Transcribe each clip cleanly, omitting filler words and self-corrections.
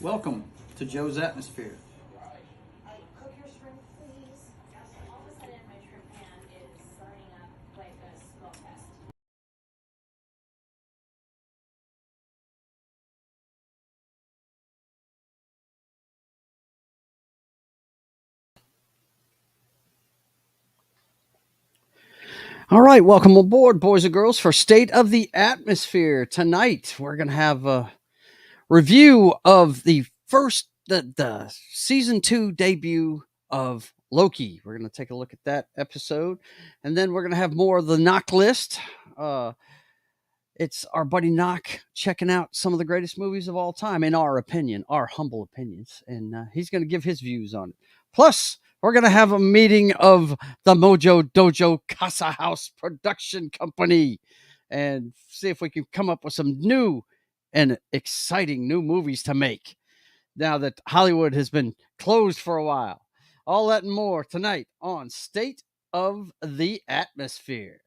Welcome to Joe's Atmosfere. Cook your shrimp, please. All of a sudden, my shrimp pan is starting up like a smell test. All right, welcome aboard, boys and girls, for State of the Atmosphere. Tonight, we're going to have a review of the season 2 debut of Loki. We're going to take a look at that episode, and then we're going to have more of the Noc List. It's our buddy Noc checking out some of the greatest movies of all time, in our opinion, our humble opinions, and he's going to give his views on it. Plus, we're going to have a meeting of the Mojo Dojo Casa House production company and see if we can come up with some new and exciting new movies to make now that Hollywood has been closed for a while. All that and more tonight on State of the Atmosphere.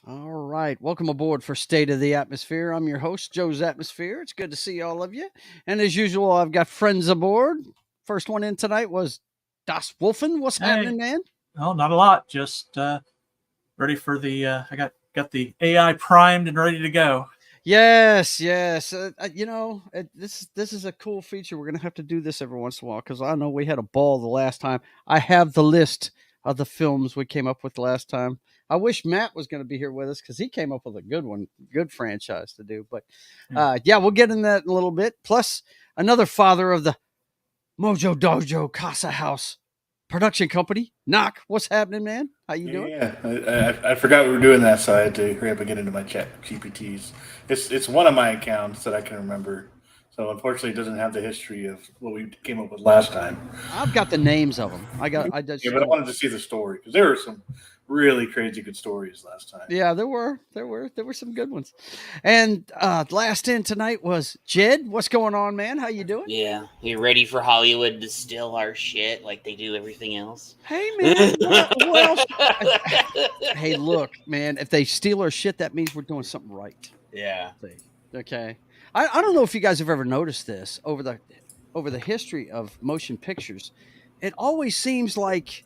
All right. Welcome aboard for State of the Atmosphere. I'm your host, Joe's Atmosphere. It's good to see all of you. And as usual, I've got friends aboard. First one in tonight was Das Wolfen. What's happening, man? Oh, not a lot. Just ready for the I got the AI primed and ready to go. Yes. This is a cool feature. We're going to have to do this every once in a while because I know we had a ball the last time. I have the list of the films we came up with last time. I wish Matt was going to be here with us because he came up with a good one, good franchise to do. But we'll get in that in a little bit. Plus, another father of the Mojo Dojo Casa House production company, Noc. What's happening, man? How you doing? Yeah, I forgot we were doing that, so I had to hurry up and get into my chat GPTs. It's one of my accounts that I can remember. So unfortunately, it doesn't have the history of what we came up with last time. I've got the names of them. But I wanted to see the story because there were some really crazy good stories last time. Yeah, there were some good ones. And last in tonight was Jed. What's going on, man? How you doing? Yeah, you ready for Hollywood to steal our shit like they do everything else? Hey, man. what else? Hey, look, man. If they steal our shit, that means we're doing something right. Yeah. Okay. I don't know if you guys have ever noticed this over the history of motion pictures. It always seems like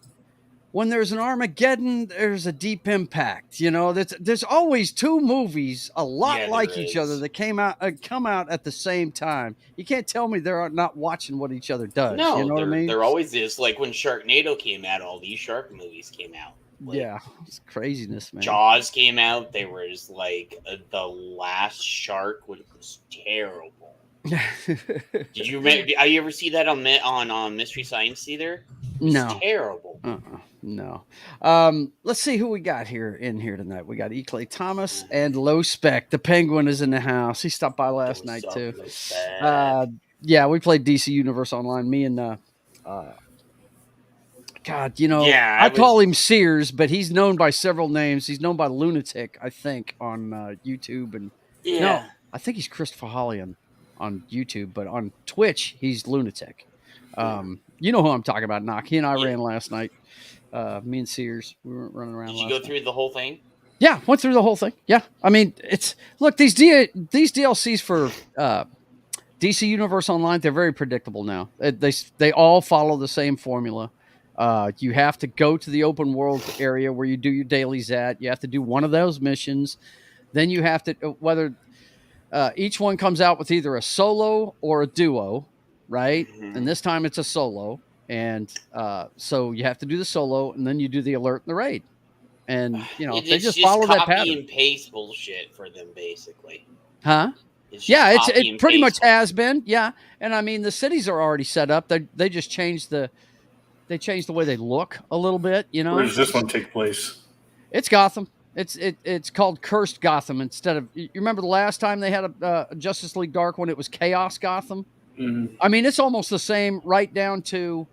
when there's an Armageddon, there's a Deep Impact. You know, there's always two movies a lot like each other that come out at the same time. You can't tell me they're not watching what each other does. No, you know what I mean? There always is. Like when Sharknado came out, all these shark movies came out. Like, yeah, it's craziness, man. Jaws came out. There was like the last shark, which was terrible. Did you ever see that on Mystery Science Theater? No, terrible. No. Let's see who we got here tonight. We got Eclay Thomas and Low Spec. The Penguin is in the house. He stopped by last night too. Yeah, we played DC Universe Online. Me and God, I call him Sears, but he's known by several names. He's known by Lunatic, I think, on YouTube, and no, I think he's Christopher Holly on on YouTube, but on Twitch, he's lunatic. You know who I'm talking about, Noc. He and I ran last night. Me and Sears, we were running around. Did you last go night. through the whole thing? Yeah, went through the whole thing. Yeah, I mean, look, these DLCs for DC Universe Online, they're very predictable now. They all follow the same formula. You have to go to the open world area where you do your dailies at. You have to do one of those missions. Then you have to whether each one comes out with either a solo or a duo, right? Mhm. And this time it's a solo, and so you have to do the solo, and then you do the alert and the raid. And they It's just follow that copy pattern. and paste bullshit for them, basically. Huh? It's Yeah, copy it and pretty much paste has been. Yeah, and I mean the cities are already set up. They just changed the way they look a little bit. Where does this one take place? It's Gotham. It's called Cursed Gotham instead of. You remember the last time they had a Justice League Dark when it was Chaos Gotham? Mm-hmm. I mean, it's almost the same, right down to.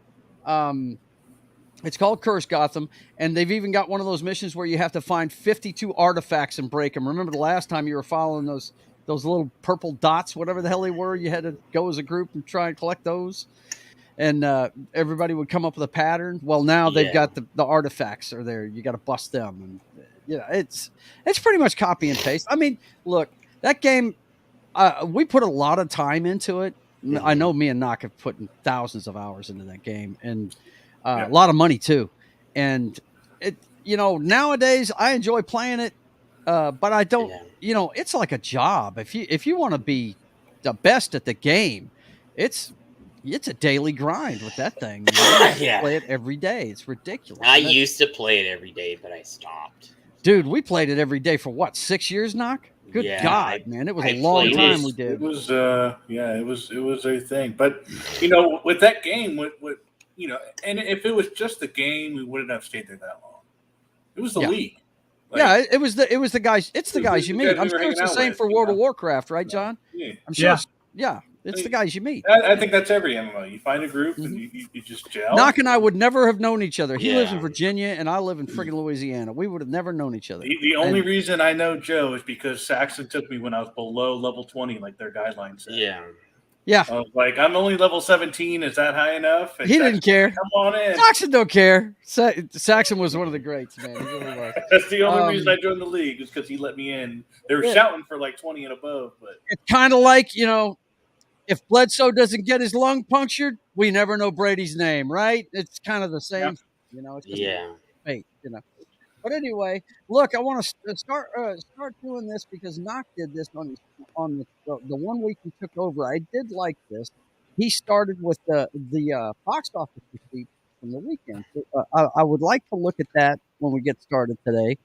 It's called Cursed Gotham, and they've even got one of those missions where you have to find 52 artifacts and break them. Remember the last time you were following those little purple dots, whatever the hell they were? You had to go as a group and try and collect those, and everybody would come up with a pattern. Well, now they've got the artifacts are there. You got to bust them, and it's pretty much copy and paste. I mean, look, that game, we put a lot of time into it. Mm-hmm. I know me and Noc have put in thousands of hours into that game, and a lot of money too. And nowadays I enjoy playing it, but I don't. It's like a job. If you want to be the best at the game, it's a daily grind with that thing. Play it every day. It's ridiculous. I used to play it every day, but I stopped. Dude, we played it every day for what, 6 years, Noc? Good God, man! It was a long time we did. It was, it was a thing. But with that game, what and if it was just the game, we wouldn't have stayed there that long. It was the league. Like, it was the guys. It's the guys you meet. I'm sure it's the same for World of Warcraft, right, John? Yeah. I'm sure. It's the guys you meet. I think that's every MMO. You find a group and you just gel. Noc and I would never have known each other. He lives in Virginia and I live in friggin' Louisiana. We would have never known each other. The only reason I know Joe is because Saxon took me when I was below level 20, like their guidelines said. Yeah. I was like, I'm only level 17. Is that high enough? And he didn't care. Come on in. Saxon don't care. Saxon was one of the greats, man. He really was. That's the only reason I joined the league is because he let me in. They were shouting for like 20 and above, but it's kind of like, if Bledsoe doesn't get his lung punctured, we never know Brady's name, right? It's kind of the same, It's just fate, But anyway, look, I want to start doing this because Noc did this on the 1 week he took over. I did like this. He started with the box office receipt from the weekend. I would like to look at that when we get started today,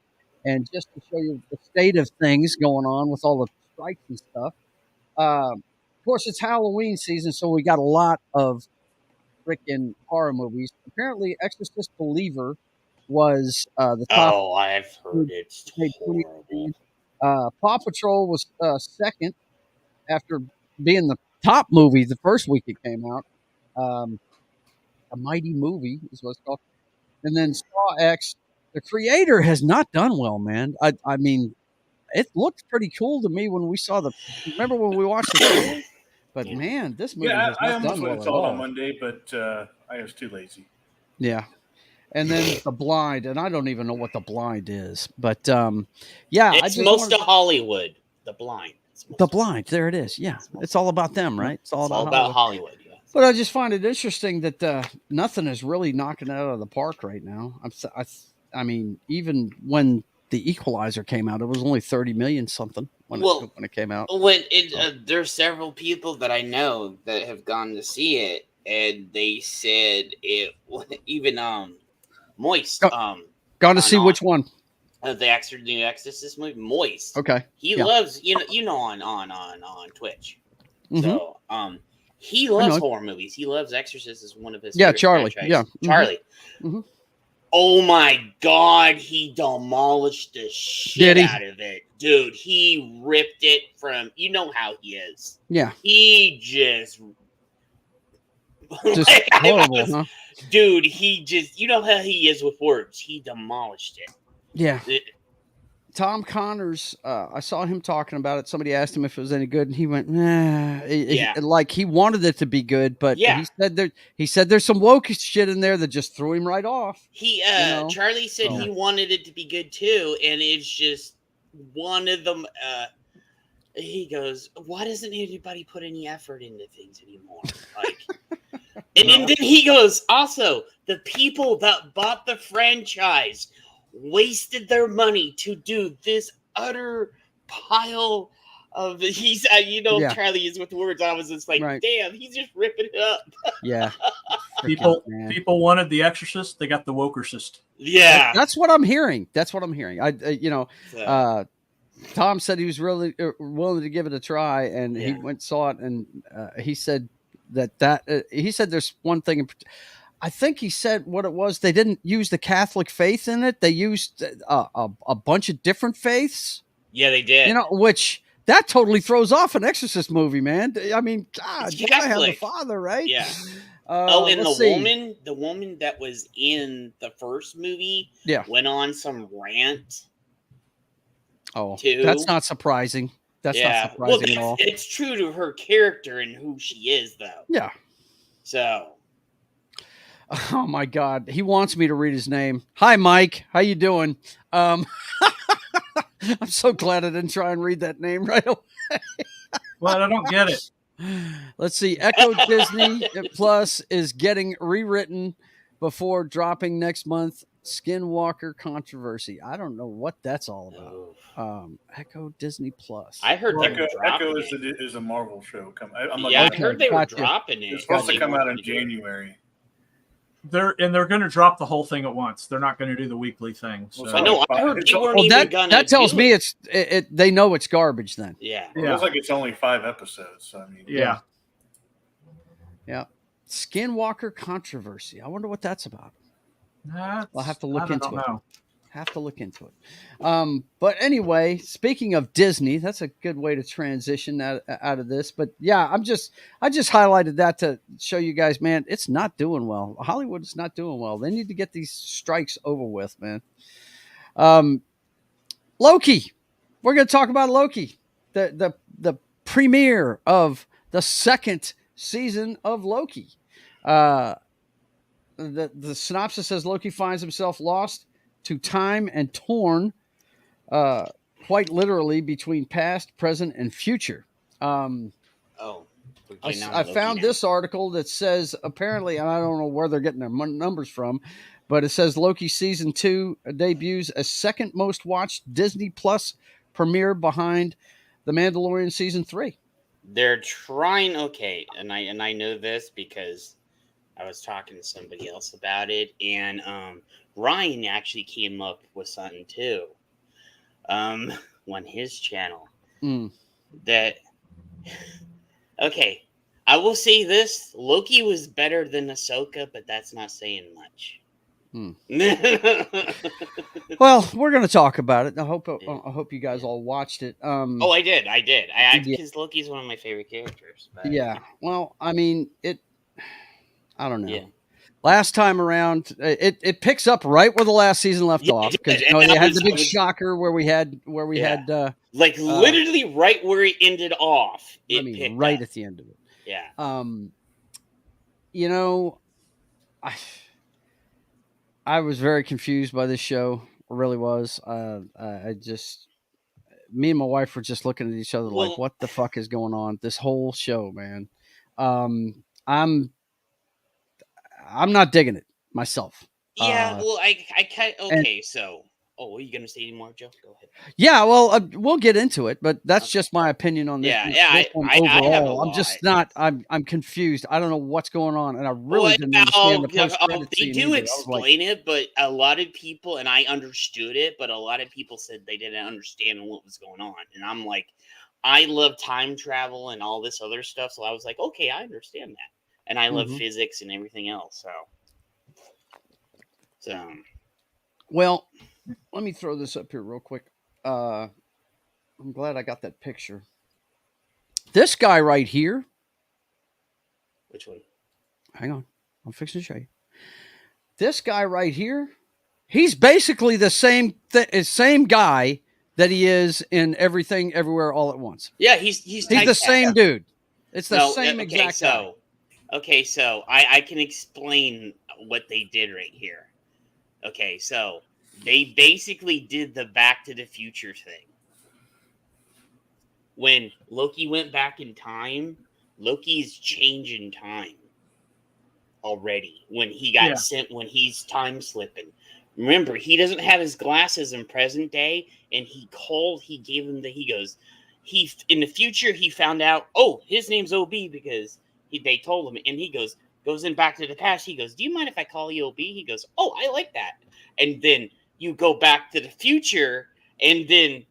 and just to show you the state of things going on with all the strikes and stuff. Of course, it's Halloween season, so we got a lot of freaking horror movies. Apparently, Exorcist Believer was the top. Oh, I've heard it's horrible. Paw Patrol was second after being the top movie the first week it came out. A Mighty Movie is what it's called. And then Saw X. The creator has not done well, man. I mean, it looked pretty cool to me when we saw remember when we watched the trailer? But man, this movie has I not almost done went well and at saw it all. on Monday, but I was too lazy. Yeah. And then The Blind, and I don't even know what The Blind is, but it's most of Hollywood. The Blind. The Blind, there it is. Yeah, it's all about them, right? It's all about Hollywood. Yeah. But I just find it interesting that nothing is really knocking it out of the park right now. I mean, even when The Equalizer came out, it was only 30 million something when it came out. There's several people that I know that have gone to see it, and they said it even Moist. Gone to see which one? The new Exorcist movie, Moist. Okay. He loves on Twitch. Mm-hmm. So he loves horror movies. He loves Exorcist as one of his Charlie. franchises. Yeah. Charlie. Mm-hmm. Oh my God, he demolished the shit out of it. Dude, he ripped it from how he is. Yeah. He just horrible, huh? Dude, he just how he is with words. He demolished it. Yeah. Tom Connors, I saw him talking about it. Somebody asked him if it was any good, and he went, nah. Yeah. Like he wanted it to be good, but Yeah. he said there's some woke shit in there that just threw him right off. He You know? Charlie said So- he wanted it to be good too, and it's just one of them. He goes, "Why doesn't anybody put any effort into things anymore?" Like, and then he goes, "Also, the people that bought the franchise wasted their money to do this utter pile of." He's, Yeah. Charlie is with words. I was just like, Right. "Damn, he's just ripping it up." Yeah. People Man. people wanted The Exorcist. They got The Wokercist. Yeah. That's what I'm hearing. That's what I'm hearing. So, Tom said he was really willing to give it a try, and he Yeah. went and saw it, and he said he said there's one thing. I think he said what it was. They didn't use the Catholic faith in it. They used a bunch of different faiths. yeah, they did. Which that totally throws off an Exorcist movie, man. I mean, God, It's you gotta have the Catholic. Father, right? Yeah. And let's see. the woman that was in the first movie, Yeah. went on some rant. Oh, too. that's not surprising. That's not surprising at all. It's true to her character and who she is, though. Yeah. So, Oh my God, he wants me to read his name. Hi, Mike. How you doing? I'm so glad I didn't try and read that name right away. Well, I don't get it. Let's see. Echo Disney Plus is getting rewritten before dropping next month. Skinwalker controversy. I don't know what that's all about. Echo Disney Plus. I heard they were Echo dropping it. is a Marvel show. Yeah, Okay, I heard they were gotcha. dropping it. It's supposed to They come out wanted in to do it. January. They're going to drop the whole thing at once. They're not going to do the weekly thing. So. Well, I know. I heard they weren't even gonna. That tells do me it. they know it's garbage then. Yeah. It looks like it's only 5 episodes. So I mean, Yeah. Yeah. Skinwalker controversy. I wonder what that's about. I'll have to look into it. Know. Have to look into it. But anyway, speaking of Disney, that's a good way to transition out of this. But yeah, I just highlighted that to show you guys, man, it's not doing well. Hollywood is not doing well. They need to get these strikes over with, man. Loki. We're going to talk about Loki, the premiere of the second season of Loki. The synopsis says Loki finds himself lost to time and torn, quite literally, between past, present, and future. Oh. I found this article that says, apparently, and I don't know where they're getting their numbers from, but it says Loki season 2 debuts as second most watched Disney Plus premiere behind The Mandalorian season 3. They're trying. Okay, and I know this because I was talking to somebody else about it, and Ryan actually came up with something too. On his channel. That. Okay, I will say this: Loki was better than Ahsoka, but that's not saying much. Well, we're going to talk about it. I hope you guys all watched it. Oh, I did. Because Loki's one of my favorite characters. But... Yeah. Well, I mean, I don't know. Yeah. Last time around, it picks up right where the last season left off, because they had the big shocker where we had like literally right where it ended off. Right at the end of it. Yeah. I was very confused by this show. I really was. Me and my wife were just looking at each other like, what the fuck is going on? This whole show, man. I'm not digging it myself. Yeah, I kind of, okay, so. Oh, are you gonna say any more, Joe? Go ahead. Yeah, well, we'll get into it, but that's just my opinion on this. Yeah, overall. I'm just not. I'm confused. I don't know what's going on, and I really didn't understand the post-credit scene. They do explain it, but a lot of people, and I understood it, but a lot of people said they didn't understand what was going on, and I'm like, I love time travel and all this other stuff, so I was like, okay, I understand that, and I love physics and everything else, so. Well. Let me throw this up here real quick. I'm glad I got that picture. This guy right here. Which one? Hang on. I'm fixing to show you. This guy right here, he's basically the same guy that he is in Everything Everywhere All at Once. Yeah, he's He's the same dude. It's the same exact guy. Okay, so I can explain what they did right here. Okay, so they basically did the Back to the Future thing. When Loki went back in time, Loki's changing time already. When he got sent, when he's time slipping. Remember, he doesn't have his glasses in present day, and he gave him he goes, in the future, he found out, oh, his name's OB because they told him, and he goes in Back to the Past. He goes, do you mind if I call you OB? He goes, oh, I like that. And then you go back to the future, and then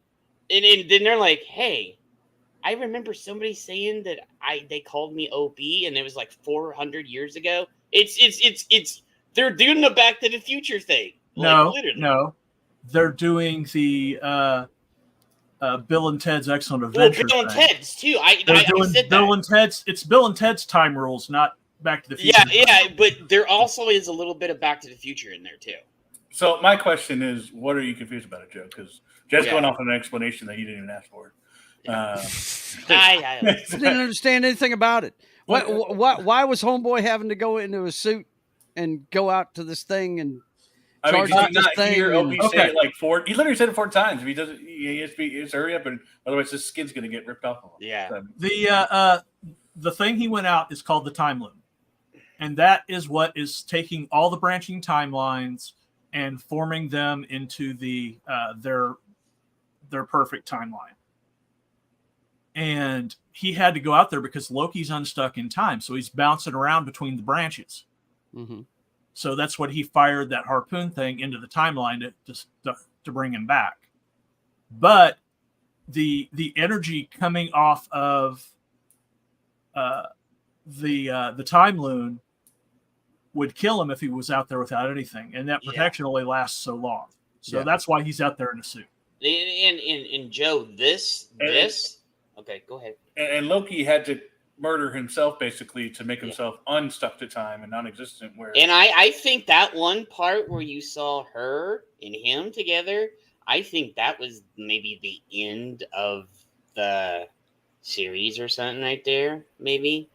they're like, hey, I remember somebody saying that they called me OB, and it was like 400 years ago. It's they're doing the Back to the Future thing. No, they're doing the Bill and Ted's Excellent Adventure. Bill and Ted's too. I said Bill that. and Ted's. It's Bill and Ted's time rules, not Back to the Future. Yeah, but there also is a little bit of Back to the Future in there too. So my question is, what are you confused about it, Joe? Because Jed's going off on an explanation that you didn't even ask for. I didn't understand anything about it. Why was Homeboy having to go into a suit and go out to this thing and charge this thing? Hear OB say it like 4. He literally said it 4 times. If he doesn't, he has to hurry up, and otherwise his skin's going to get ripped off of him. Yeah. So, the thing he went out is called the time loom, and that is what is taking all the branching timelines and forming them into their perfect timeline. And he had to go out there because Loki's unstuck in time, so he's bouncing around between the branches. Mm-hmm. So that's what he fired that harpoon thing into the timeline to bring him back. But the energy coming off of the time loon would kill him if he was out there without anything, and that protection only lasts so long. So that's why he's out there in a suit. And Joe, this. Okay, go ahead. And Loki had to murder himself basically to make himself unstuck to time and non-existent. And I think that one part where you saw her and him together, I think that was maybe the end of the series or something right there. Maybe.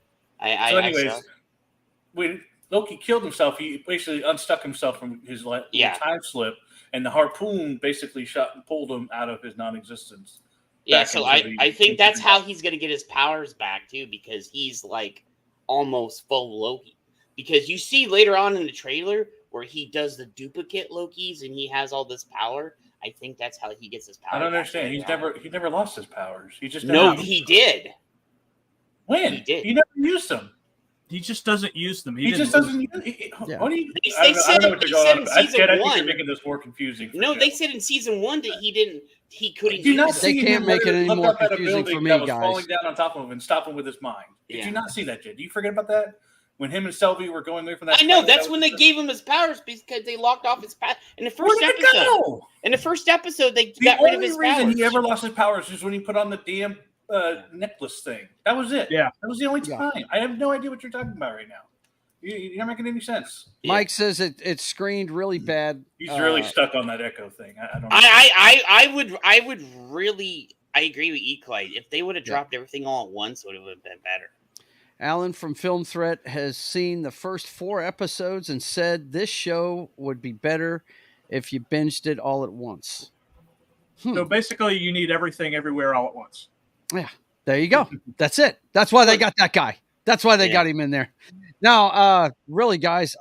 When Loki killed himself, he basically unstuck himself from his time slip, and the harpoon basically shot and pulled him out of his non-existence. Yeah, so I think that's how he's going to get his powers back, too, because he's, like, almost full Loki. Because you see later on in the trailer where he does the duplicate Lokis and he has all this power. I think that's how he gets his power. I don't understand. He never lost his powers. He just he did. When? He did. He never used them. He just doesn't use them. He just doesn't use them. What do you? They said in season 1. You're making this more confusing. No, they said in season 1 that he couldn't. Do you not see they can't make it any more confusing for me, guys. That was falling down on top of him and stop him with his mind. Did you not see that, Jed? Do you forget about that? When him and Selby were going away from that. I know that's when they gave him his powers because they locked off his power in the first episode. In the first episode, they got rid of his powers. The only reason he ever lost his powers is when he put on the damn necklace thing. That was it. Yeah, that was the only time. I have no idea what you're talking about right now. You're not making any sense. Mike says it screened really bad. He's really stuck on that echo thing. I don't. I would really. I agree with Eclide. If they would have dropped everything all at once, it would have been better. Alan from Film Threat has seen the first 4 episodes and said this show would be better if you binged it all at once. So basically, you need everything everywhere all at once. Yeah, there you go. That's it. That's why they got that guy. That's why they got him in there. Now, really, guys,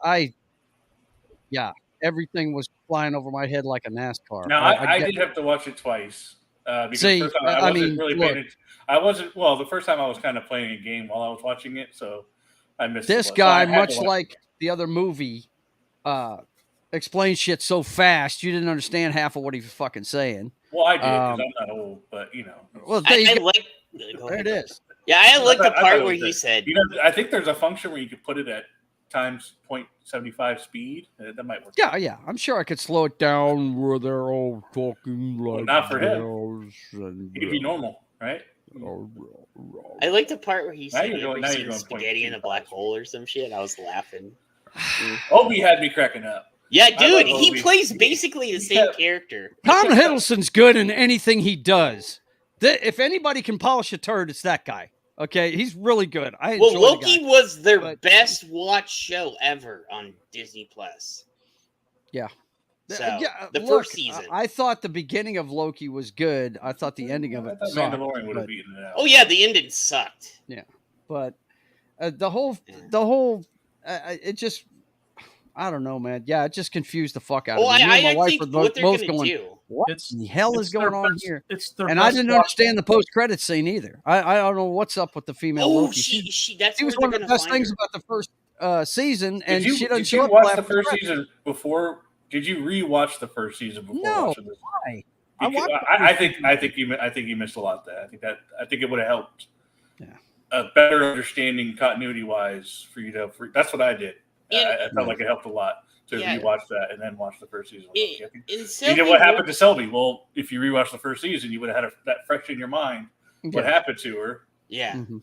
everything was flying over my head like a NASCAR. Now, I did have to watch it twice. Because first time I wasn't really paying attention. The first time I was kind of playing a game while I was watching it, so I missed this guy, much like the other movie, explains shit so fast you didn't understand half of what he was fucking saying. Well, I did because I'm not old, but you know. Well, there it is. Yeah, I like the part where he said. I think there's a function where you could put it at times 0.75 speed. That might work. Yeah. I'm sure I could slow it down where they're all talking like. Not for him. He could be normal, right? I like the part where he said you're going spaghetti in a black hole or some shit. I was laughing. Obi had me cracking up. Yeah, I like dude, he Obi. plays basically the same character. Tom Hiddleston's good in anything he does. If anybody can polish a turd, it's that guy. Okay, he's really good. I enjoy Well, Loki the guy. was their but- best watched show ever on Disney Plus. Yeah. So the Look, first season. I thought the beginning of Loki was good. I thought the ending of I it thought sucked. Mandalorian would have but- beaten it out. Oh yeah, the ending sucked. But the whole, it just, I don't know, man. Yeah, it just confused the fuck out of Oh, me. Me and my I wife think were what they're both gonna going, do. what It's in the hell is their going on best- here? It's their And I best didn't watch- understand the post-credit scene either. I don't know what's up with the female Oh, Loki. she that's She where was they're one of the gonna best find things her. about the first season, and Did you, she doesn't did show you up watch till the after first credits. season before? Did you rewatch the first season before No. watching this? Why? Because I think you missed a lot there. I think it would have helped. Yeah. A better understanding continuity wise for you to. That's what I did. I felt like it helped a lot to Yeah. rewatch that and then watch the first season. In You Civil know what War- happened to Selby? Well, if you rewatch the first season, you would have had that fresh in your mind. What Yeah. happened to her Yeah. Mhm.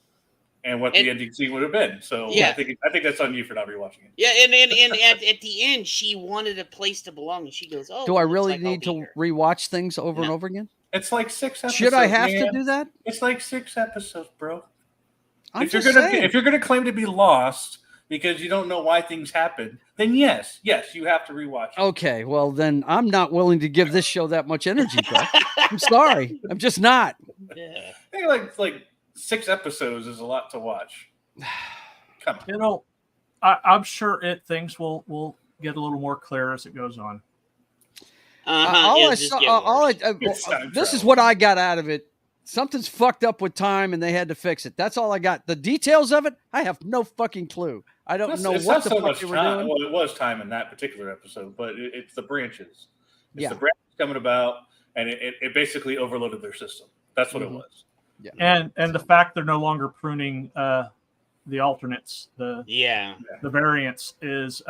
and what the ending scene would have been? So Yeah. I think that's on you for not rewatching it. Yeah, and at the end, she wanted a place to belong, and she goes, "Oh, Do I looks really like I'll need be to here." rewatch things over and No. over again? It's like 6 episodes. Should I have to man. do that? It's like 6 episodes, bro. I'm If you're just gonna saying. claim to be lost because you don't know why things happen, then yes, you have to rewatch it. Okay, well then I'm not willing to give this show that much energy, bro. I'm sorry. I'm just not. Yeah. I think like 6 episodes is a lot to watch. Come on. You know, I'm sure things will get a little more clear as it goes on. All I It'll just saw, get all worse. It's time this is travel. what I got out of it. Something's fucked up with time, and they had to fix it. That's all I got. The details of it, I have no fucking clue. I don't know It's what not the so fuck much they were time. doing. Well, it was time in that particular episode, but it's the branches. It's Yeah. the branches coming about, and it basically overloaded their system. That's what Mhm. it was. And the fact they're no longer pruning the alternates, the Yeah. variants is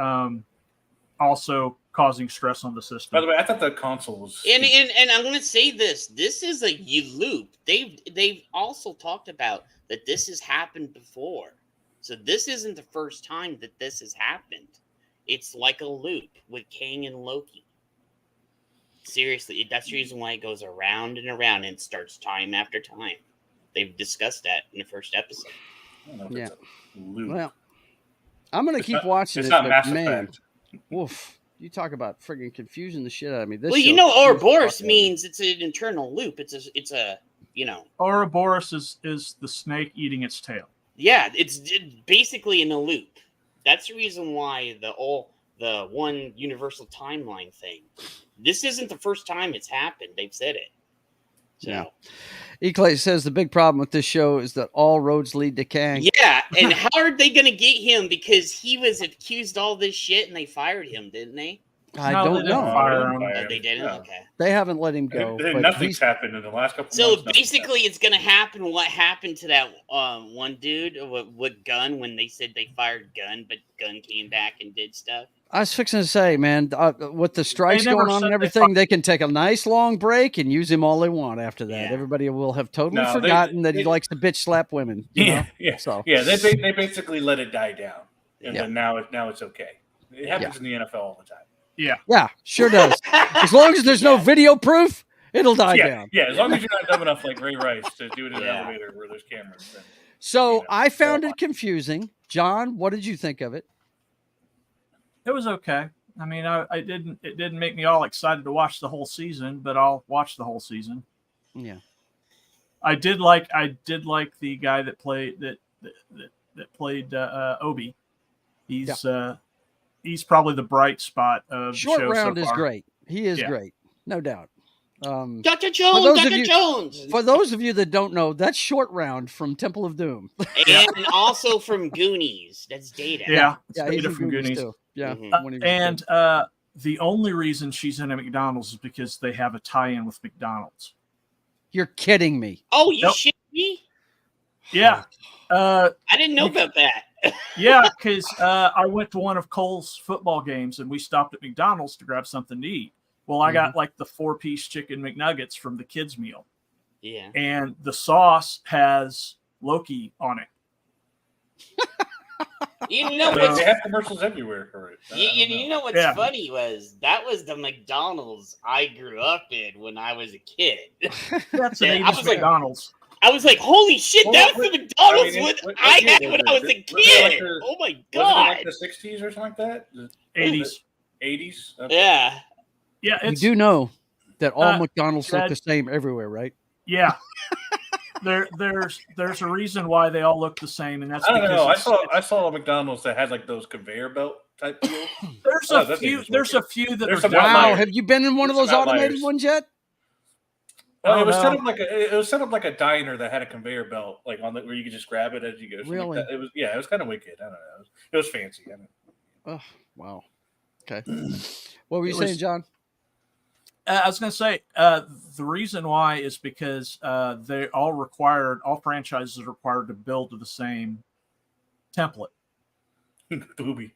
also causing stress on the By system. the way, I thought the console was. And I'm gonna say this. This is a loop. They've also talked about that this has happened before. So this isn't the first time that this has happened. It's like a loop with Kang and Loki. Seriously, that's the reason why it goes around and around and starts time after time. They've discussed that in the first episode. I don't know if it's a loop. Well, I'm gonna It's keep not- watching It's it, not but Mass man, Effect. woof! You talk about friggin' confusing the shit out of me. This Well, you show know, confused the Ouroboros fuck out of me. means it's an internal loop. It's a Ouroboros is the snake eating its tail. yeah, it's basically in a loop. That's the reason why the one universal timeline thing. This isn't the first time it's happened. They've said it. So Yeah. Eclay says the big problem with this show is that all roads lead to Kang. yeah, and how are they gonna get him? Because he was accused all this shit, and they fired him, didn't they? I No, don't they didn't know. fire him. Oh, they didn't. No. Okay. They haven't let him go. but Nothing's he's- happened in the last couple So months. nothing's basically, it's gonna happen. What happened to that one dude with Gunn when they said they fired Gunn, but Gunn came back and did stuff? I was fixing to say, man, with the strikes never going on said and they everything, they can take a nice long break and use him all they want after that. Yeah. Everybody will have totally No, they- forgotten that he they- likes to bitch slap women. You know? Yeah. So Yeah, they basically let it die down, and Yeah. then now it's okay. It happens in the NFL all the time. yeah, sure does. As long as there's no video proof, it'll die down. Yeah, as long as you're not dumb enough like Ray Rice to do it in an Yeah. elevator where there's cameras. Then. So You know, I found go it confusing. John, what did you think of it? It was okay. I mean, it didn't make me all excited to watch the whole season, but I'll watch the whole season. Yeah. I did like the guy that played Obi. He's probably the bright spot of Short the show round so is far. great. He is Yeah. great, no doubt. Dr. Jones, those of Dr. you- Jones, For those of you that don't know, that's Short Round from Temple of Doom. and also from Goonies. That's Data. Yeah, it's Yeah, he's Data in from Goonies. too. Yeah, Mhm. when he was a kid. And the only reason she's in a McDonald's is because they have a tie-in with McDonald's. You're kidding me. Oh, you Nope. shit me? Yeah. I didn't know about that. Yeah, because I went to one of Cole's football games and we stopped at McDonald's to grab something to eat. Well, I got like the 4-piece chicken McNuggets from the kids' meal, Yeah. and the sauce has Loki on it. You know Well, what's They have commercials everywhere for it. you know what's Yeah. funny was that was the McDonald's I grew up in when I was a kid. That's an Yeah, I 80s was like- McDonald's. I was like, holy shit, Well, that's what- the McDonald's I mean, what what I year had was when it? I was a Was it like kid. the- Oh my Was it god. like the 60s or something like that? 80s. 80s? Yeah. Yeah, You it's do know that all McDonald's look Chad- the same everywhere, right? yeah. There's a reason why they all look the same, and that's I don't because know. it's- I saw a McDonald's that had like those conveyor belt type deals. there's Oh, a that thing few was there's wicked. a few that There's are some different. Wow, outliers. have you been in one of There's those some automated outliers. ones yet? Well, it was Oh, set no. up like a diner that had a conveyor belt, like on the where you could just grab it as you go. something Really? Like that. It was kind of wicked. I don't know. It was fancy. I don't know. Oh, wow. Okay. What were you It was- saying, John? I was going to say the reason why is because they all franchises are required to build to the same template. booby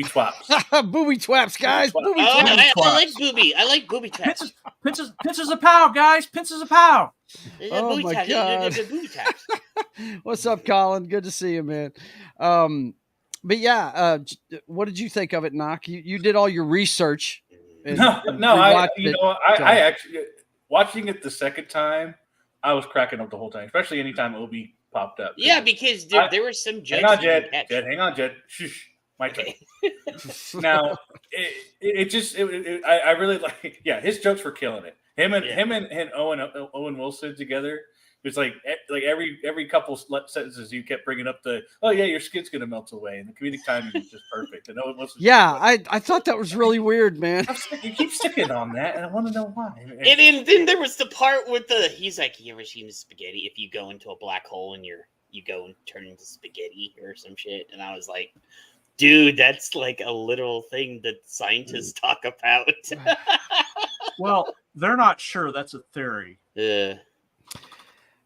twaps. Booby twaps, guys. Booby Booby Oh, twaps. I like booby. I like booby taps. Pinches a pow, guys. Pinches a pow. Oh Booby my taps. God. Booby taps. What's up, Colin? Good to see you, man. But yeah, what did you think of it, Noc? You did all your research. and No, rewatched it, so- I actually watching it the second time, I was cracking up the whole time, especially anytime Obi popped up. Yeah, because there were some jokes. Hang on, you didn't Jed. catch. Jed, hang on, Jed. Shush. My turn. Okay. Now, I really like. Yeah, his jokes were killing it. Him and Owen Wilson together. It's like every couple sentences you kept bringing up oh yeah, your skin's gonna melt away, and the comedic timing was just perfect. And Owen Wilson. Yeah, I thought that was really weird, man. You keep sticking on that, and I want to know why. And then there was the part with he's like, you ever seen the spaghetti? If you go into a black hole and you go and turn into spaghetti or some shit. And I was like, dude, that's like a literal thing that scientists talk about. Well, they're not sure. That's a theory.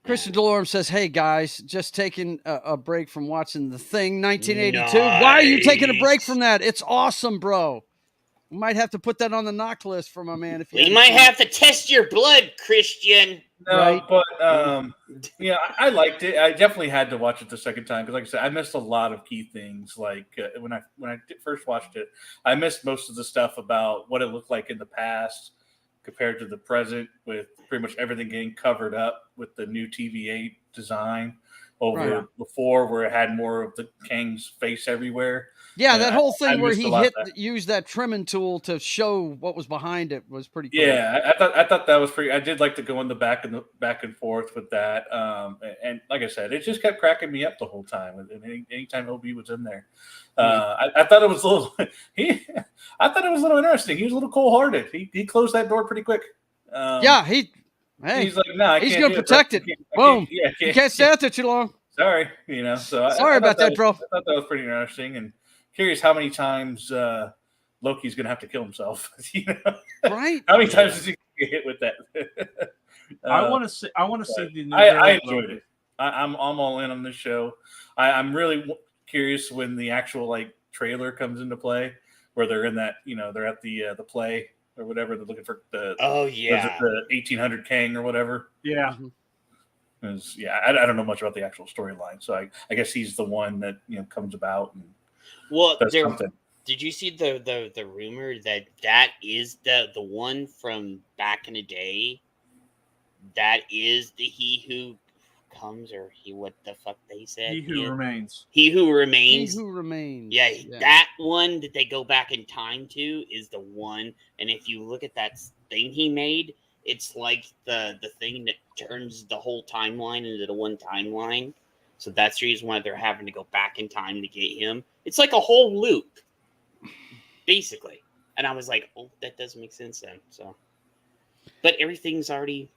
Christian Delorme says, "Hey guys, just taking a break from watching The Thing 1982. Why are you taking a break from that? It's awesome, bro. We might have to put that on the Noc list for my man. If you We might have to test your blood, Christian. No, Right. but yeah, I liked it. I definitely had to watch it the second time because, like I said, I missed a lot of key things. Like when I first watched it, I missed most of the stuff about what it looked like in the past compared to the present, with pretty much everything getting covered up with the new TVA design over Right. before, where it had more of the Kang's face everywhere. Yeah, Yeah, that whole I thing where missed a he lot of that. used that trimming tool to show what was behind it was pretty cool. Yeah, I thought that was pretty. I did like to go in the back and forth with that. And like I said, it just kept cracking me up the whole time. And anytime OB was in there, I thought it was a little. I thought it was a little interesting. He was a little cold hearted. He closed that door pretty quick. Yeah, he's like, no, I he's can't gonna do protect it. I can't- Boom. Yeah, you can't stay out there too long. Sorry, So Sorry about that, bro. I thought that was pretty interesting, and curious how many times Loki's gonna have to kill himself. Right? How many times does he get hit with that? I want to see the new. I enjoyed it. I'm all in on this show. I'm really curious when the actual trailer comes into play, where they're in that they're at the play or whatever. They're looking for the Oh yeah. the 1800 Kang or whatever. Yeah. I don't know much about the actual storyline, so I guess he's the one that comes about and Well, does something. did you see the rumor that is the one from back in the day? That is the He Who Comes, or what the fuck they said? He who remains. He Who He Remains. who remains. Yeah, that one that they go back in time to is the one. And if you look at that thing he made, it's like the thing that turns the whole timeline into the one timeline. So that's the reason why they're having to go back in time to get him. It's like a whole loop, basically. And I was like, oh, that does make sense then. So, but everything's already,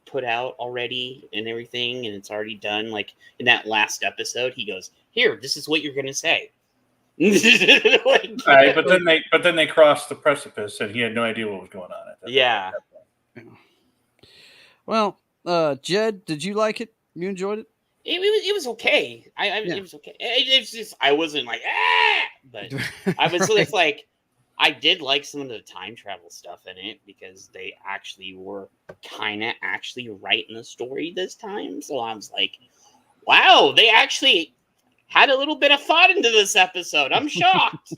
put out already and everything, and it's already done. Like in that last episode, he goes, "Here, this is what you're gonna say." Right, but then they crossed the precipice, and he had no idea what was going on. Yeah. Well, Jed, did you like it? You enjoyed it? It was okay. It was okay. It's just I wasn't like but I was Right. it's like I did like some of the time travel stuff in it because they actually were kind of actually writing the story this time. So I was like, wow, they actually had a little bit of thought into this episode. I'm shocked.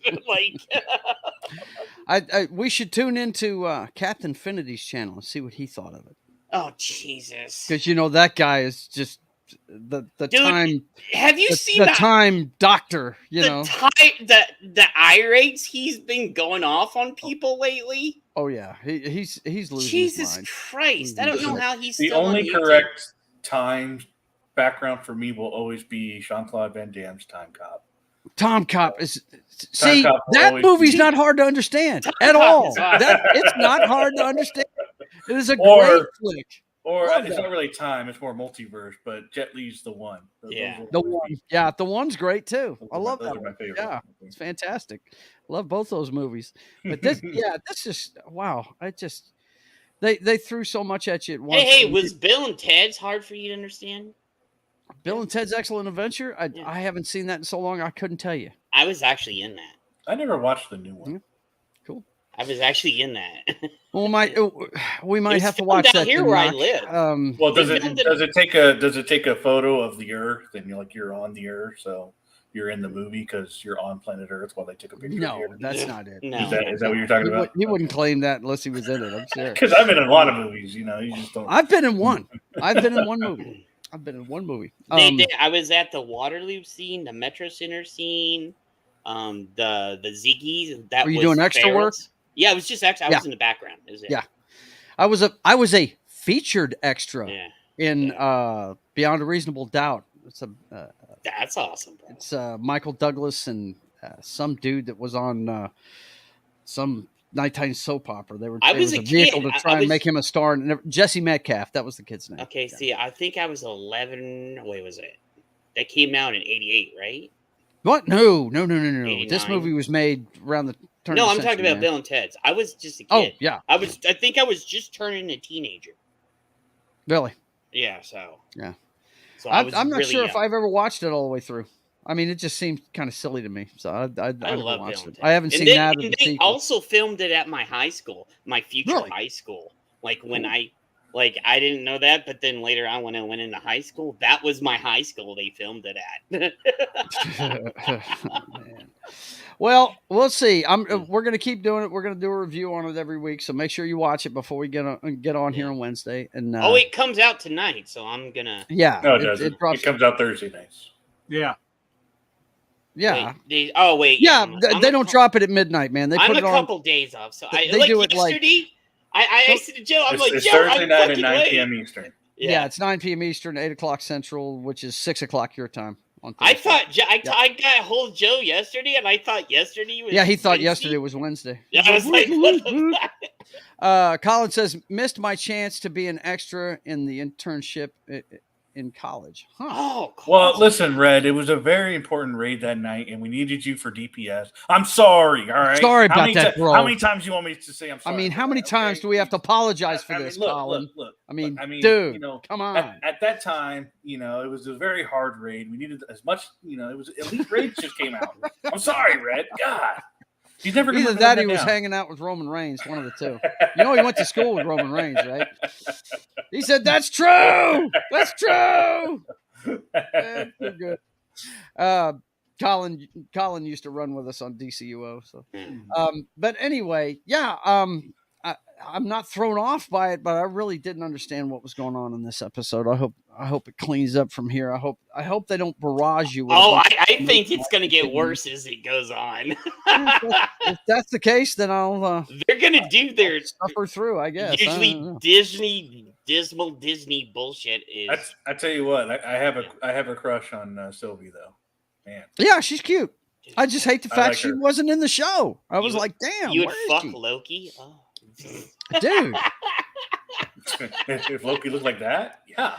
We should tune into Captain Infinity's channel and see what he thought of it. Oh Jesus! Because that guy is just the Dude, time. Have you seen the time doctor? The irates he's been going off on people lately. Oh yeah, he's losing Jesus his mind. Christ! I don't know how he's the still only on YouTube. correct time background for me will always be Jean-Claude Van Damme's Time Cop. Tom Cop is Time Cop will that always movie's be- not hard to understand at Cop all. is awesome. It's not hard to understand. It is a Or- great flick. Or Love it's that. not really time; it's more multiverse. But Jet Li's the one. Yeah. The one, yeah, the one's great too. Those I are love those that are my one. favorite. Yeah, it's fantastic. Love both those movies. But this, this just wow. They threw so much at you at once. Hey, was Bill and Ted's hard for you to understand? Bill and Ted's Excellent Adventure? Yeah. I haven't seen that in so long I couldn't tell you. I was actually in that. I never watched the new one. Cool. I was actually in that. Well, we might was have to filmed watch out that here to where I knock. live. Well, does They it filmed it- does it take a photo of the Earth and you're on the Earth, so you're in the movie because you're on planet Earth while they took a picture? No, of you? that's not it. No. Is that what you're talking about? He wouldn't claim that unless he was in it. I'm sure. Because I've been in a lot of movies, you just don't. I've been in one. I've been in one movie. I was at the Waterloo scene, the Metro Center scene, the Ziggy's. That Were you was doing extra work? Ferrets. Yeah, it was just extra. I was in the background. Is it? Yeah. I was a featured extra Yeah. in Beyond a Reasonable Doubt. That's awesome, bro. It's Michael Douglas and some dude that was on some nighttime soap opera. There I was was a a vehicle kid. to try I and was- make him a star. And Jesse Metcalf, that was the kid's name. Okay, Yeah. see, I think I was 11. Wait, was it? That came out in '88, right? What? No. This 89. movie was made around the turn. No, of the I'm talking century, about man. Bill and Ted's. I was just a Oh kid. yeah, I think I was just turning a teenager. really. Yeah, so. Yeah. So I I'm was not really sure if young. I've ever watched it all the way through. I mean, it just seemed kind of silly to me. So I I never love watched Bill it. and I haven't And seen then- that. Or and the they sequel. also filmed it at my high school, my future Really? high school. Like when I didn't know that, but then later on when I went into high school, that was my high school they filmed it at. Man. Well, we'll see. We're going to keep doing it. We're going to do a review on it every week. So make sure you watch it before we get on here on Wednesday. And Oh, it comes out tonight, so I'm gonna. yeah, No, it doesn't. It, drops. comes out Thursday nights. Yeah. Yeah, Wait, yeah. I'm They a don't cou- drop it at midnight, man. They I'm put a it on. couple days off, so They like do it like- yesterday. I said to Joe, I'm It's, like, it's Joe, Thursday I'm night at fucking 9 late. p.m. Eastern. Yeah, it's 9 p.m. Eastern, 8 o'clock Central, which is 6 o'clock your time. On I Thursday. thought I got a hold of Joe yesterday, and I thought yesterday was. Yeah, he thought Wednesday. yesterday was Wednesday. Yeah, I was like, what the fuck? Colin says, missed my chance to be an extra in the internship in college. Huh. Oh, Well, cool. listen, Red, it was a very important raid that night, and we needed you for DPS. I'm sorry, all right? Sorry How about many that, bro. How many times do you want me to say I'm I sorry? mean, how for many that, times okay? do we have to apologize for I mean, this, look, Colin? Look, I mean, dude, dude, come on. At that time, it was a very hard raid. We needed as much, it was Elite Raids just came out. I'm sorry, Red. God. He's never gonna Either live that or he down. was hanging out with Roman Reigns, one of the two. He went to school with Roman Reigns, right? He said, that's true. That's true. Too good. Colin used to run with us on DCUO. So, but anyway, yeah. I'm not thrown off by it, but I really didn't understand what was going on in this episode. I hope it cleans up from here. I hope they don't barrage you. With a Oh, bunch I think it's gonna get worse as it goes on. if that's the case, then I'll They're gonna do their suffer through. I guess. I don't usually know. dismal Disney bullshit is. I tell you what, I have a crush on Sylvie though, man. Yeah, she's cute. I just hate the I fact like she her. wasn't in the show. I was You- like, damn, you would where fuck is she? Loki. Oh. Dude. If Loki looked like that, yeah.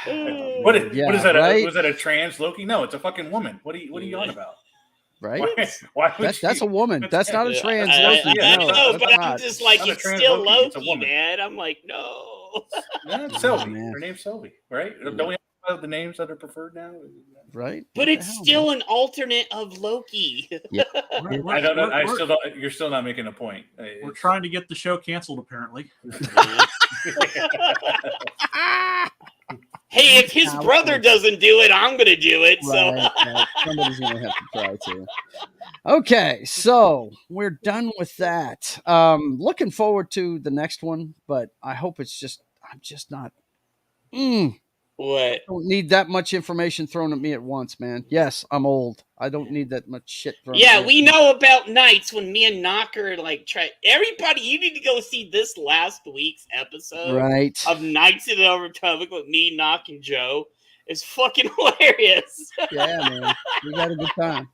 Oh. What is that? right? Was that a trans Loki? No, it's a fucking woman. What are you on about? Right? Why would That's a woman. That's not a Yeah, trans I Loki. yeah, No, know, that's but I'm not. just like, Not a it's trans still Loki, it's a Loki, woman. man. I'm like, no. Yeah, it's Sylvie. man. Her name's Sylvie, right? Don't we have the names that are preferred now? Right? But What the it's hell, still an alternate of Loki. I don't know. I still don't. You're still not making a point. We're trying to get the show canceled, apparently. Hey, if his brother doesn't do it, I'm gonna do it. So Right. Somebody's gonna have to try to. Okay, so we're done with that. Looking forward to the next one, but I hope I'm just not. what? Don't need that much information thrown at me at once, man. Yes, I'm old. I don't need that much shit thrown at Yeah, me. we know about nights when me and Knocker like try. Everybody, you need to go see this last week's episode Right. of Nights in the Overtopic with me, Knock, and Joe. It's fucking hilarious. Yeah, man. We got a good time.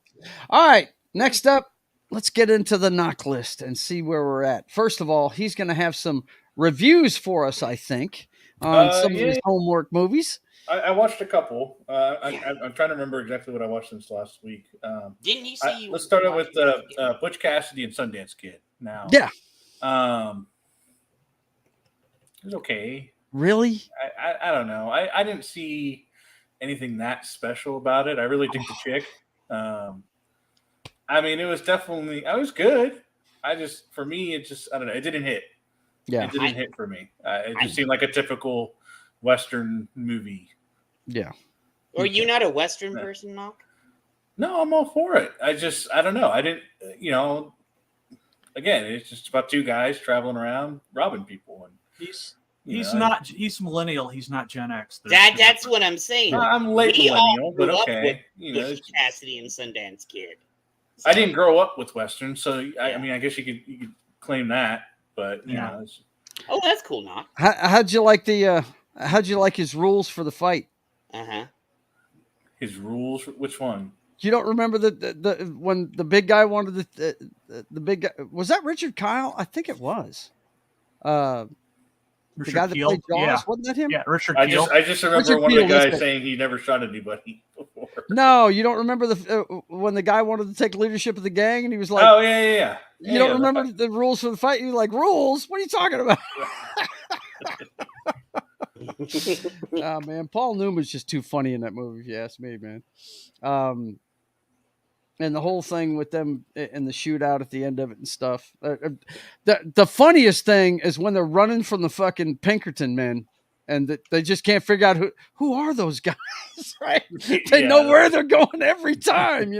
All right. Next up, let's get into the Noc List and see where we're at. First of all, he's going to have some reviews for us, I think, on some of his homework movies. I watched a couple. I'm trying to remember exactly what I watched since last week. Didn't you say you? Let's start out with Butch Cassidy and Sundance Kid. Now, Yeah. It was okay. Really? I don't know. I didn't see anything that special about it. I really dig the chick. I mean, it was definitely. I was good. For me, it just. I don't know. It didn't hit. Yeah. It didn't hit for me. It just seemed like a typical Western movie. Yeah. Are you not a Western person, Knock? No, I'm all for it. I don't know. I didn't, again, it's just about two guys traveling around robbing people. And he's millennial. He's not Gen X. That's what I'm saying. I'm late millennial, but okay. With Cassidy and Sundance Kid. So. I didn't grow up with Western, so I mean, I guess you could claim that, but you know. Oh, that's cool, Knock. How'd you like his rules for the fight? His rules? Which one? You don't remember the when the big guy wanted the big guy, was that Richard Kyle? I think it was. The guy that played Jaws, wasn't that him? Yeah, Richard Keel. I just remember one of the guys saying he never shot anybody before. No, you don't remember when the guy wanted to take leadership of the gang and he was like, "Oh yeah." You don't remember the rules for the fight? You're like, rules? What are you talking about? Oh man, Paul Newman's just too funny in that movie, if you ask me, man. And the whole thing with them and the shootout at the end of it and stuff. The funniest thing is when they're running from the fucking Pinkerton men, and they just can't figure out who are those guys, right? They know where they're going every time,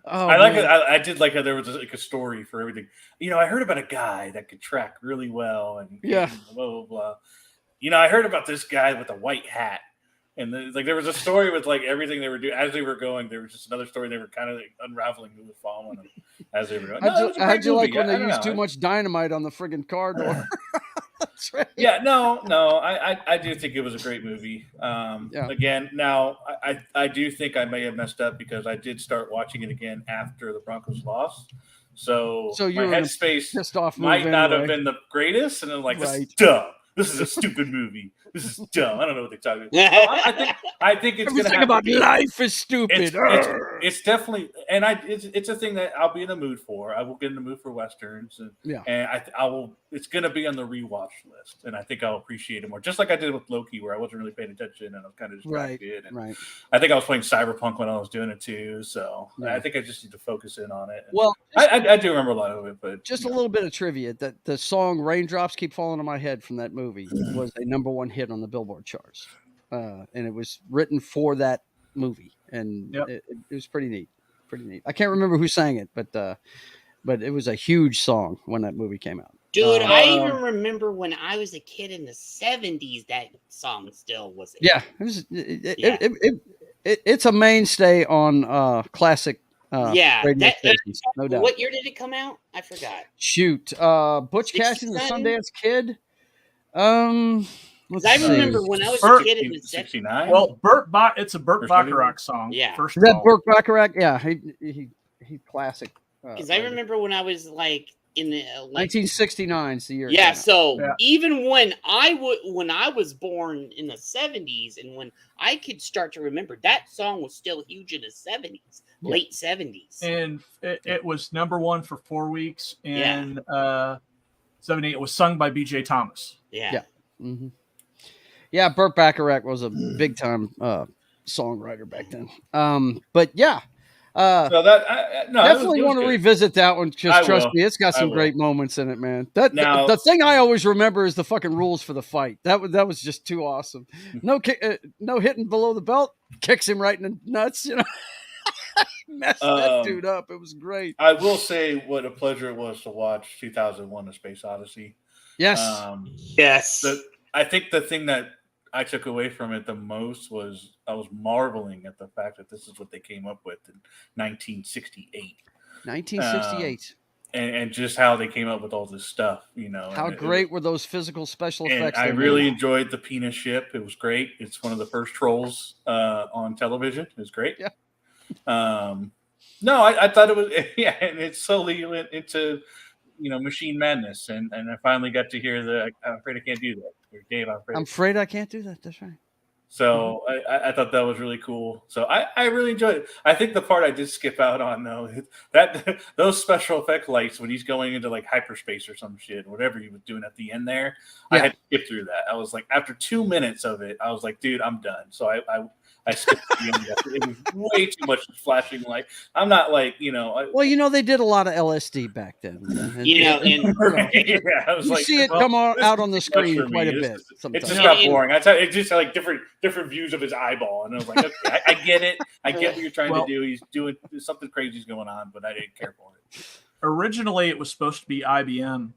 Oh, I like it. I did like how there was like a story for everything. I heard about a guy that could track really well, and blah blah blah. I heard about this guy with a white hat. And there was a story with like everything they were doing as they were going. There was just another story. They were kind of like unraveling who was following them as they were going. How'd you like when they used too much dynamite on the friggin' car door? That's right. Yeah, no. I do think it was a great movie. Again, now I do think I may have messed up because I did start watching it again after the Broncos lost. So my headspace might not have been the greatest, and then this is dumb. This is a stupid movie. This is dumb. I don't know what they're talking about. I think it's going to happen. About life is stupid. It's definitely, and it's a thing that I'll be in the mood for. I will get in the mood for Westerns, and I will. It's going to be on the rewatch list, and I think I'll appreciate it more. Just like I did with Loki, where I wasn't really paying attention and I was kind of distracted. Right. I think I was playing Cyberpunk when I was doing it too, so I think I just need to focus in on it. Well, I do remember a lot of it, but just a little bit of trivia that the song "Raindrops Keep Falling on My Head" from that movie was a #1 hit on the Billboard charts, and it was written for that movie, and it was pretty neat. I can't remember who sang it, but it was a huge song when that movie came out. Dude, I even remember when I was a kid in the 70s, that song still was. Yeah, it's a mainstay on classic. Radio stations, no doubt. What year did it come out? I forgot. Shoot, Butch Cassidy and the Sundance Kid. I remember when I was a kid in the 69. Well, it's a Burt Bacharach song. Yeah, first is that Burt Bacharach? Yeah, he classic. Because I remember when I was like in the 1969 is the year. Yeah, so even when I was born in the 70s, and when I could start to remember, that song was still huge in the 70s, late 70s, and it was #1 for 4 weeks. And 78, it was sung by B.J. Thomas. Yeah. Mm-hmm. Yeah, Burt Bacharach was a big time songwriter back then. But yeah, So that no, Definitely it was want to good. revisit that one. I Just trust will. me, it's got I some will. great moments in it, man. That Now- the thing I always remember is the fucking rules for the fight. That was just too awesome. No no hitting below the belt, kicks him right in the nuts. You know, messed that dude up. It was great. I will say what a pleasure it was to watch 2001: A Space Odyssey. Yes, Yes. I think the thing that I took away from it the most was I was marveling at the fact that this is what they came up with in 1968. 1968. And just how they came up with all this stuff, you know. How great were those physical special And effects? I they really made? enjoyed the penis ship. It was great. It's one of the first trolls on television. It was great. Yeah. No, I thought it was, yeah, and it slowly went into, you know, machine madness. And I finally got to hear I'm afraid I can't do that. Or Dave, I'm afraid I can't do that. That's right. So I thought that was really cool. So I really enjoyed it. I think the part I did skip out on though, that those special effect lights when he's going into like hyperspace or some shit, whatever he was doing at the end there, I had to skip through that. I was like, after 2 minutes of it, I was like, dude, I'm done. So I skipped the end. It was way too much flashing light. I'm not like, you know. Well, you know, they did a lot of LSD back then. And, You know, and yeah, I was you like, see it come out on the screen quite a bit. It Sometimes. just got boring. I tell you, it just had like different views of his eyeball, and I was like, okay, I get it. I get what you're trying to do. He's doing something crazy's going on, but I didn't care for it. Originally, it was supposed to be IBM.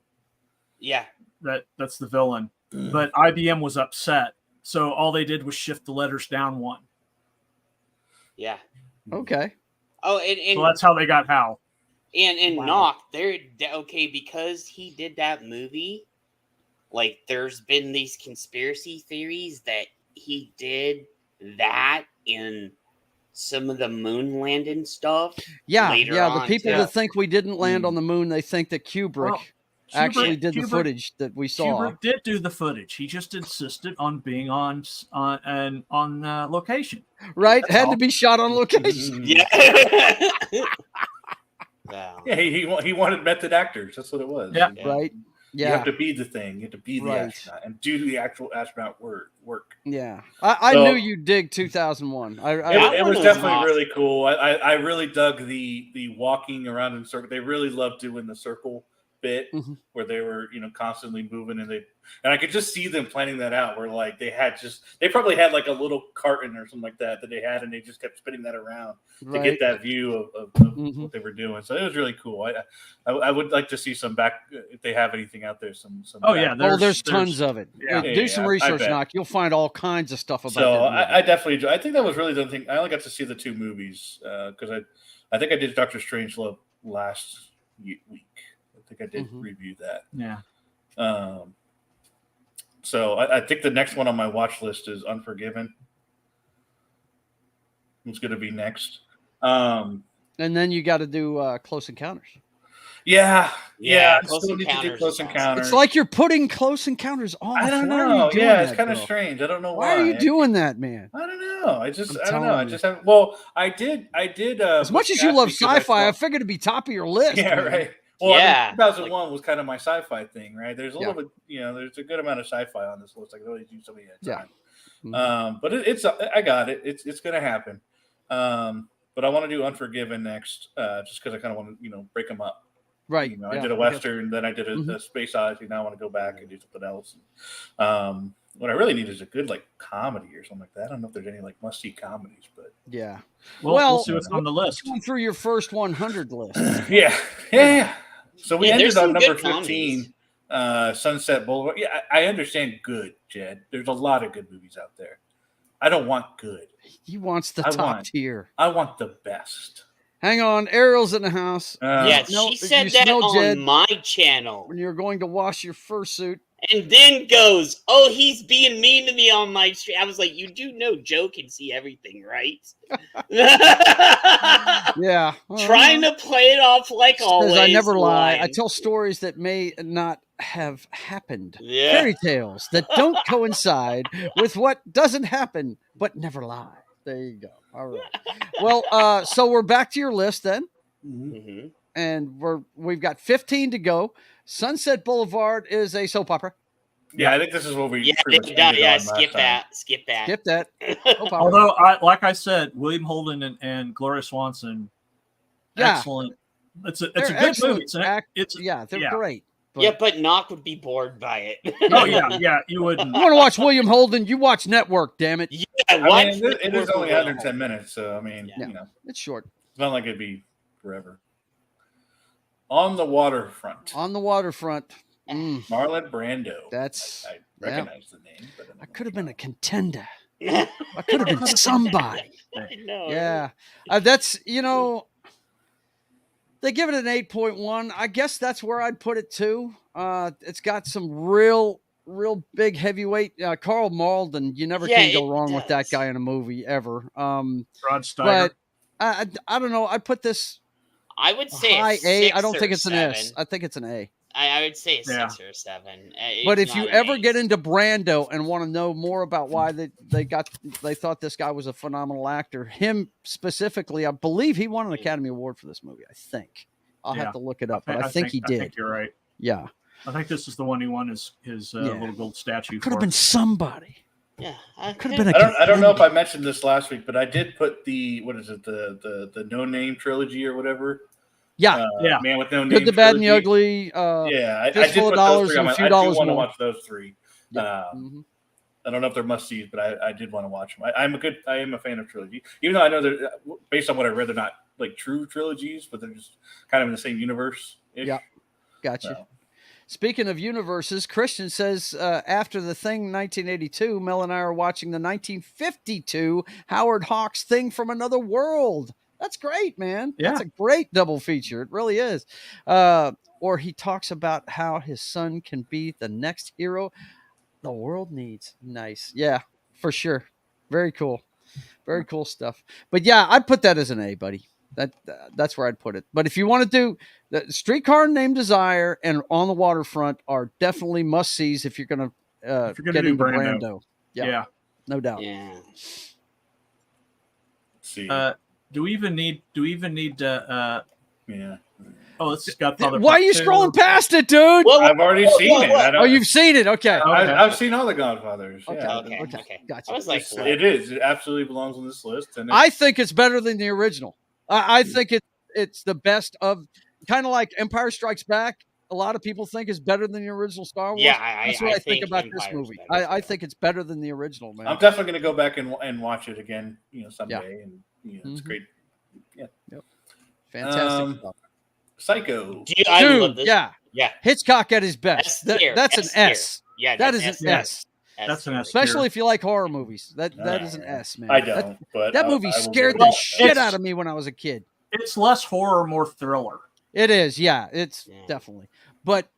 Yeah, that's the villain, but IBM was upset, so all they did was shift the letters down one. Yeah. Okay. Oh, and so that's how they got Hal. And Wow. Noc, they're okay because he did that movie. Like, there's been these conspiracy theories that he did that in some of the moon landing stuff. Yeah, later the on, people too. that think we didn't land on the moon, they think that Kubrick actually did the footage that we saw. Kubrick did do the footage. He just insisted on being on location. Right? That's Had all. to be shot on location. Yeah. Yeah, he wanted method actors. That's what it was. Yeah. Right? You Yeah. have to be the thing. You have to be the astronaut and do the actual astronaut work. Yeah. I knew you dig 2001. It was was definitely awesome. really cool. I really dug the walking around in circle. They really loved doing the circle bit where they were, you know, constantly moving, and I could just see them planning that out where like they probably had like a little carton or something like that they had, and they just kept spinning that around to get that view of what they were doing. So it was really cool. I would like to see some back if they have anything out there. Some there's tons of it. Yeah. Do some research, Noc. You'll find all kinds of stuff about so that movie. I definitely enjoy. I think that was really the thing. I only got to see the 2 movies because I think I did Doctor Strangelove last week. I think I did review that. Yeah. So I think the next one on my watch list is Unforgiven. It's going to be next. And then you got to do Close Encounters. Yeah. Close Still need to do Encounters Close is awesome. Encounters. It's like you're putting Close Encounters off. I don't Why know. are you doing It's that, kind of bro? strange. I don't know Why are you doing that, man? I don't know. I don't know. telling I you. just have. Well, I did. As much as you love sci-fi, I figured it'd be top of your list. Yeah, man. right. Well, Yeah, 2001 was kind of my sci-fi thing, right? There's a little bit, you know, there's a good amount of sci-fi on this list. I can really do something at a time. But it's I got it. It's going to happen. But I want to do Unforgiven next, just because I kind of want to, you know, break them up. Right. You know, I did a Western, then I did a Space Odyssey. Now I want to go back and do something else. What I really need is a good like comedy or something like that. I don't know if there's any like must-see comedies, but Yeah. Well, we'll see what's on the list. Going through your first 100 list. Yeah. So we ended on number 15, comedies. Sunset Boulevard. Yeah, I understand good, Jed. There's a lot of good movies out there. I don't want good. He wants the top tier. I want the best. Hang on, Ariel's in the house. She said that on Jed, my channel. when you're going to wash your fursuit. And then goes, "Oh, he's being mean to me on my stream." I was like, "You do know Joe can see everything, right?" Yeah. Trying to play it off like always. I never lie. I tell stories that may not have happened. Yeah. Fairy tales that don't coincide with what doesn't happen, but never lie. There you go. All right. Well, so we're back to your list then. Mm-hmm. And we've got 15 to go. Sunset Boulevard is a soap opera. Yeah, I think this is what we. Skip that. Skip that. Although, like I said, William Holden and Gloria Swanson excellent. It's a They're good excellent movie. they're great. But Noc would be bored by it. Oh yeah, you wouldn't. You want to watch William Holden? You watch Network, damn it. Yeah, I watch mean, it is Network only Will. 110 minutes, so I mean, Yeah. you know, It's short. it's not like it'd be forever. On the Waterfront. On the Waterfront. Mm, Marlon Brando. that's I recognize the name, but I could have been a contender. I could have been somebody. I know. Yeah. That's, they give it an 8.1. I guess that's where I'd put it too. It's got some real big heavyweight. Carl Malden, you never can go wrong with that guy in a movie ever. Rod Steiger. But I don't know. I'd put this I would say high a A. 6 I don't think or it's an 7. S. I think it's an A. I would say a 6 Yeah. or a 7. But It's if you not an ever 8. get into Brando and want to know more about why they thought this guy was a phenomenal actor, him specifically, I believe he won an Academy Award for this movie. I think I'll have to look it up, but I think he did. I think you're right. Yeah, I think this is the one he won his little gold statue. could have for. been somebody. Yeah, Could have been I don't know if I mentioned this last week, but I did put the No Name trilogy or whatever. Yeah, Man with No Name. Good, the Bad, and the trilogy. Ugly. Yeah, I did Fistful of put Dollars those three on and a my. Few I Dollars do want to More. watch those three. Mhm. I don't know if they're must sees, but I did want to watch them. I am a fan of trilogy, even though I know they're based on what I read, they're not like true trilogies, but they're just kind of in the same universe. Yeah. Gotcha. So. Speaking of universes, Christian says after The Thing 1982, Mel and I are watching the 1952 Howard Hawks Thing from Another World. That's great, man. Yeah. That's a great double feature. It really is. Or he talks about how his son can be the next hero the world needs. Nice. Yeah, for sure. Very cool. Very cool stuff. But yeah, I'd put that as an A, buddy. That's where I'd put it. But if you want to do the Streetcar Named Desire and On the Waterfront are definitely must sees if you're gonna get do into Brando. Brando. Yeah. No doubt. Yeah. Let's see. Do we even need yeah. Oh, it's Godfather. Why are you scrolling past it, dude? I've already seen it. I don't, Oh, you've seen it. Okay. I've seen all the Godfathers. Okay. Yeah. Okay. Gotcha. I was like, It is. It absolutely belongs on this list. And I think it's better than the original. I think it's the best of, kind of like Empire Strikes Back. A lot of people think is better than the original Star Wars. Yeah, That's what I think think about this Empire's movie. better. I think it's better than the original, man. I'm definitely going to go back and watch it again, someday. And it's Mhm. great. Fantastic stuff. Psycho. I Dude, love this. yeah. Yeah. Hitchcock at his best. S tier, That's an S tier. S. Yeah, That that's is an S. S. That's an S. Especially if you like horror movies. That is an S, man. I don't. But That movie I will scared go the with shit it's- out of me when I was a kid. It's less horror, more thriller. It is, yeah. It's Yeah. definitely. But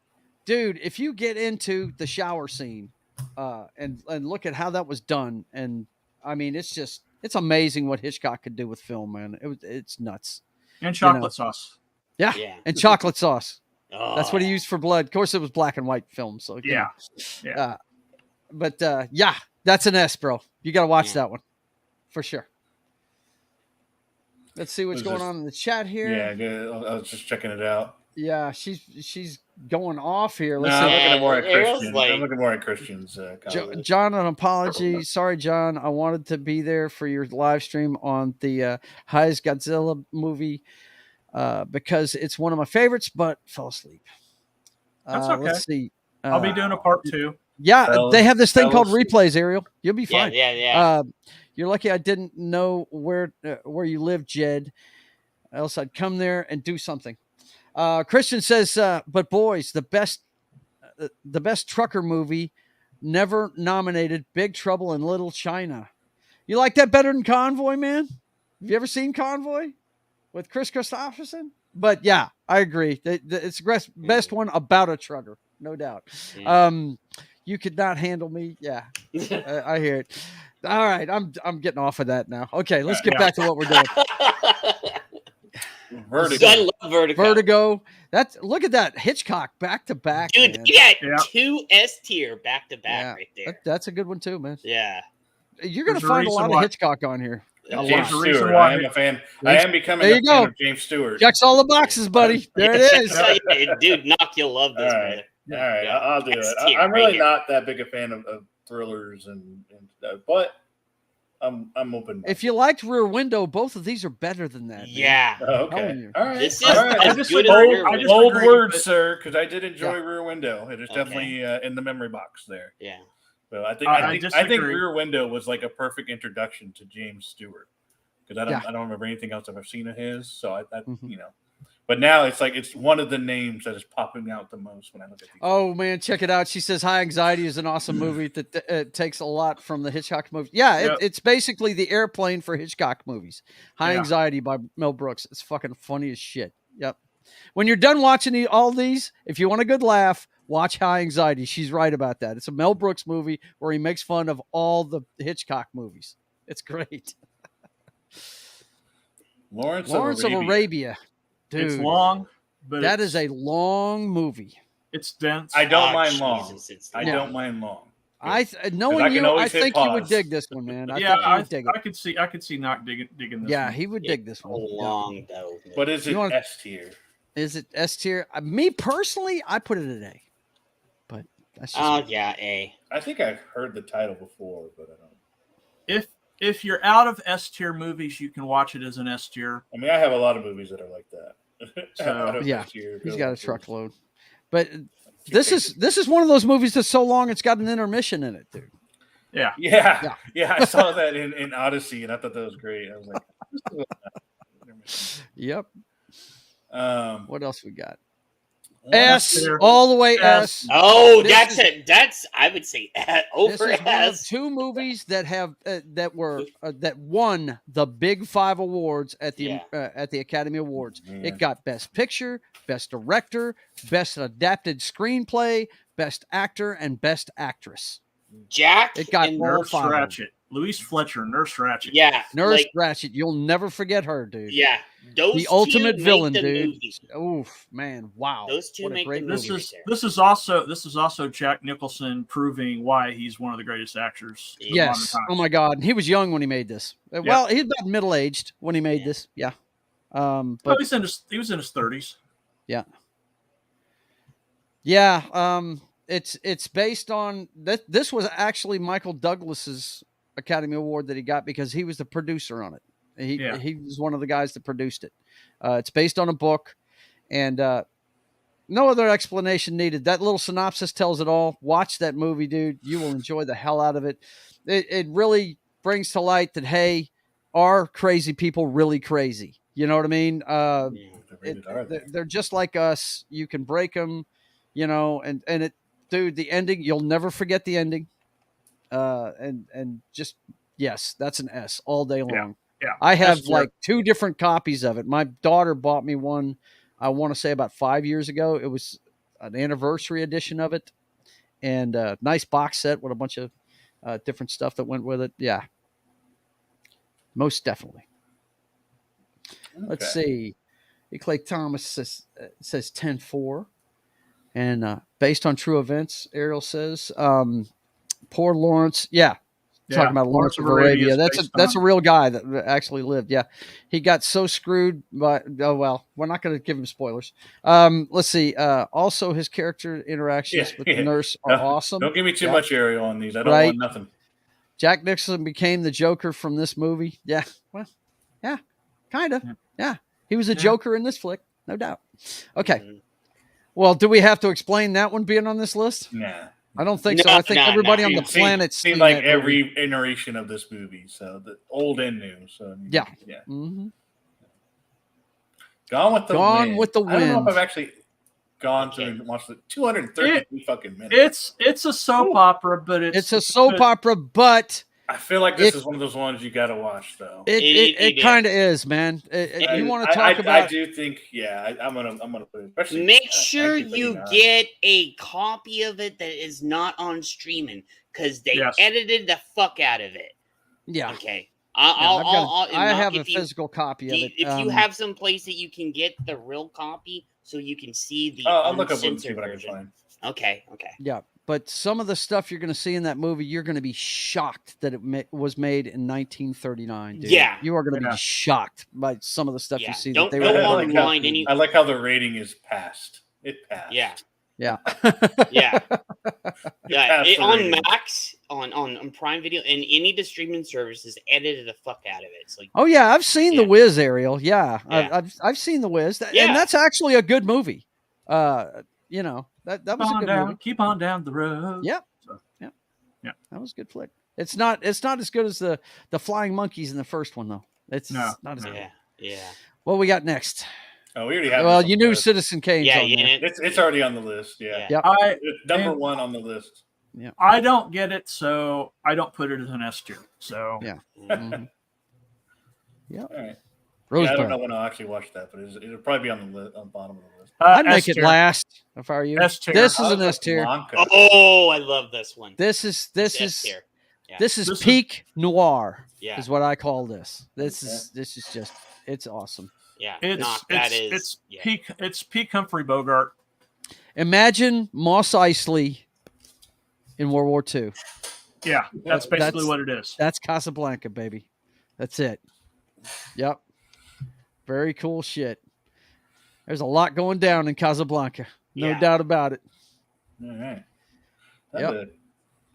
dude, if you get into the shower scene, and look at how that was done, and I mean, it's amazing what Hitchcock could do with film, man. It's nuts. And chocolate sauce. Yeah. Yeah. And chocolate sauce. Oh. That's what he used for blood. Of course, it was black and white film. So you know. Yeah. But yeah, that's an S, bro. You got to watch that one for sure. Let's see what's Was going this- on in the chat here. Yeah, good. I was just checking it out. Yeah, she's going off here. No, Let's I'm see. looking more at Ariel's Christian. like- I'm looking more at Christian's comment. John, an apology. Sorry, John. I wanted to be there for your live stream on the Highest Godzilla movie because it's one of my favorites, but fell asleep. That's okay. Let's see. I'll be doing a part 2. Yeah, Fell- they have this thing called fell asleep. replays, Ariel. You'll be Yeah, fine. yeah. You're lucky I didn't know where you live, Jed. Else I'd come there and do something. Christian says, but boys, the best trucker movie never nominated, Big Trouble in Little China. You like that better than Convoy, man? Have you ever seen Convoy with Chris Christopherson? But yeah, I agree. It's the best one about a trucker, no doubt. You could not handle me. Yeah, I hear it. All right, I'm getting off of that now. Okay, let's get back to what we're doing. Vertigo. I love Vertigo. Vertigo. Look at that Hitchcock back to back. Dude, man. you got Yeah. 2 S tier back to back Yeah, right there. That's a good one too, man. Yeah. You're gonna There's a find a reason lot why- of Hitchcock on here. A Yeah, James lot. There's a reason Stewart. why- I am a fan. I am becoming There a you fan go. of James Stewart. Checks all the boxes, buddy. There it is. Dude, Noc, you'll love this, All right. brother. All right, Yeah. I'll do S it. tier I'm right really here. not that big a fan of thrillers and but I'm open. If you liked Rear Window, both of these are better than that. Man. Yeah. Oh, Telling okay. you. All right. This is All right. as good as disagree. Rear I Window. just- Bold disagree, words, but- sir, because I did enjoy Yeah. Rear Window. It is Okay. definitely in the memory box there. Yeah. So I think I I think disagree. Rear Window was like a perfect introduction to James Stewart because I Yeah. don't remember anything else I've ever seen of his. So I Mhm. you know, but now it's like it's one of the names that is popping out the most when I look at these. Oh man, check it out. She says High Anxiety is an awesome movie that takes a lot from the Hitchcock movies. Yeah, Yep. it's basically the airplane for Hitchcock movies. High Yeah. Anxiety by Mel Brooks. It's fucking funny as shit. Yep. When you're done watching all these, if you want a good laugh, watch High Anxiety. She's right about that. It's a Mel Brooks movie where he makes fun of all the Hitchcock movies. It's great. Lawrence of Arabia. Dude, It's long, but that is a long movie. it's dense. I don't Oh, mind long. Jesus, it's I long. don't mind long. Knowing I can you, I always hit think you would pause. dig this one, man. I yeah, think you would dig it. I could see not digging this. Yeah, one. he would dig this one. Yeah. Long though. But is it You want- S tier? Is it S tier? Me personally, I put it at A. But that's just Oh yeah, A. I think I've heard the title before, but I don't. If you're out of S tier movies, you can watch it as an S tier. I mean, I have a lot of movies that are like that. So, Out of yeah, S tier, he's go got a with truckload. But this is one of those movies that's so long it's got an intermission in it, dude. Yeah. Yeah, Yeah. I saw that in Odyssey, and I thought that was great. I was like, this is Yep. a- What else we got? S S tier. all the way S. S. Oh, This that's I would say over This is one of S. two movies that have that won the big 5 awards at the Academy Awards. Man. It got Best Picture, Best Director, Best Adapted Screenplay, Best Actor, and Best Actress. Jack It got and all Nurse 5 of them. Ratchet. Louise Fletcher, Nurse Ratchet. yeah, Nurse like, Ratchet, you'll never forget her, dude. yeah, those The two ultimate make villain, the dude. movie. Oof, man, wow. Those two What a make great the This movie. movie. is also Jack Nicholson proving why he's one of the greatest actors. of modern Yes. times. Oh my God. And he was young when he made this. Well, he's about middle aged when he made Yeah. this. Yeah. But But he was in his 30s. yeah. It's based on that. This was actually Michael Douglas's Academy Award that he got because he was the producer on it. He was one of the guys that produced it. It's based on a book, and no other explanation needed. That little synopsis tells it all. Watch that movie, dude. You will enjoy the hell out of it. It really brings to light that, hey, are crazy people really crazy? You know what I mean? They're just like us. You can break them, and it, dude, the ending, you'll never forget the ending. And just, yes, that's an S all day long. Yeah. I have S tier. like 2 different copies of it. My daughter bought me one, I want to say about 5 years ago. It was an anniversary edition of it, and a nice box set with a bunch of different stuff that went with it. Yeah, most definitely. Let's see. Clay Thomas says 10-4. And based on true events, Ariel says, poor Lawrence. Yeah. Talking about Lawrence of Arabia. That's a real guy that actually lived. Yeah. He got so screwed by, oh, well, we're not going to give him spoilers. Let's see. Also, his character interactions with the nurse are awesome. Don't give me too much Ariel on these. I don't want nothing. Jack Nicholson became the Joker from this movie. Yeah. Well, yeah. Kind of. Yeah. He was a Joker in this flick. No doubt. Okay. Mm-hmm. Well, do we have to explain that one being on this list? Nah. I don't think so. I think everybody on the planet seemed like every iteration of this movie, so the old and new. So yeah. Mm-hmm. Gone with the Wind. I don't know if I've actually gone through and watched it. 230 fucking minutes. It's a soap opera, but it's a soap opera, but I feel like this is one of those ones you got to watch, though. It kind of is, man. You want to talk about? I do think, I'm gonna put it. Especially, make sure you get a copy of it that is not on streaming because they edited the fuck out of it. Yeah. Okay. I have a physical copy of it. If you have some place that you can get the real copy, so you can see the I'll look up and see what I can find. Okay. Yeah. But some of the stuff you're going to see in that movie, you're going to be shocked that it was made in 1939. Dude. Yeah, you are going to be shocked by some of the stuff you see. Don't that they go were online. I like how the rating is passed. It passed. Yeah. Yeah. On Max, on Prime Video and any of the streaming services edited the fuck out of it. It's like, Oh yeah, I've seen Yeah. The Wiz, Ariel. Yeah, Yeah. I've seen The Wiz, Yeah. and that's actually a good movie. That was a good movie. Keep on down the road. Yep. So, Yep. Yeah. That was a good flick. It's not as good as the flying monkeys in the first one though. It's No, not as no. good. yeah. What we got next? Oh, we already have. Well, this on you the knew list. Citizen Kane's Yeah, on there. It's already on the list. Yeah. Yep. It's number one on the list. I don't get it, so I don't put it as an S tier. So Yeah. Mhm. Yep. All right. Rosebud. Yeah, I don't know when I'll actually watch that, but it'll probably be on the list, on the bottom of the list. I'd make it S-tier. last if I were you. S tier. This is an S tier. Blanca. Oh, I love this one. This is S-tier. Yeah. this is This is- peak noir. Yeah. Is what I call this. This Okay. is just it's awesome. Yeah. It's Knock, that is. it's Yeah. peak Humphrey Bogart. Imagine Mos Eisley in World War II. Yeah, that's basically That's- what it is. That's Casablanca, baby. That's it. Yep. Very cool shit. There's a lot going down in Casablanca. No Yeah. doubt about it. All right. Yep. That's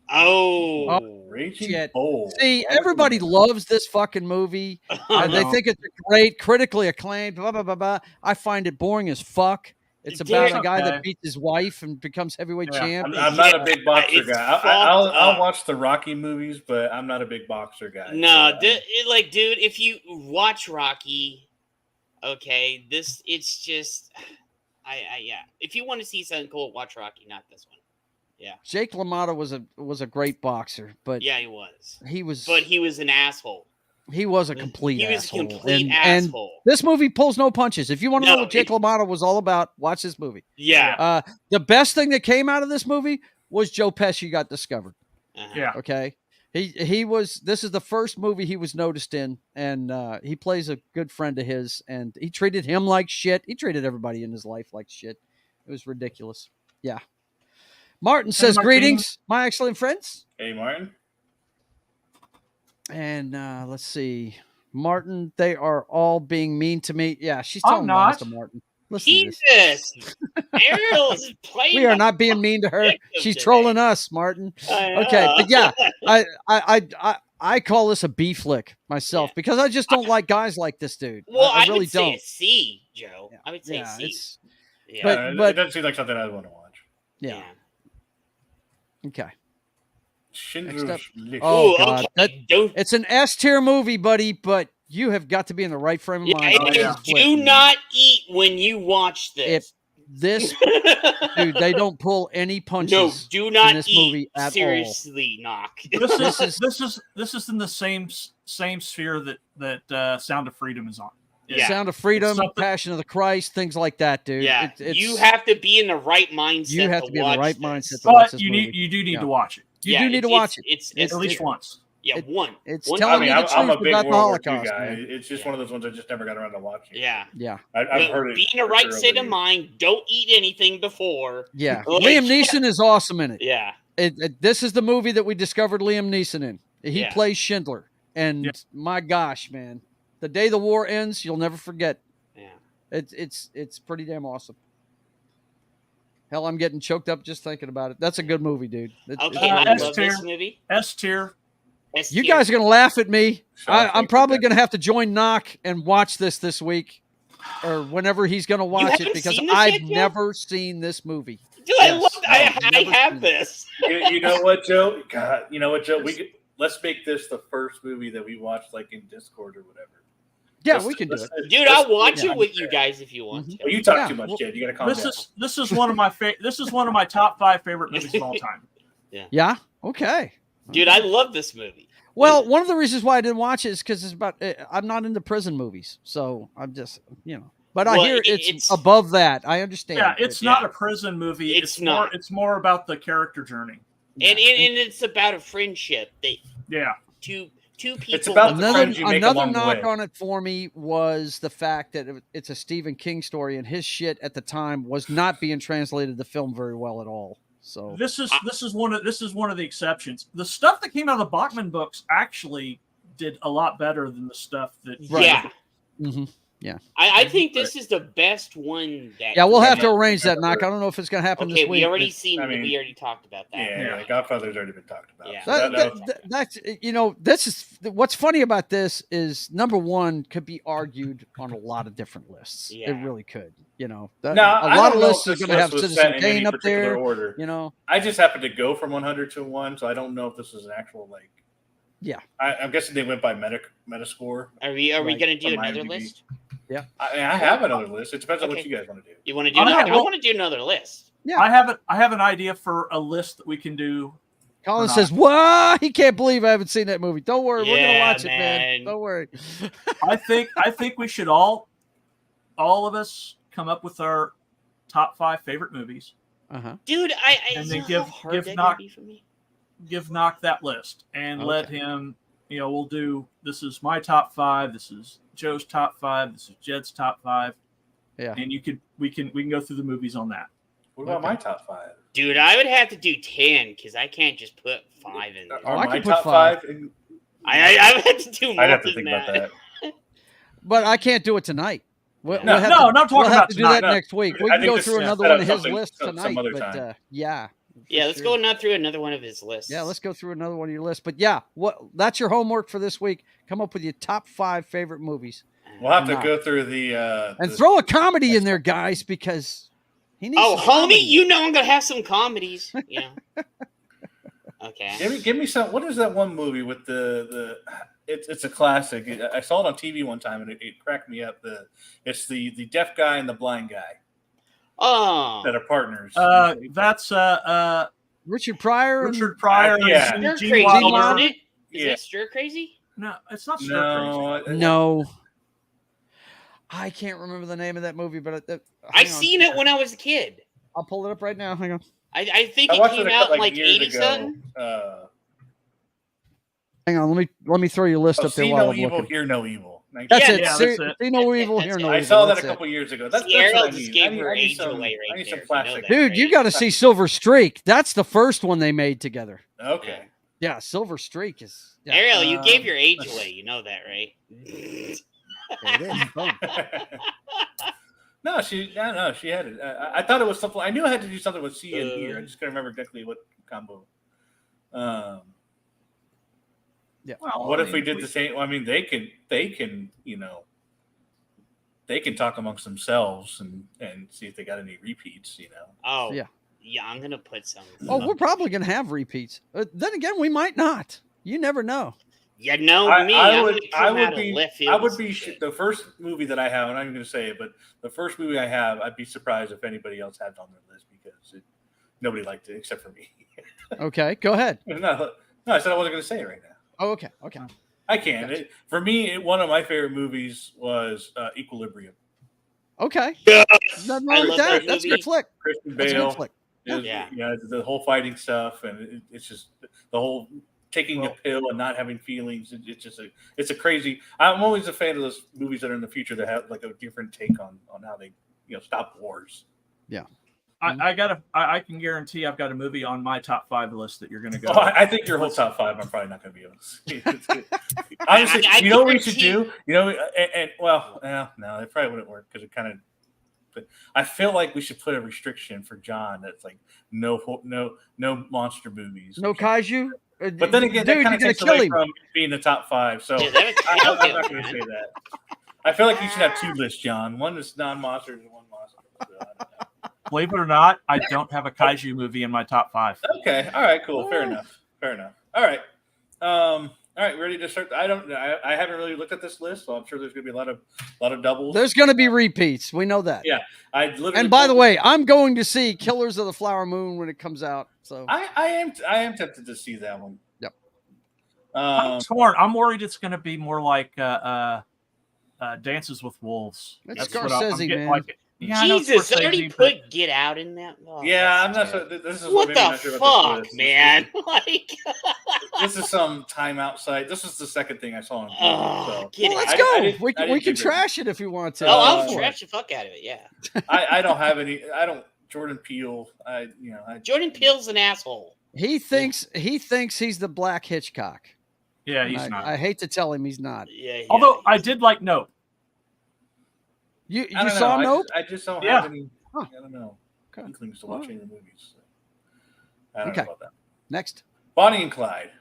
Oh. Raging Shit. Bull. See, everybody loves this fucking movie. They know. think it's great, critically acclaimed, blah, blah, blah, blah. I find it boring as fuck. It's about a guy Okay. that beats his wife and becomes heavyweight Yeah. champ. I'm not a big boxer It's guy. fucked I'll up. watch the Rocky movies, but I'm not a big boxer guy. No, So, dude, if you watch Rocky, okay, it's just, yeah. If you want to see something cool, watch Rocky, not this one. Jake LaMotta was a great boxer, but Yeah, he was. he was But he was an asshole. he was a complete He was asshole. a complete and asshole. this movie pulls no punches. If you want to know No, what Jake LaMotta was all about, watch this movie. Yeah. The best thing that came out of this movie was Joe Pesci got discovered. Uh-huh. Yeah. Okay. He was this is the first movie he was noticed in, and he plays a good friend of his, and he treated him like shit. He treated everybody in his life like shit. It was ridiculous. Yeah. Martin says, Martin. greetings, my excellent friends. Hey, Martin. And let's see. Martin, they are all being mean to me. Yeah, she's I'm telling lies not. to Martin. Listen to this. Jesus. Ariel is playing. We are not being mean to her. victim She's today. trolling us, Martin. Okay, but yeah, I call this a B flick myself Yeah. because I just don't like guys like this dude. Well, I really would say don't. a C, Joe. Yeah. I would say Yeah, C. it's Yeah. but- It doesn't seem like something I want to watch. yeah. Okay. Schindler's up. List. Oh, Ooh, God. okay. Don't. It's an S tier movie, buddy, but you have got to be in the right frame of Yeah, mind. to watch yeah. this flick, do man. not eat when you watch this. This dude, they don't pull any punches. No, do not this eat. movie at all. Seriously, knock. This is in the same sphere that Sound of Freedom is on. Yeah. Sound of Freedom, It's something- Passion of the Christ, things like that, dude. Yeah, It's, you have to be in the right mindset. You have to be in the watch right this. mindset to watch But this you movie. do need Yeah. to watch it You Yeah, do need to it's- watch it. It's at least once. yeah, one. It's One- telling I mean, you the I'm a truth big about the World War II Holocaust, guy. man. It's just Yeah. one of those ones I just never got around to watching. Yeah. Yeah, I've But heard it. be in the for right sure state over of the mind. Don't eat anything before. yeah. Like- Liam Neeson is awesome in it. Yeah. This is the movie that we discovered Liam Neeson in. He Yeah. plays Schindler, and Yeah. my gosh, man, the day the war ends, you'll never forget. Yeah. It's pretty damn awesome. Hell, I'm getting choked up just thinking about it. That's a good movie, dude. It's Okay, really I good. love this movie. S tier. S You tier. guys are gonna laugh at me. I'm thank probably you. gonna have to join Noc and watch this week, or whenever he's gonna watch it, haven't because seen this I've yet, Joe? never seen this movie. Dude, I Yes. love. I I've never seen have it. this. You know what, Joe? God, you know what, Joe? Let's make this the first movie that we watch, like in Discord or whatever. Yeah, we can do it. Dude, I'll watch yeah. it with you guys if you want to. Well, you talk Yeah, too much, well, Jed. You got to calm This down. is one of my this is one of my top 5 favorite movies of all time. Yeah. Okay. Dude, I love this movie. Well, one of the reasons why I didn't watch it is because it's about. I'm not into prison movies, so I'm just But I Well, hear it's- it's above that. I understand. Yeah, it's Yeah. not a prison movie. It's not. It's more about the character journey. And it's about a friendship. Yeah. Two people. about the Another friends you make along the knock way. on it for me was the fact that it's a Stephen King story, and his shit at the time was not being translated to film very well at all. So This is one of the exceptions. The stuff that came out of the Bachman books actually did a lot better than the stuff that Right. Yeah. Mhm. I think this is the best one that. Yeah, we'll have to Yeah. arrange that, Knock. I don't know if it's going to happen Okay, this week. we already but seen. I mean, we already talked about that. Yeah, Yeah. Godfather's already been talked about. Yeah. So that's this is what's funny about this is number one could be argued on a lot of different lists. It Yeah. really could. A no, lot of lists are is going to have Citizen Kane up there. Order. I just happened to go from 100 to 1, so I don't know if this is an actual like. Yeah, I'm guessing they went by Metascore. Are we Right, going to do from another IMDb. list? I have another list. It depends on what Okay. you guys want to do. You want to do? Oh, another, yeah, I want to do another list. Yeah. I have an idea for a list that we can do. Colin not. says, "What? He can't believe I haven't seen that movie. Don't worry, we're going to Yeah, watch it, man. Don't worry." I think we should all of us come up with our top 5 favorite movies. Dude, And then you know give- how hard give that Knock- could be for me. Give Knock that list and let Okay. him. We'll do. This is my top 5. This is Joe's top 5. This is Jed's top 5. Yeah. And we can go through the movies on that. What about Okay. my top 5? Dude, I would have to do 10 because I can't just put 5 in there. Oh, I my can put top 5. 5? I would have to do more I'd have to than think about that. But I can't do it tonight. We'll No, have no, to, I'm not talking we'll have about to do tonight, that no. next week. We I can think go this through is another set one up of his something- lists some tonight. other But time. yeah. Yeah, for let's sure. go through another one of his lists. Yeah, let's go through another one of your lists. But yeah, that's your homework for this week. Come up with your top 5 favorite movies. We'll have to Not. go through the And throw a comedy in there, guys, because he needs Oh, some homie, comedy. you know I'm gonna have some comedies. Yeah. Okay. give me some. What is that one movie with the it's a classic. I saw it on TV one time and it cracked me up. It's the deaf guy and the blind guy Oh, that are partners. That's Richard Pryor. Richard Pryor. yeah. and stir Gene crazy, Wilder. isn't it? Is Yeah. that stir crazy? No, it's not stir crazy. No, No. I can't remember the name of that movie, but I seen it when I was a kid. I'll pull it up right now. Hang on. I think I it watched came it out in like years 80 ago. something. Hang on. Let me throw your list up there See while no I'm evil, looking. hear no evil. That's Yeah, it. yeah, See, that's it. see no That's it, evil, that's hear it. no I evil. saw that That's a it. couple years ago. That's Ariel what I just need. gave I her need age some, away right I need there, some if you know plastic. that. Dude, you got to see Silver Streak. That's the first one they made together. Okay. Yeah, Silver Streak is. Yeah, Ariel, you gave your age away. You know that, right? there it is. Boom. No, she had it. I thought it was something. I knew I had to do something with C and E. I just couldn't remember exactly what combo. Yeah. Well, What I if we mean, did the same? I mean, they can, they can talk amongst themselves and see if they got any repeats. Oh, Yeah. yeah. I'm gonna put some. Oh, we're probably going to have repeats. Then again, we might not. You never know. You know me. I I'm would, gonna I come would out of be, left field I would with be some shit. the first movie that I have. I'm not even going to say it, but the first movie I have, I'd be surprised if anybody else had it on their list because nobody liked it except for me. Okay, go ahead. No, I said I wasn't going to say it right now. Oh, okay. Okay. I can. Gotcha. For me, one of my favorite movies was Equilibrium. Okay. Yeah. Nothing I wrong with love that. that That's a movie. good flick. Christian That's a Bale. good flick. Yeah. The whole fighting stuff, and it's just the whole taking a pill and not having feelings. It's just it's a crazy. I'm always a fan of those movies that are in the future that have like a different take on how they stop wars. I can guarantee I've got a movie on my top 5 list that you're going to go. Oh, I think your whole top 5, I'm probably not going to be able to see. Honestly, I you know what we should guarantee- do? No, it probably wouldn't work because it kind of. But I feel like we should put a restriction for John that's like no monster movies. No kaiju. But then again, dude, that kind you're of gonna takes kill away him. from being the top 5. So Yeah, that would kill I'm him, not going to man. say that. I feel like you should have 2 lists, John. One is non-monsters and one monster. So, I don't know. Believe it or not, I don't have a kaiju movie in my top 5. Okay. All right. Cool. Fair enough. All right. All right. Ready to start? I haven't really looked at this list, so I'm sure there's going to be a lot of doubles. There's going to be repeats. We know that. Yeah. I literally. And by the way, I'm going to see Killers of the Flower Moon when it comes out. So I am tempted to see that one. Yep. I'm torn. I'm worried it's going to be more like Dances with Wolves. That's what I'm Scorsese, getting man. Like. Yeah, I know it's Jesus, I already Scorsese, but- put Get Out in that. Oh, Yeah, I'm that's not. terrible. This is What maybe I'm the not sure about fuck, this list. man? Like, This is some timeout site. This is the second thing I saw on Google. oh, So get well, out. let's I go. didn't- We I can didn't give it- trash it if you want to. Oh, I'll Uh, trash the fuck out of it. Yeah, I don't have any. I don't. Jordan Peele. Jordan Peele's an asshole. He thinks he's the Black Hitchcock. Yeah, he's And not. I hate to tell him he's not. Yeah. Although I did like Nope. You I don't saw know. Nope? I just don't Yeah. have any. Huh. I don't know. Okay. Inklings to watch any of the movies. So. I don't Okay. know about that. Next. Bonnie and Clyde.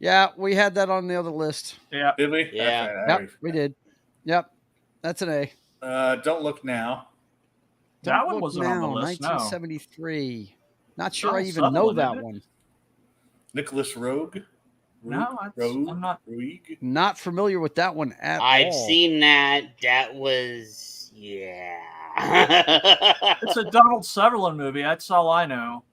Yeah, we had that on the other list. Yeah. Did we? Yeah. That's right. I Yep, already we forgot. did. Yep, that's an A. Don't Look Now. That Don't one Look wasn't on the Now, list, no. 1973. Not sure I Donald even know Sutherland, that isn't it? one. Nicholas Rogue. No, I'm not. Rogue. Not familiar with that one at I've all. seen that. That was yeah. It's a Donald Sutherland movie. That's all I know.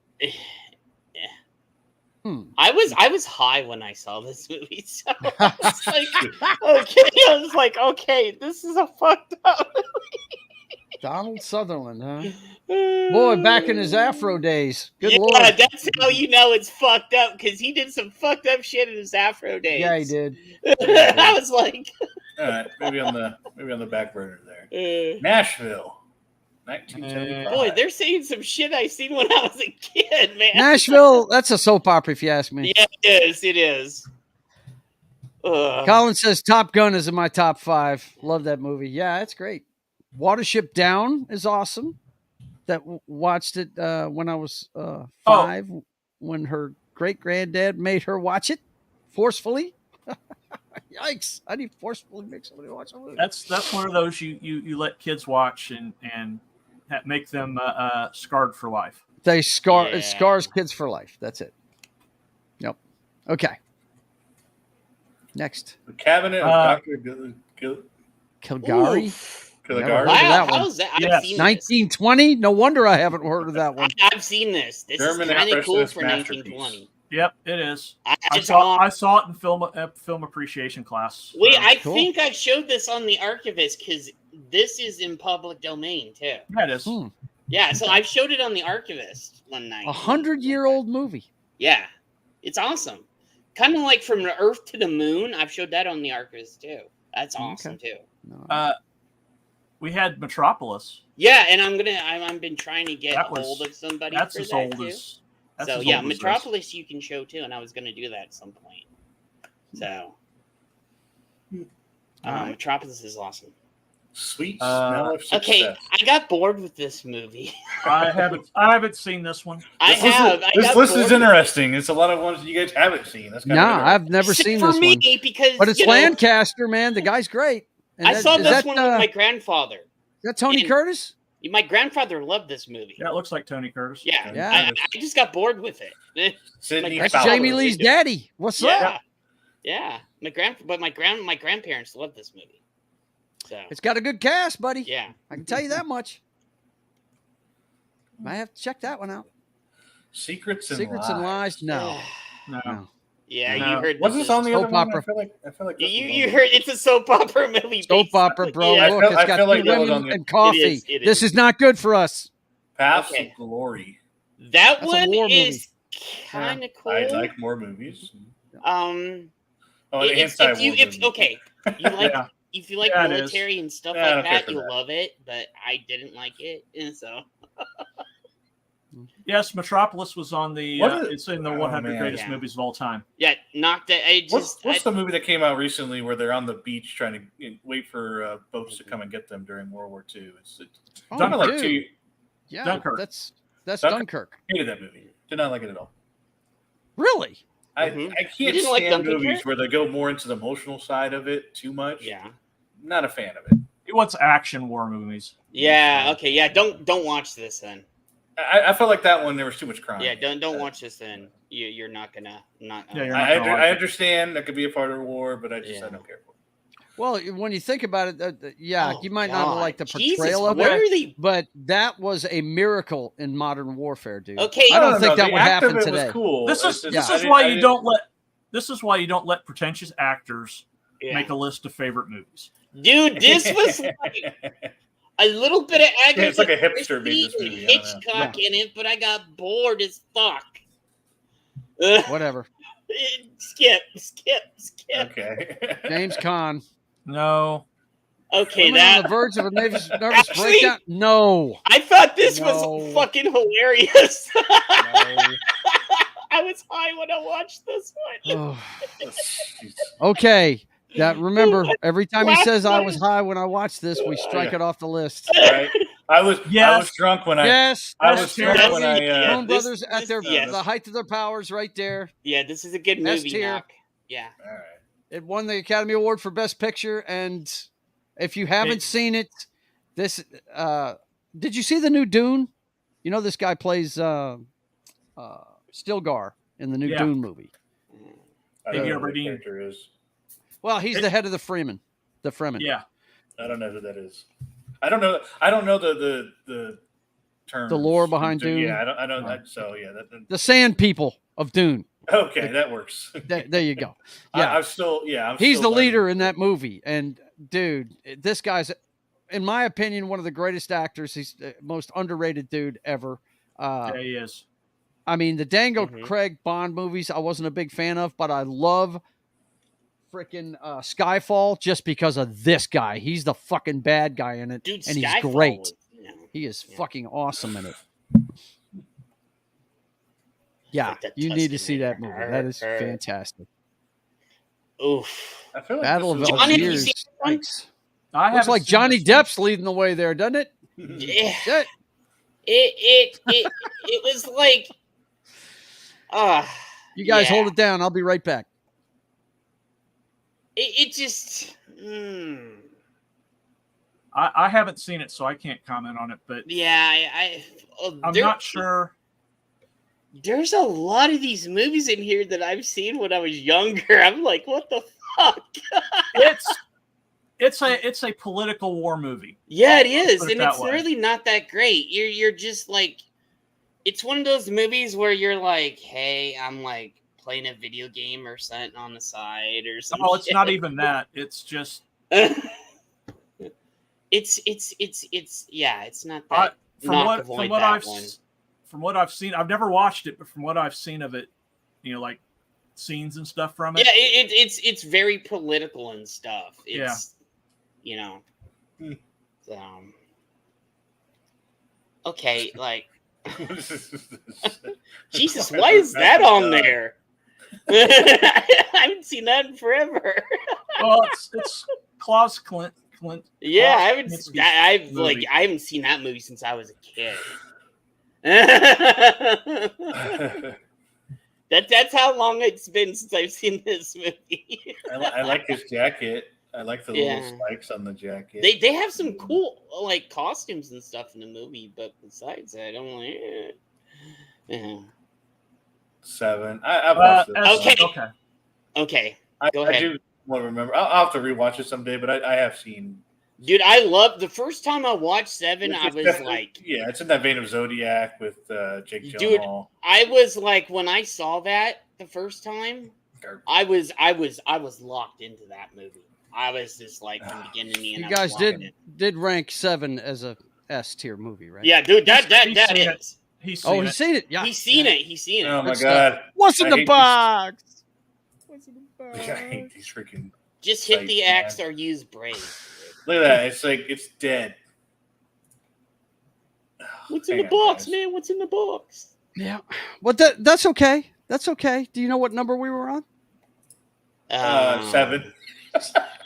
I was high when I saw this movie, so I was like, okay, I was like, okay, this is a fucked up. Donald Sutherland, huh? Boy, back in his Afro days. Good yeah, Lord. that's how you know it's fucked up because he did some fucked up shit in his Afro days. Yeah, he did. I was like, All right, maybe on the back burner there. Nashville, 1975. boy, they're saying some shit I seen when I was a kid, man. Nashville, that's a soap opera if you ask me. Yeah, it is. It is. Colin says Top Gun is in my top 5. Love that movie. Yeah, it's great. Watership Down is awesome. Watched it when I was 5, when her great granddad made her watch it forcefully. Yikes! How do you forcefully make somebody watch a movie? That's one of those you let kids watch and make them scarred for life. It scars kids for life. That's it. Yep. Okay. Next. The Cabinet of Dr. Kilgari. Caligari. Never heard of Wow, that one. how's that? I've Yes. seen 1920? No wonder I haven't heard of that one. I've seen this. This German is kind of cool Impressionist for masterpiece. 1920. Yep, it is. I It's saw on. it in film appreciation class. Wait, I Cool. think I showed this on the Archivist because this is in public domain too. Yeah, it is. Yeah, so I showed it on the Archivist one night. 100-year-old movie. Yeah, it's awesome. Kind of like From the Earth to the Moon. I've showed that on the Archivist too. That's awesome too. No. We had Metropolis. Yeah, and I've been trying to get hold of somebody That's for as that old too. as. So yeah, Metropolis you can show too, and I was going to do that at some point. So, Metropolis is awesome. Sweet Smell of Success. Okay, I got bored with this movie. I haven't seen this one. This list is interesting. It's a lot of ones you guys haven't seen. That's No, I've never seen for this me one. because But it's Lancaster, man. The guy's great. And I saw is this that, one with my grandfather. Is that Tony and- Curtis? My grandfather loved this movie. Yeah, it looks like Tony Curtis. Yeah, Yeah. I just got bored with it. Sydney That's Fowler. Jamie Lee's daddy. What's up? Yeah. My grandparents loved this movie. So It's got a good cast, buddy. yeah. I can tell you that much. I have to check that one out. Secrets and Lies? No. No. No. Yeah, No. you heard Was this on the other Soap one? opera. I feel like this You was heard it's a soap opera movie. Soap based opera, on- bro. Yeah. Look, it's I got feel like two that was women on the- and coffee. It This is. is not good for us. Paths Okay. of Glory. That That's a one war is kind of cool. I like more movies. Oh, if you if you like Yeah, it is. military and stuff Yeah, I don't like care that, for you'll that. love it. But I didn't like it, and so Yes, Metropolis was on the. It's in the 100 man. greatest Yeah. movies of all time. yeah, knocked it. What's the movie that came out recently where they're on the beach trying to wait for boats to come and get them during World War II? It's Oh, kind of like dude. two. Yeah, Dunkirk. that's Dunkirk. Dunkirk. Hated that movie. Did not like it at all. Really? I You can't didn't like stand Dunkirk? movies where they go more into the emotional side of it too much. Yeah, Not a fan of it. He wants action war movies. yeah, okay, yeah. Don't watch this then. I felt like that one there was too much crime. Yeah, don't watch this then. You're not gonna not. Yeah, you're not gonna like I it. understand that could be a part of the war, but I Yeah. don't care for it. Well, when you think about it, Oh, you might not God. like the Jesus, portrayal of where it, are they? but that was a miracle in modern warfare, dude. Okay, I don't No, think that the would act of happen it today. Was cool. This is It's just- I why didn't- you don't let. This is why you don't let pretentious actors Yeah. make a list of favorite movies. Dude, this was like a little bit of Agatha It's like a hipster made this Christie movie, and I don't know. Hitchcock in it, but I got bored as fuck. Whatever. Skip. Okay. James Caan. No. Okay, Women on the verge of a nervous Actually- breakdown? No. I thought this No. was fucking hilarious. No. I was high when I watched this one. Oh. Okay. That remember, every time he says I was high when I watched this, we strike Yeah. it off the list. Right? I was Yes. drunk when I Yes, I that's was drunk terrible. when I Yeah, Moon this- Brothers at their yes. the height of their powers, right there. Yeah, this is a good S movie, tier. Noc. Yeah. all right. It won the Academy Award for Best Picture, and if you haven't seen it, this did you see the new Dune? You know this guy plays Stilgar in the new Yeah. Dune movie. I don't Maybe know who the Aberdeen. character is. Well, he's the head of the Fremen. The Fremen. Yeah. I don't know who that is. I don't know the terms. The lore behind Dune? Yeah, I don't. No. So yeah, The Sand People of Dune. okay, that works. There you go. Yeah. I'm still. Yeah, He's still the leader learning. in that movie. And dude, this guy's, in my opinion, one of the greatest actors. He's the most underrated dude ever. Yeah, he is. I mean, the Daniel Mhm. Craig Bond movies, I wasn't a big fan of, but I love freaking Skyfall just because of this guy. He's the fucking bad guy in it, Dude, and he's Skyfall great. was, you know, He is Yeah. fucking awesome in it. Yeah, like that you need to Tuscan see that nigger. movie. That is Arr. fantastic. Oof. I feel like Battle of this was- Johnny, have you Algiers. seen this one? Thanks. I Looks haven't like seen Johnny this one. Depp's leading the way there, doesn't it? Yeah. Shit. It was like, You guys yeah. hold it down. I'll be right back. It just, I haven't seen it, so I can't comment on it. But yeah. I'm there- not sure. There's a lot of these movies in here that I've seen when I was younger. I'm like, what the fuck? It's a political war movie. Yeah, it is, put it and that it's way. really not that great. You're just like, it's one of those movies where you're like, hey, I'm like playing a video game or something on the side or something. Oh, it's not even that. It's just it's yeah, it's not that. From what I've seen, I've never watched it, but from what I've seen of it, like scenes and stuff from it. Yeah, it's very political and stuff. It's okay, like Jesus, why is that on there? I haven't seen that in forever. Well, it's Klaus Clint. Yeah, Klaus I haven't. Kinski's movie. I haven't seen that movie since I was a kid. That's how long it's been since I've seen this movie. I like his jacket. I like the Yeah. little spikes on the jacket. They have some cool like costumes and stuff in the movie, but besides that, I'm like, yeah. 7. I've watched it. Okay. Okay, go I ahead. do want to remember. I'll have to rewatch it someday, but I have seen. Dude, I love the first time I watched 7. I It's was definitely- like, yeah, it's in that vein of Zodiac with Jake Dude, Gyllenhaal. I was like, when I saw that the first time, I was locked into that movie. I was just like from beginning to end. You I was guys locked in. did rank 7 as a S tier movie, right? Yeah, dude, that He's seen it. is. He's seen Oh, he's seen it. Yeah. He's seen it. He's seen it. Oh my Good stuff. god! What's in I the hate box? What's in the box? I hate these freaking. Just hit the Sights, X or use brave. Look at that! It's like it's dead. What's in Hang the on, box, guys. man? What's in the box? Yeah. Well, that's okay. That's okay. Do you know what number we were on? 7.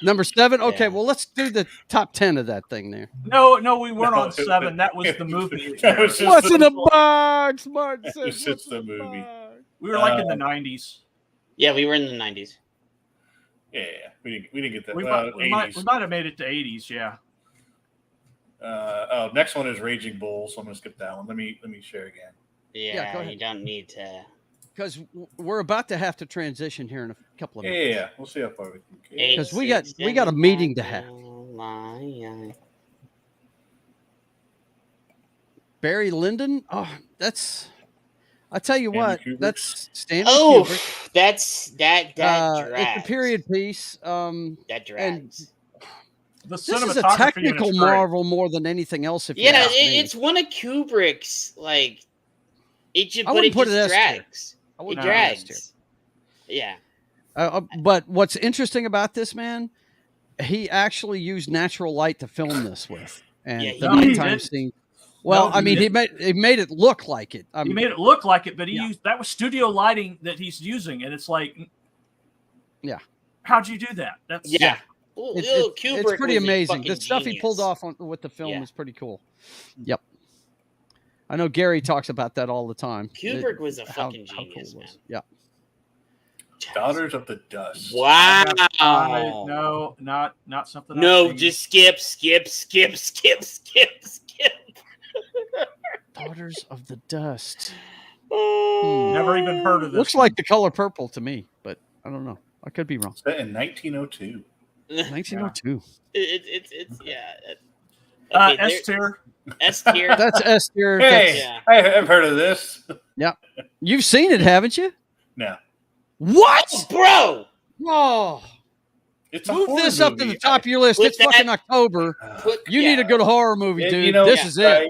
Number 7? Okay, Yeah. well, let's do the top 10 of that thing there. No, we weren't No, on 7. That was the movie. That was just What's the- in the box, Martin said. It's What's just in the movie. box? We were like in the 90s. Yeah, we were in the 90s. Yeah, we didn't get that. We Well, might 80s. have made it to 80s. Yeah. Next one is Raging Bull, so I'm gonna skip that one. Let me share again. Yeah, go ahead. you don't need to. Because we're about to have to transition here in a couple of Yeah, minutes. yeah, we'll see how far we can get. 'Cause we got a meeting to have. Barry Lyndon? Oh, that's... I tell you Stanley what, Kubrick? that's Stanley Oh, Kubrick. that drags. It's a period piece. That drags. The This is a cinematography in it's technical great. marvel more than anything else. If you Yeah, ask me. it's one of Kubrick's like. I But wouldn't it put it just S tier. drags. I It wouldn't put it S tier. drags. Yeah. But what's interesting about this man, he actually used natural light to film this with, and Yeah, he the did. nighttime No, scene. Well, he I mean, he didn't. made it look like it. He made it look like it, but he Yeah. used that was studio lighting that he's using, and it's like, Yeah. how'd you do that? That's Yeah. Kubrick It's pretty was a amazing. fucking The stuff he pulled genius. off with the film Yeah. is pretty cool. Yep. I know Gary talks about that all the time. Kubrick was a how fucking cool genius, it was. man. Yeah. Daughters of the Dust. Wow. No, not something. No, I've seen. just skip. Daughters of the Dust. Never even heard of this. Looks like The Color Purple to me, but I don't know. I could be wrong. Set in 1902. 1902. It's yeah. Okay, S tier. S tier. That's S tier. Hey, Yeah. I've heard of this. You've seen it, haven't you? No, What? Bro, Oh, it's a move horror this up to movie. the top of your list. Put It's fucking October. You need a good horror movie, Yeah, dude. you know, This is it.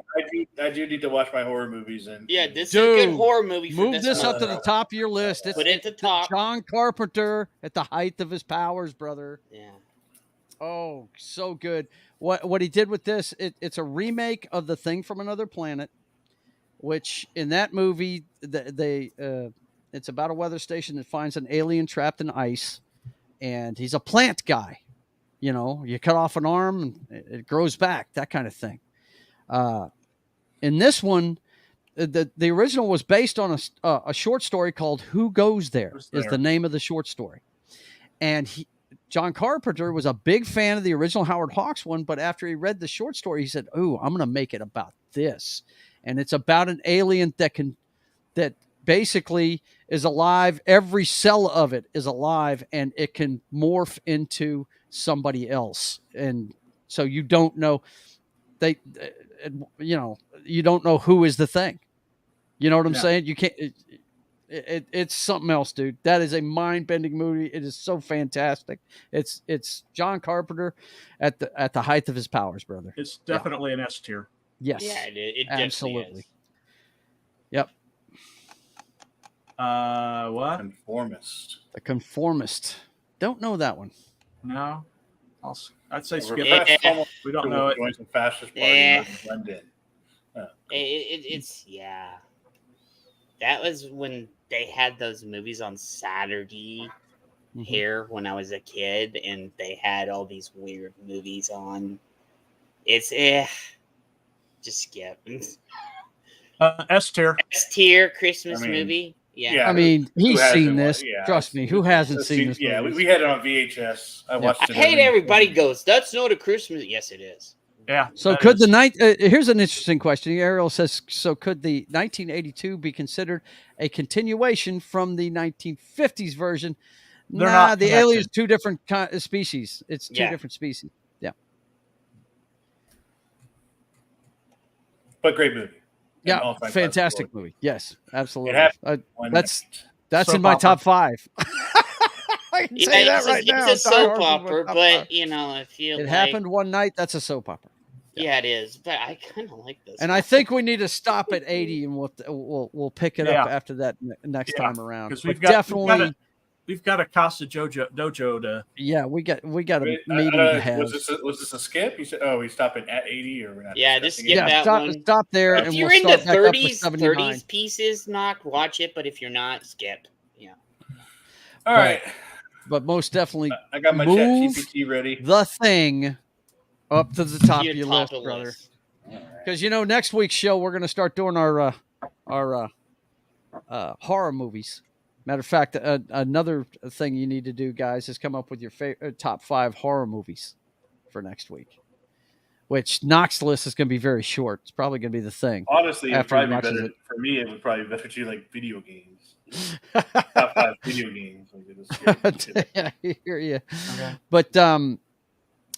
I do need to watch my horror movies and Yeah, this is a good Dude, horror movie. For Move this up to the top of your list. It's Put it at the top. John Carpenter at the height of his powers, brother. Yeah. Oh, so good. What he did with this, it's a remake of The Thing from Another Planet, which in that movie it's about a weather station that finds an alien trapped in ice, and he's a plant guy. You know, you cut off an arm and it grows back, that kind of thing. In this one, the original was based on a short story called "Who Goes There?" is the name of the short story, and John Carpenter was a big fan of the original Howard Hawks one, but after he read the short story, he said, "Oh, I'm going to make it about this," and it's about an alien that basically is alive. Every cell of it is alive, and it can morph into somebody else, and so you don't know you don't know who is the thing. You know what I'm saying? You can't. It's something else, dude. That is a mind-bending movie. It is so fantastic. It's John Carpenter at the height of his powers, brother. It's definitely an S tier. Yes. Yeah, it absolutely. Is. Yep. What? Conformist. The Conformist. Don't know that one. No. I'd say skip Yeah. it. We don't know it. Join some fascist party Yeah. and blend in. It's yeah. That was when they had those movies on Saturday here when I was a kid, and they had all these weird movies on. It's just skip. S tier. S tier Christmas movie. Yeah. I mean, he's seen hasn't this. yeah. Trust me. Who hasn't seen this? Yeah, movie? we had it on VHS. I watched I it. hate everybody goes, that's not a Christmas. Yes, it is. Yeah. So could the night? Here's an interesting question. Ariel says, "So could the 1982 be considered a continuation from the 1950s version?" They're nah, not the connected. alien's two different species. It's two different species. Yeah. But great movie. Yeah, all-time fantastic classic movie. Yes, absolutely. It happened one That's night. in my Soap top 5. I can say that right now. It's a Die soap Hard was my opera, top but 5. you know, I feel It like, happened one night. That's a soap opera. Yeah, it is. But I kind of like this. And I think we need to stop at 80, and we'll pick it up after that next time around. Because But we've got a Casa Dojo to. Yeah, we got a Wait, meeting to have. was this a skip? You said, he's stopping at 80, or we're not? Yeah, just discussing skip it? that one. Stop there, If and you're we'll into start back up with 30s 79. pieces, watch it. But if you're not, skip. Yeah. All right. But most definitely, I got my move chat GPT ready. The Thing up to the top of your top list, of brother. list. Because next week's show we're going to start doing our horror movies. Matter of fact, another thing you need to do, guys, is come up with your top 5 horror movies for next week. Which Noc List is going to be very short. It's probably going to be The Thing. Honestly, it would after he probably be watches better it. for me. It would probably be better to do like video games. Top 5 video games. I hear you. Okay. But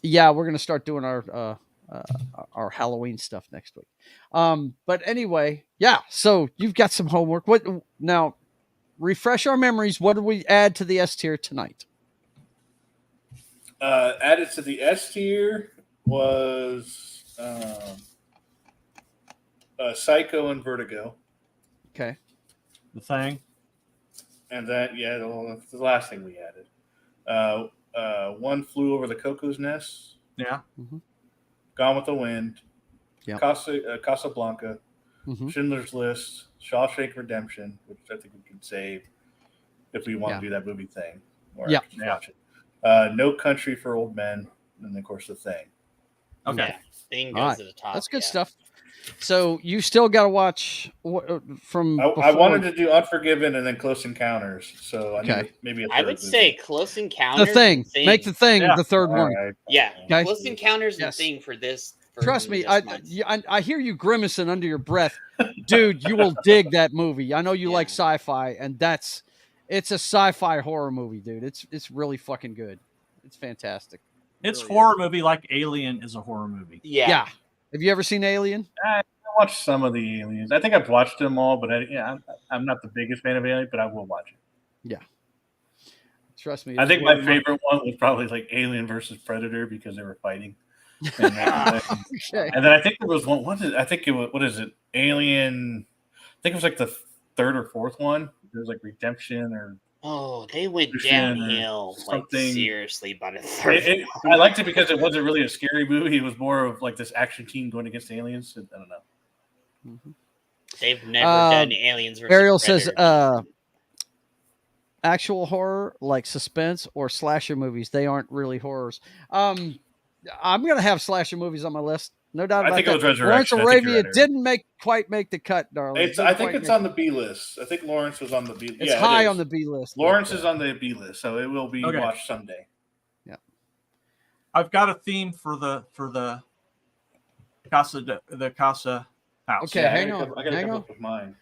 yeah, we're going to start doing our Halloween stuff next week. But anyway, yeah. So you've got some homework. What now? Refresh our memories. What did we add to the S tier tonight? Added to the S tier was Psycho and Vertigo, Okay. The Thing. and that that's the last thing we added. One Flew Over the Cuckoo's Nest, Yeah. Gone with the Wind, Yep. Casablanca, Mhm. Schindler's List, Shawshank Redemption, which I think we can save if we want Yeah. to do that movie thing. Or Yeah. just watch it. No Country for Old Men, and of course The Thing. Okay. Yeah, Thing All goes right. to the top. That's good yeah. stuff. So you still got to watch from before. I wanted to do Unforgiven and then Close Encounters. So I Okay. need maybe a third I would movie. say Close Encounters. The Thing. and Make the Thing Yeah. the third All one. right. Yeah, Okay. Close Encounters and Yes. Thing for this. Trust me, this month. I hear you grimacing under your breath, dude. You will dig that movie. I know you like Yeah. sci-fi, and it's a sci-fi horror movie, dude. It's really fucking good. It's fantastic. It's Really horror is. movie like Alien is a horror movie. Yeah. Have you ever seen Alien? I watched some of the Aliens. I think I've watched them all, but I'm not the biggest fan of Alien, but I will watch it. Trust me. I it's think one my of favorite one was probably like Alien versus Predator because they were fighting. And Okay. then I think there was one. What is it? Alien. I think it was like the third or fourth one. There was like Redemption or. Oh, they went Christian or downhill like something. seriously by the third. I liked it because it wasn't really a scary movie. It was more of like this action team going against aliens. I don't know. Mhm. They've never done Aliens versus Ariel Predator. says, actual horror like suspense or slasher movies, they aren't really horrors. I'm gonna have slasher movies on my list, no doubt about I think that. it was Lawrence Resurrection. I think you're Arabia right, didn't quite make the cut, darling. I think it's on the B list. I think Lawrence was on the B. It's high on the B list. Lawrence is on the B list, so it will be Okay. watched someday. I've got a theme for the Casa house. Okay, hang on. I gotta Hang come on. up with mine.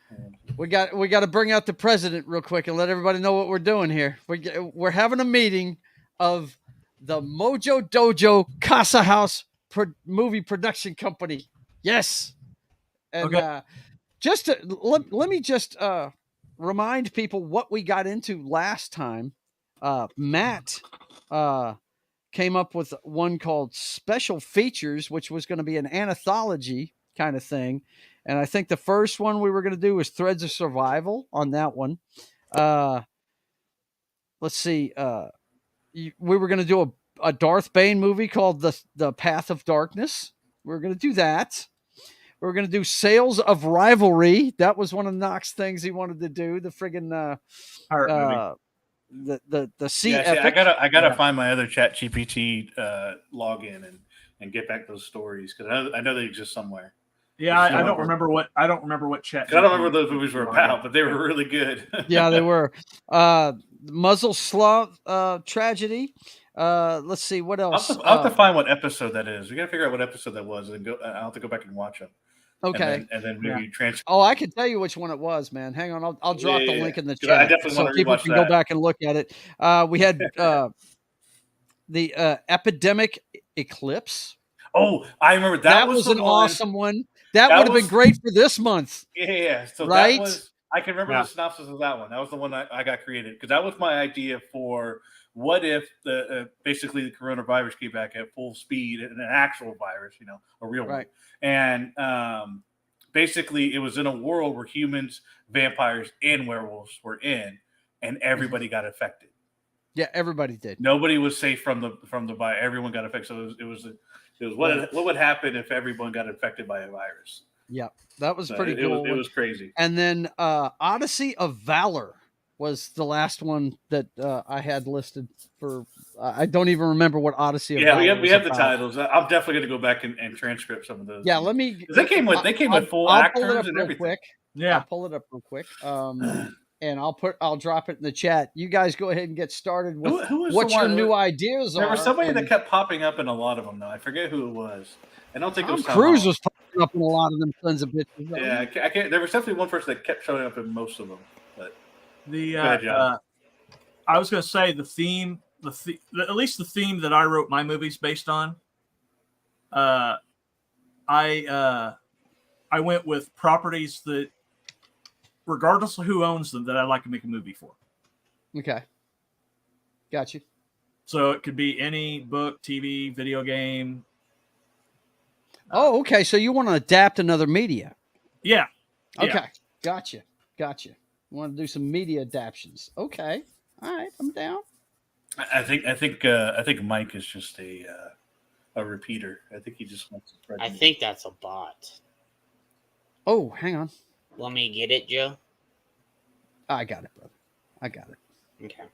We got to bring out the president real quick and let everybody know what we're doing here. We're having a meeting of the Mojo Dojo Casa House movie production company. Yes, and Okay. let me just remind people what we got into last time. Matt came up with one called Special Features, which was going to be an anthology kind of thing. And I think the first one we were going to do was Threads of Survival on that one. Let's see. We were going to do a Darth Bane movie called The Path of Darkness. We were going to do that. We were going to do Sales of Rivalry. That was one of Noc's things he wanted to do. The friggin' Pirate movie. the sea Yeah, see, epic. I gotta Yeah. find my other Chat GPT login and get back those stories because I know they exist somewhere. Yeah, I Sure. don't remember what chat. 'Cause I don't remember what those movies were about, but they were really good. Yeah, they were. Muzzle Slaw tragedy. Let's see what else. I'll have to find what episode that is. We gotta figure out what episode that was, and I'll have to go back and watch them. Okay. and then maybe transfer. Oh, I can tell you which one it was, man. Hang on, I'll drop the link in the 'Cause I chat definitely so wanna people rewatch can go that. back and look at it. We had the epidemic eclipse. Oh, I remember That was the an one- awesome one. That That would have was- been great for this month. Yeah. So Right? that was. I can remember Yeah. the synopsis of that one. That was the one I got created because that was my idea for what if the basically the coronavirus came back at full speed and an actual virus, a real Right. one, and basically it was in a world where humans, vampires, and werewolves were in, and everybody got affected. Yeah, everybody did. Nobody was safe from the virus. Everyone got affected. So it was what would happen if everyone got infected by a virus. Yeah, that was So pretty it cool. was, it was crazy. And then Odyssey of Valor was the last one that I had listed for. I don't even remember what Odyssey of Valor We was have the about. titles. I'm definitely going to go back and transcript some of those. Yeah, let me. 'Cause they came with full I'll pull it actors up and real everything. quick. I'll Yeah. pull it up real quick. And I'll drop it in the chat. You guys go ahead and get started with Who was what the your one? new ideas There are. was somebody and that kept popping up in a lot of them, though. I forget who it was. I don't think it Tom was Tom Cruise Holland. was popping up in a lot of them sons of bitches. Yeah, I can't. There was definitely one person that kept showing up in most of them. But The ahead, John. I was going to say at least the theme that I wrote my movies based on. I went with properties that, regardless of who owns them, that I'd like to make a movie for. Okay, got you. So it could be any book, TV, video game. Oh, okay. So you want to adapt another media? Yeah. Okay, gotcha. You want to do some media adaptions? Okay, all right, I'm down. I think Mike is just a repeater. I think he just wants to spread. I think that's a bot. Oh, hang on. Want me to get it, Joe? I got it, brother. I got it. Okay.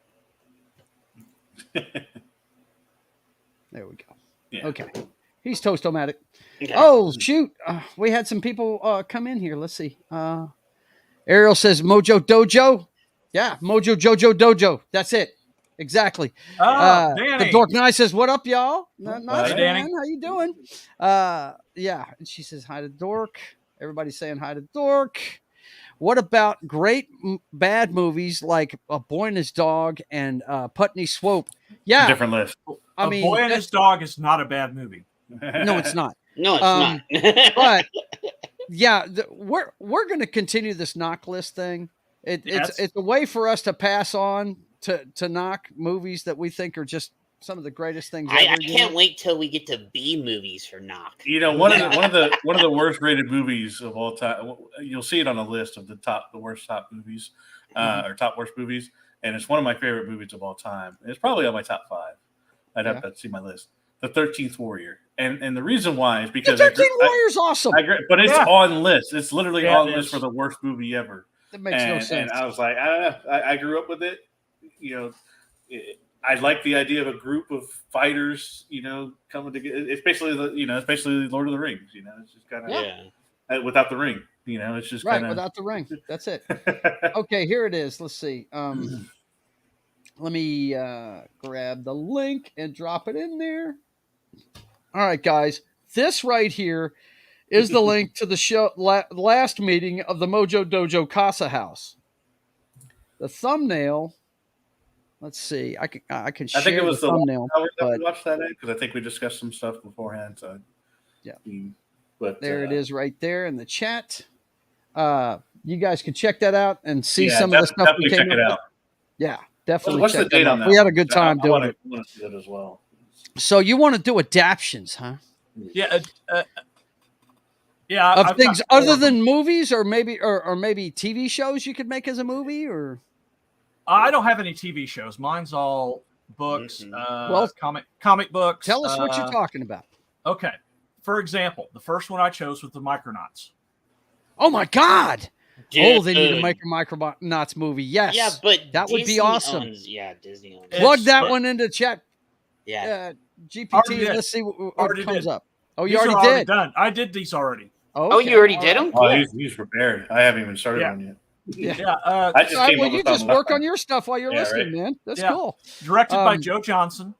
There we go. Yeah. Okay. He's Toast-O-Matic. Okay. Oh, shoot. We had some people come in here. Let's see. Ariel says Mojo Dojo. Yeah, Mojo Jojo Dojo. That's it. Exactly. Oh, The Danny. Dork Knight says, "What up, y'all? Not much, Hey, man. Danny. How you doing?" Yeah. And she says hi to Dork. Everybody's saying hi to Dork. What about great bad movies like A Boy and His Dog and Putney Swope? Yeah, Different list. I A mean, Boy and His Dog is not a bad movie. no, it's not. No, it's not. But yeah, we're going to continue this Noc List thing. Yes. It's a way for us to pass on to knock movies that we think are just some of the greatest things I ever. can't wait till we get to B movies for Noc. You know, one of the worst rated movies of all time. You'll see it on a list of the worst top movies, or top worst movies, and it's one of my favorite movies of all time. It's probably on my top 5. I'd have to see my list. The 13th Warrior, and the reason why is because The 13th Warrior's awesome. I agree, but it's on list. It's literally Yeah, on it list is. for the worst movie ever. That makes no sense. And I was like, I grew up with it. You know, I like the idea of a group of fighters, you know, coming together. It's basically especially Lord of the Rings. You know, it's just kind of without the ring. You know, it's just right without the ring. That's it. Okay, here it is. Let's see. Let me grab the link and drop it in there. All right, guys. This right here is the link to the show last meeting of the Mojo Dojo Casa house. The thumbnail. Let's see. I can share I think it was the thumbnail. that we watched that because I think we discussed some stuff beforehand. So yeah, but there it is right there in the chat. You guys can check that out and see some of the stuff we came check up it with. out. Yeah, definitely. What's the date on that? We had a good time doing it. I want to see that as well. So you want to do adaptions, huh? Yeah. Yeah. Of things other than movies, or maybe TV shows you could make as a movie, or I don't have any TV shows. Mine's all books. Comic books. Tell us what you're talking about. Okay. For example, the first one I chose was the Micronauts. Oh my God! Dude. Oh, they need to make a Micronauts movie. Yes. Yeah, but that would be awesome. Disney owns. Plug that one into chat. Yeah. GPT. And let's see what comes up. Oh, you already did. Done. I did these already. Okay. Oh, you already did them? Oh, he's prepared. I haven't even started on yet. Yeah. I just came up you with just something. work on your stuff while you're listening, man. That's cool. Directed by Joe Johnson.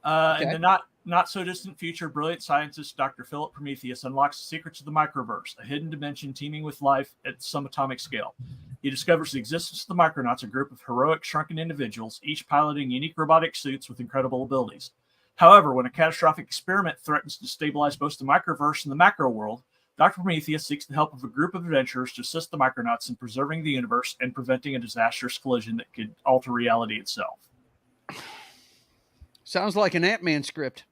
In the not so distant future, brilliant scientist Dr. Philip Prometheus unlocks the secrets of the microverse, a hidden dimension teeming with life at some atomic scale. He discovers the existence of the Micronauts, a group of heroic, shrunken individuals, each piloting unique robotic suits with incredible abilities. However, when a catastrophic experiment threatens to destabilize both the microverse and the macro world, Dr. Prometheus seeks the help of a group of adventurers to assist the Micronauts in preserving the universe and preventing a disastrous collision that could alter reality itself. Sounds like an Ant-Man script.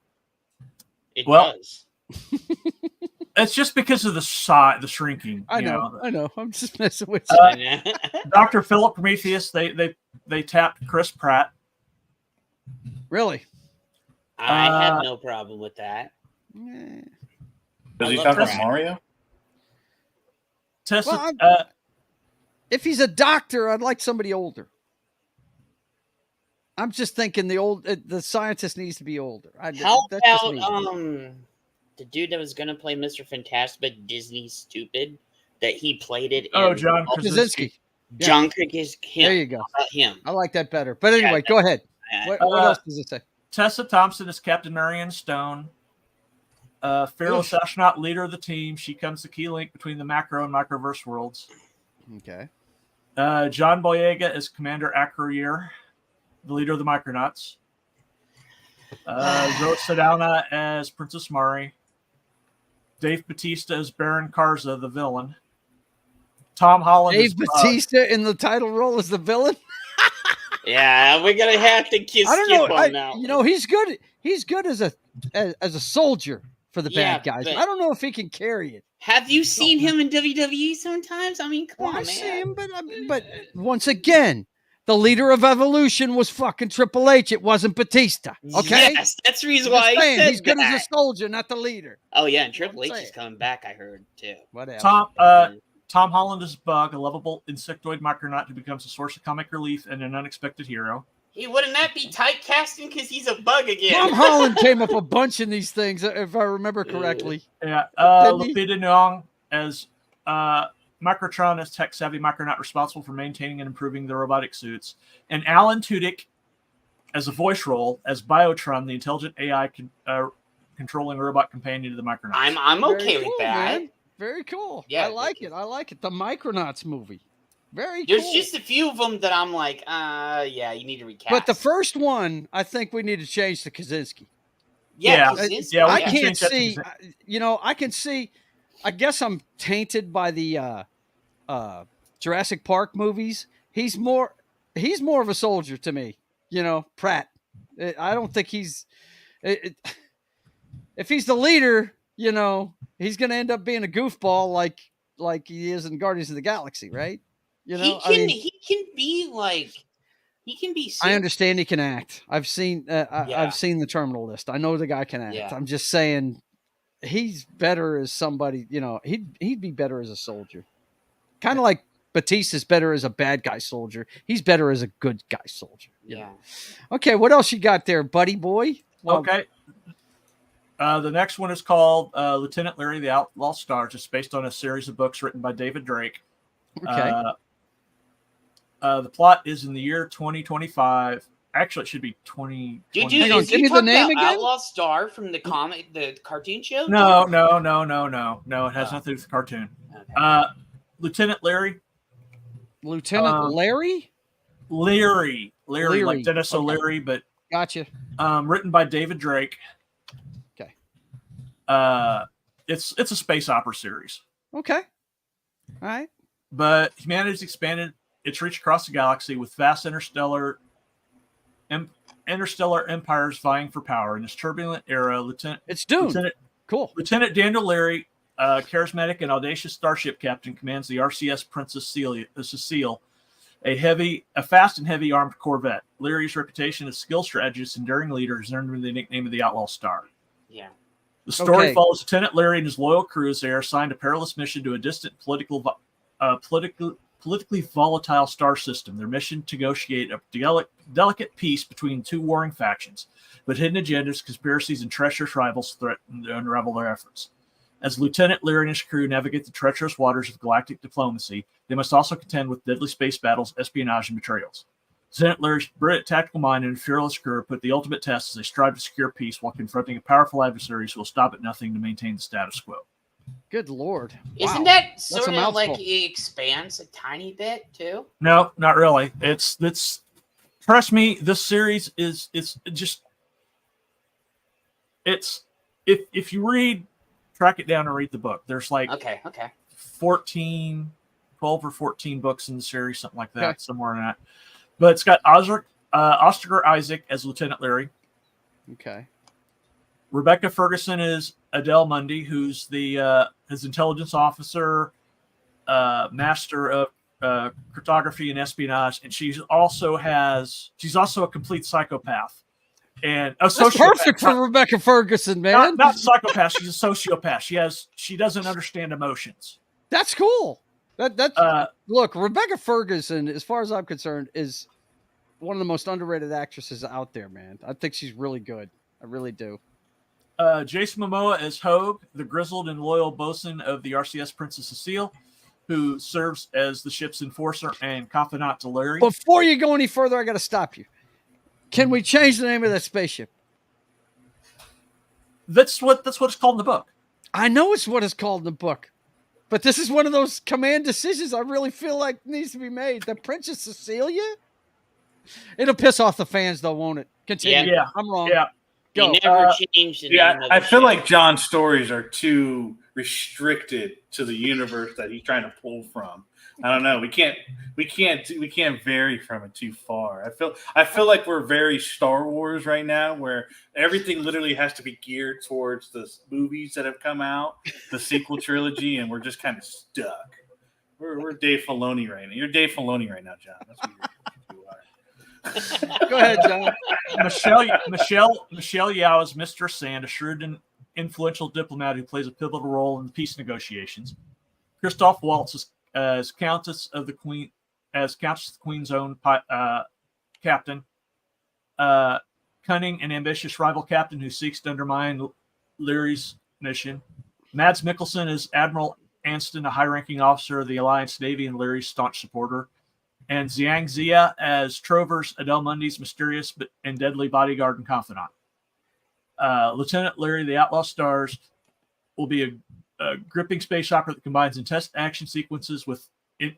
It does. It's just because of the size, the shrinking. I know. I'm just messing with you. Dr. Philip Prometheus, they tapped Chris Pratt. Really? I have no problem with that. Does he talk about Mario? If he's a doctor, I'd like somebody older. I'm just thinking the scientist needs to be older. How about the dude that was going to play Mr. Fantastic, but Disney's stupid, that he played it? John Krasinski. John Krasinski. There you go. How about him? I like that better. But anyway, go ahead. What else does it say? Tessa Thompson is Captain Marion Stone. Fearless astronaut, leader of the team. She comes the key link between the macro and microverse worlds. Okay. John Boyega is Commander Acroyer, the leader of the Micronauts. Rose Sedana as Princess Mari. Dave Bautista as Baron Karza, the villain. Tom Holland Dave Bautista in the title role as the villain? Yeah, we're gonna have to skip on that. You know, he's good. He's good as a soldier for the bad guys. I don't know if he can carry it. Have you seen him in WWE sometimes? I mean, come on, man. I see him, but once again, the leader of Evolution was fucking Triple H. It wasn't Batista. Okay, yes, that's the reason why he's good as a soldier, not the leader. Oh yeah, and Triple H is coming back. I heard too. Whatever. Tom Holland is Bug, a lovable insectoid micronaut who becomes a source of comic relief and an unexpected hero. Hey, wouldn't that be typecasting because he's a bug again? Tom Holland came up a bunch in these things, if I remember correctly. Yeah, Didn't he? Lupita Nyong as Microtron as tech-savvy Micronaut responsible for maintaining and improving the robotic suits, and Alan Tudyk as a voice role as Biotron, the intelligent AI controlling robot companion to the Micronauts. I'm okay Very with cool, that. man. Very cool. Yeah, I like it. I like it. The Micronauts movie. Very There's cool. just a few of them that I'm like, yeah, you need to recast. But the first one, I think we need to change to Kaczynski. yeah, Yeah. 'cause this- Yeah, we I can can't change that to see, Kaczynski. I can see, I guess I'm tainted by the Jurassic Park movies. He's more of a soldier to me, Pratt. I don't think he's, if he's the leader, he's going to end up being a goofball like he is in Guardians of the Galaxy, right? he can be like, he can be. I understand he can act. I've seen Yeah. I've seen the Terminal List. I know the guy can act. Yeah. I'm just saying he's better as somebody, he'd be better as a soldier. Kind of like Batista's better as a bad guy soldier. He's better as a good guy soldier. Yeah. Okay, what else you got there, buddy boy? Well, Okay. The next one is called Lieutenant Larry, the Outlaw Star. It's based on a series of books written by David Drake. Okay. The plot is in the year 2025. Actually, it should be 20. Dude, Hang on, is give you me the talking name about again? Outlaw Star from the cartoon show? No. It has Oh. nothing to do with the cartoon. Okay. Lieutenant Larry. Lieutenant Larry? Leary, Leary, like Dennis okay. O'Leary, but Gotcha. written by David Drake. Okay. It's a space opera series, Okay. All right. but humanity's expanded its reach across the galaxy with vast interstellar empires vying for power. In this turbulent era, It's Dune. Cool. Lieutenant Daniel Leary, charismatic and audacious starship captain, commands the RCS Princess Cecile, a fast and heavy armed corvette. Leary's reputation as skilled strategist and daring leader has earned him the nickname of the Outlaw Star. Yeah. The story Okay. follows Lieutenant Leary and his loyal crew as they are assigned a perilous mission to a distant politically volatile star system. Their mission to negotiate a delicate peace between two warring factions, but hidden agendas, conspiracies, and treacherous rivals threaten to unravel their efforts. As Lieutenant Leary and his crew navigate the treacherous waters of galactic diplomacy, they must also contend with deadly space battles, espionage, and betrayals. Lieutenant Leary's brilliant tactical mind and fearless crew put the ultimate test as they strive to secure peace while confronting a powerful adversary who will stop at nothing to maintain the status quo. Good Lord. Isn't Wow. that That's a sort of mouthful. like it expands a tiny bit too? No, not really. It's trust me, this series is if you track it down and read the book, there's like Okay. 12 or 14 books in the series, something like that, Okay. somewhere in that. But it's got Oscar Isaac as Lieutenant Leary. Okay. Rebecca Ferguson is Adele Mundy, who's his intelligence officer, master of cryptography and espionage, and she's also a complete psychopath and a That's sociopath. perfect for Rebecca Ferguson, man. Not psychopath. She's a sociopath. She doesn't understand emotions. That's cool. Look, Rebecca Ferguson, as far as I'm concerned, is one of the most underrated actresses out there, man. I think she's really good. I really do. Jason Momoa as Hogue, the grizzled and loyal bosun of the RCS Princess Cecile, who serves as the ship's enforcer and confidant to Larry. Before you go any further, I got to stop you. Can we change the name of that spaceship? That's what it's called in the book. I know it's what it's called in the book, but this is one of those command decisions I really feel like needs to be made. The Princess Cecilia? It'll piss off the fans, though, won't it? Continue. Yeah. I'm wrong. Yeah. They Go. never changed the name Yeah, of the I feel ship. like John's stories are too restricted to the universe that he's trying to pull from. I don't know. We can't vary from it too far. I feel like we're very Star Wars right now, where everything literally has to be geared towards the movies that have come out, the sequel trilogy, and we're just kind of stuck. We're Dave Filoni right now. You're Dave Filoni right now, John. That's what you are. Go ahead, John. Michelle Yao is Mistress Sand, a shrewd and influential diplomat who plays a pivotal role in the peace negotiations. Christoph Waltz is as Countess of the Queen's own captain. cunning and ambitious rival captain who seeks to undermine Leary's mission. Mads Mikkelsen is Admiral Anston, a high-ranking officer of the Alliance Navy and Leary's staunch supporter. And Zhang Zia as Trovers, Adele Mundy's mysterious and deadly bodyguard and confidant. Lieutenant Leary, the Outlaw Stars, will be a gripping space opera that combines intense action sequences with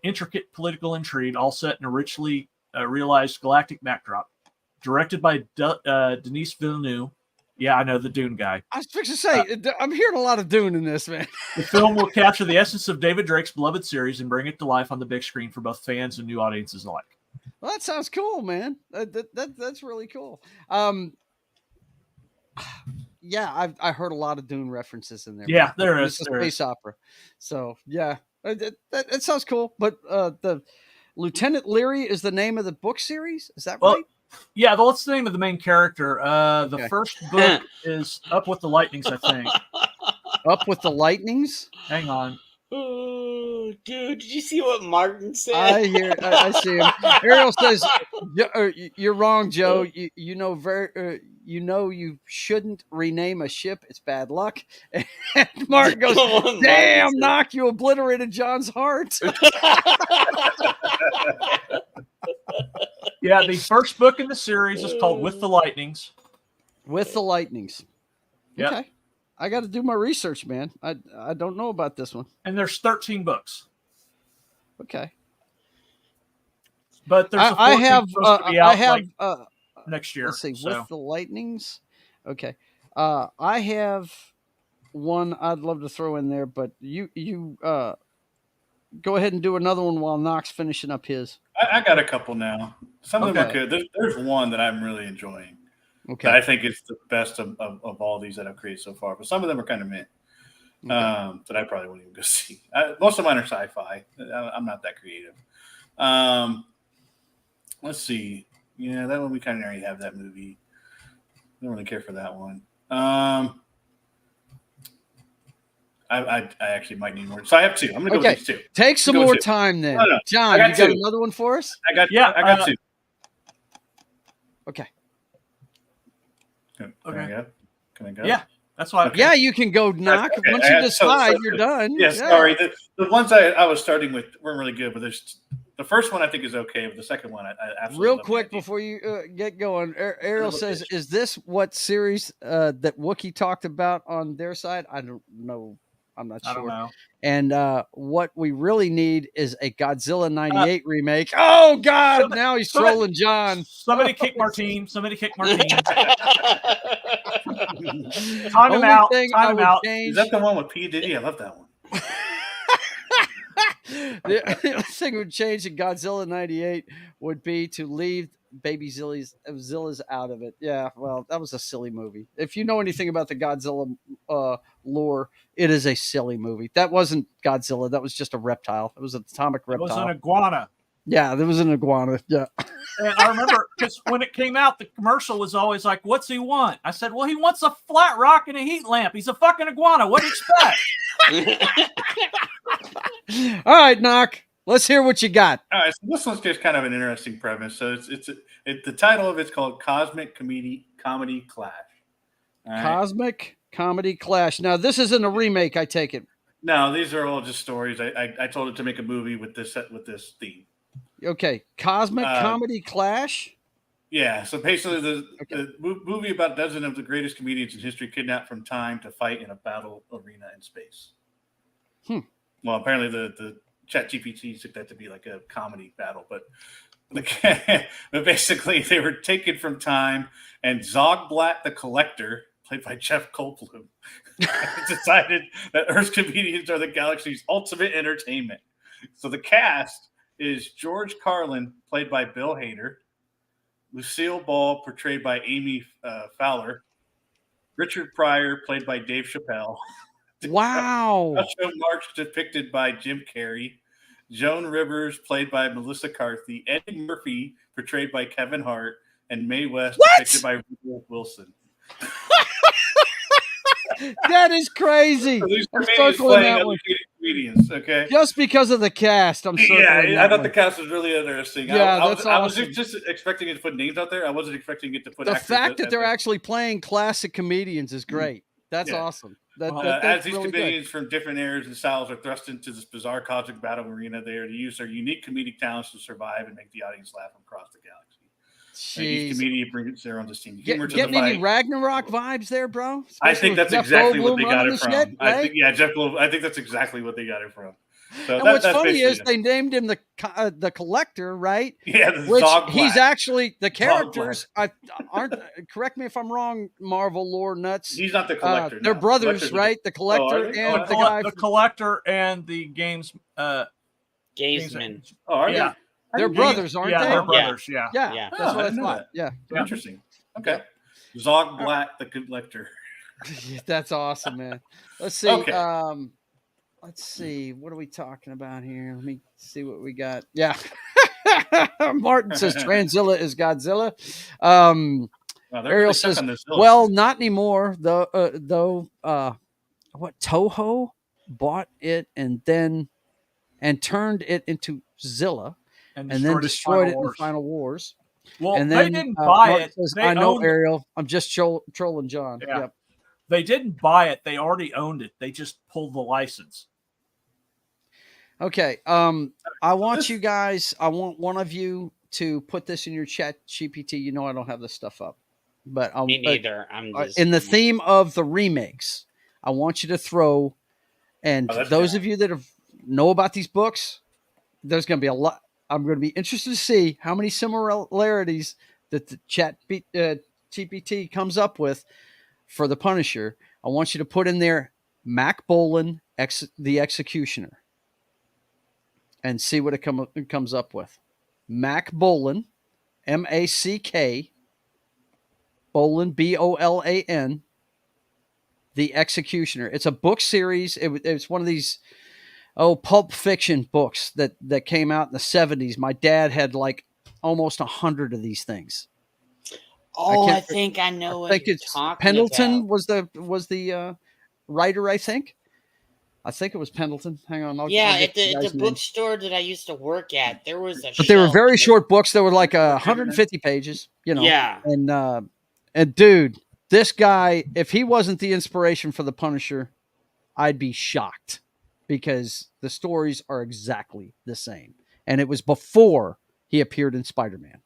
intricate political intrigue, all set in a richly realized galactic backdrop. Directed by Denis Villeneuve. Yeah, I know, the Dune guy. I was fixing to say, I'm hearing a lot of Dune in this, man. The film will capture the essence of David Drake's beloved series and bring it to life on the big screen for both fans and new audiences alike. Well, that sounds cool, man. That's really cool. Yeah, I heard a lot of Dune references in there. Yeah, there is. It's a space opera. So, yeah, it sounds cool. But the Lieutenant Leary is the name of the book series? Is that right? Yeah, what's the name of the main character? The first book is Up with the Lightnings, I think. Up with the Lightnings? Hang on. Oh, dude, did you see what Martin said? I see him. Ariel says, "You're wrong, Joe. You know you shouldn't rename a ship. It's bad luck." And Martin goes, "Damn, Noc, you obliterated John's heart." Yeah, the first book in the series is called With the Lightnings. With the Lightnings. Yep. Okay. I got to do my research, man. I don't know about this one. And there's 13 books. Okay. But there's I have next year. Let's see, With the Lightnings. Okay. I have one I'd love to throw in there, but you go ahead and do another one while Noc's finishing up his. I got a couple now. Some of them are good. There's one that I'm really enjoying. Okay. That I think is the best of all these that I've created so far. But some of them are kind of meh. That I probably wouldn't even go see. Most of mine are sci-fi. I'm not that creative. Let's see. Yeah, that one we kind of already have that movie. I don't really care for that one. I actually might need more. So I have two. I'm going to go with these two. Take some more time then. No. John, you got another one for us? I got two. Okay. Can I go? Yeah, that's why. Okay. Yeah, you can go, Noc. Okay. Once you decide, you're done. Yeah, sorry. The ones I was starting with weren't really good, but there's the first one I think is okay, but the second one I absolutely real quick before you get going. Ariel says, "Is this what series that Wookiee talked about on their side?" I don't know. I'm not sure. I don't know. And what we really need is a Godzilla 98 remake. Oh, God. Now he's trolling John. Somebody kick Martine. Time him out. Time him out. Is that the one with P. Diddy? I love that one. The thing would change in Godzilla 98 would be to leave baby Zillas out of it. Yeah, well, that was a silly movie. If you know anything about the Godzilla lore, it is a silly movie. That wasn't Godzilla. That was just a reptile. It was an atomic reptile. It was an iguana. Yeah, there was an iguana. Yeah. And I remember because when it came out, the commercial was always like, "What's he want?" I said, "Well, he wants a flat rock and a heat lamp. He's a fucking iguana. What do you expect?" All right, Noc. Let's hear what you got. All right, so this one's just kind of an interesting premise. So the title of it's called Cosmic Comedy Clash. Right? Cosmic Comedy Clash. Now, this isn't a remake, I take it. No, these are all just stories. I told it to make a movie with this theme. Okay, Cosmic Comedy Clash. Yeah, so basically the movie about a dozen of the greatest comedians in history kidnapped from time to fight in a battle arena in space. Well, apparently the ChatGPT took that to be like a comedy battle, but basically they were taken from time, and Zogblat the Collector, played by Jeff Goldblum, decided that Earth's comedians are the galaxy's ultimate entertainment. So the cast is George Carlin, played by Bill Hader, Lucille Ball, portrayed by Amy Fowler, Richard Pryor, played by Dave Chappelle. Wow. Groucho Marx, depicted by Jim Carrey. Joan Rivers, played by Melissa Carthy. Eddie Murphy, portrayed by Kevin Hart. And Mae West, depicted by Rebel Wilson. That is crazy. So these I'm comedians circling playing that other one. comedians, okay? Just because of the cast, I'm circling Yeah, I that thought one. the cast was really interesting. Yeah, I that's was awesome. just expecting it to put names out there. I wasn't expecting it to put The actors. fact that they're actually playing classic comedians is great. That's Yeah. awesome. That's as these really good. comedians from different eras and styles are thrust into this bizarre cosmic battle arena, they are to use their unique comedic talents to survive and make the audience laugh across the galaxy. Each Jeez. comedian brings their own distinct humor to the Getting any fight. Ragnarok vibes there, bro? I Especially think with that's Jeff exactly what Goldblum they got running it the from. shit, I right? think, yeah, Jeff Goldblum. I think that's exactly what they got it from. So And what's that's funny basically is they named him the Collector, right? yeah, the Which Zog he's Black. actually the characters aren't. Correct me if I'm wrong, Marvel lore nuts. He's not the Collector. They're no. brothers, Collector's right? The Collector they? and Oh, the guy. The Collector and the Games. Gamesman. are Yeah. they? They're brothers, aren't Yeah, they? they're brothers. Yeah. Yeah, Yeah. that's Oh, what I I didn't know thought. that. Yeah. Interesting. Okay. Zog Black, the Collector. That's awesome, man. Let's see. Okay. Let's see. What are we talking about here? Let me see what we got. Yeah. Martin says Tranzilla is Godzilla. Wow, they're Ariel really stuck says, on this hill. well, not anymore. Though what Toho bought it and turned it into Zilla and then destroyed it in Final Wars. Well, And they then didn't buy Martin it. says, They I know, owned it. Ariel. I'm just trolling John. Yeah. Yep. They didn't buy it. They already owned it. They just pulled the license. Okay. I want you guys. I want one of you to put this in your chat GPT. You know I don't have this stuff up, but Me neither. I'm just in the theme of the remakes. I want you to throw, and those of you that know about these books, there's going to be a lot. I'm going to be interested to see how many similarities that the chat GPT comes up with for the Punisher. I want you to put in there Mac Bolan, the Executioner, and see what it comes up with. Mac Bolan, M-A-C-K, Bolan, B-O-L-A-N, the Executioner. It's a book series. It's one of these pulp fiction books that came out in the 70s. My dad had like almost 100 of these things. I think I know what you're talking Pendleton about. was the writer, I think. I think it was Pendleton. Hang on. I'll at the bookstore that I used to work at, there was a But they were very shelf short books. They were like 150 pages, you know. Yeah. And dude, this guy, if he wasn't the inspiration for the Punisher, I'd be shocked because the stories are exactly the same. And it was before he appeared in Spider-Man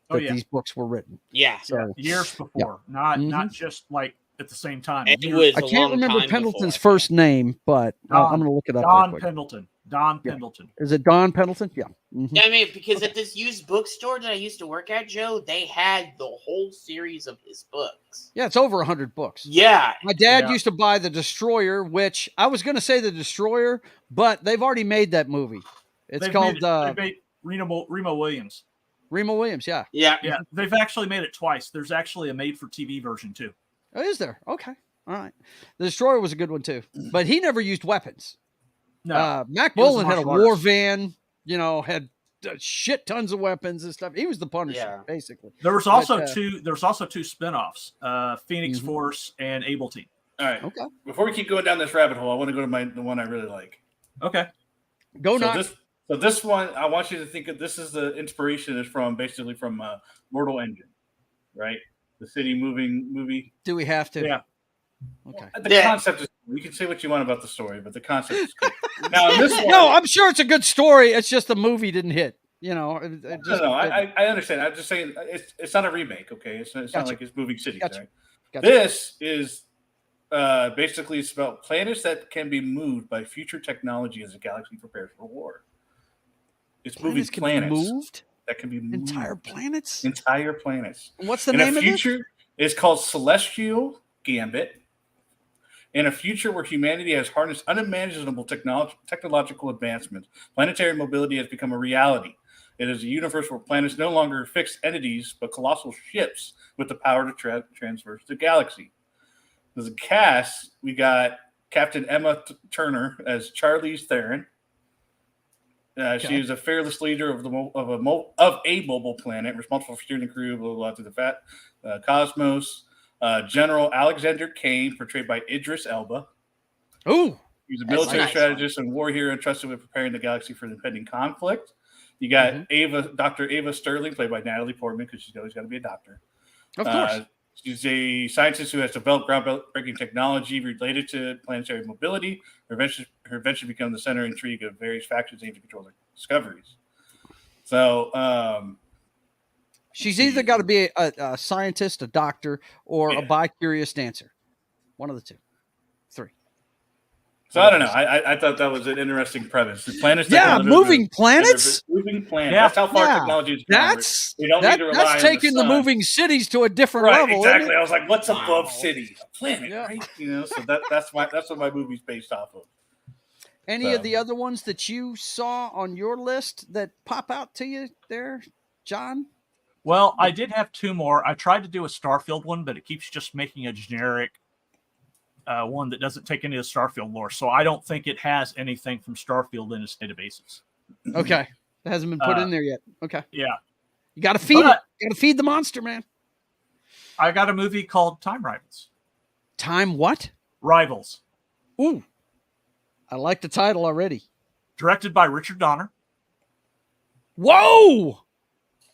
that these books were written. Yeah. So years before, not just like at the same time. It was I can't remember Pendleton's first name, but I'm going to look it up. Don Pendleton. Don Pendleton. Is it Don Pendleton? Yeah. Mm-hmm. I mean, because at this used bookstore that I used to work at, Joe, they had the whole series of his books. Yeah, it's over 100 books. Yeah. My dad used to buy The Destroyer, which I was going to say The Destroyer, but they've already made that movie. It's called they made Remo Williams. Remo Williams, yeah. Yeah. Yeah. They've actually made it twice. There's actually a made-for-TV version, too. Oh, is there? Okay. All right. The Destroyer was a good one, too. But he never used weapons. No. Mac Bolan had a war van, had shit tons of weapons and stuff. He was the Punisher, basically. There was also two spin-offs, Phoenix Force and Able Team. All right. Okay. Before we keep going down this rabbit hole, I want to go to the one I really like. Okay. Go Noc. So this one, I want you to think of this is the inspiration is from Mortal Engine, right? The city moving movie. Do we have to? Yeah. Okay. The concept is, you can say what you want about the story, but the concept is cool. Now, this one, no, I'm sure it's a good story. It's just the movie didn't hit. No, I understand. I'm just saying it's not a remake, okay? It's not like it's moving cities, right? Gotcha. This is basically it's about planets that can be moved by future technology as the galaxy prepares for war. It's moving planets that can be moved. Entire planets? Entire planets. And what's the name of this? It's called Celestial Gambit. In a future where humanity has harnessed unimaginable technological advancements, planetary mobility has become a reality. It is a universe where planets no longer are fixed entities, but colossal ships with the power to transverse the galaxy. As a cast, we got Captain Emma Turner as Charlize Theron. She is a fearless leader of a mobile planet, responsible for steering the crew, blah, blah, blah, through the cosmos. General Alexander Kane, portrayed by Idris Elba. Ooh, He's a That's military nice. strategist and war hero entrusted with preparing the galaxy for the impending conflict. You got Dr. Ava Sterling, played by Natalie Portman, because she's always got to be a doctor. of course. She's a scientist who has developed groundbreaking technology related to planetary mobility. Her eventually become the center intrigue of various factions aimed to control their discoveries. So, She's either got to be a scientist, a doctor, or a bi-curious dancer. One of the two. Three. So I don't know. I thought that was an interesting premise. The planets, Yeah, moving planets. moving planets. Yeah. That's how far Yeah. technology has gone. That's We don't need to rely that's on taking the sun. moving cities to a different Right, level. exactly. Isn't I it? was like, "What's above Wow. city? A planet, Yeah. right?" So that's what my movie's based off of. Any of the other ones that you saw on your list that pop out to you there, John? Well, I did have two more. I tried to do a Starfield one, but it keeps just making a generic one that doesn't take any of the Starfield lore. So I don't think it has anything from Starfield in its databases. Okay, that hasn't been put in there yet. Okay, Yeah. you got to feed But- it. Got to feed the monster, man. I got a movie called Time Rivals. Time what? Rivals. Ooh, I like the title already. Directed by Richard Donner. Whoa!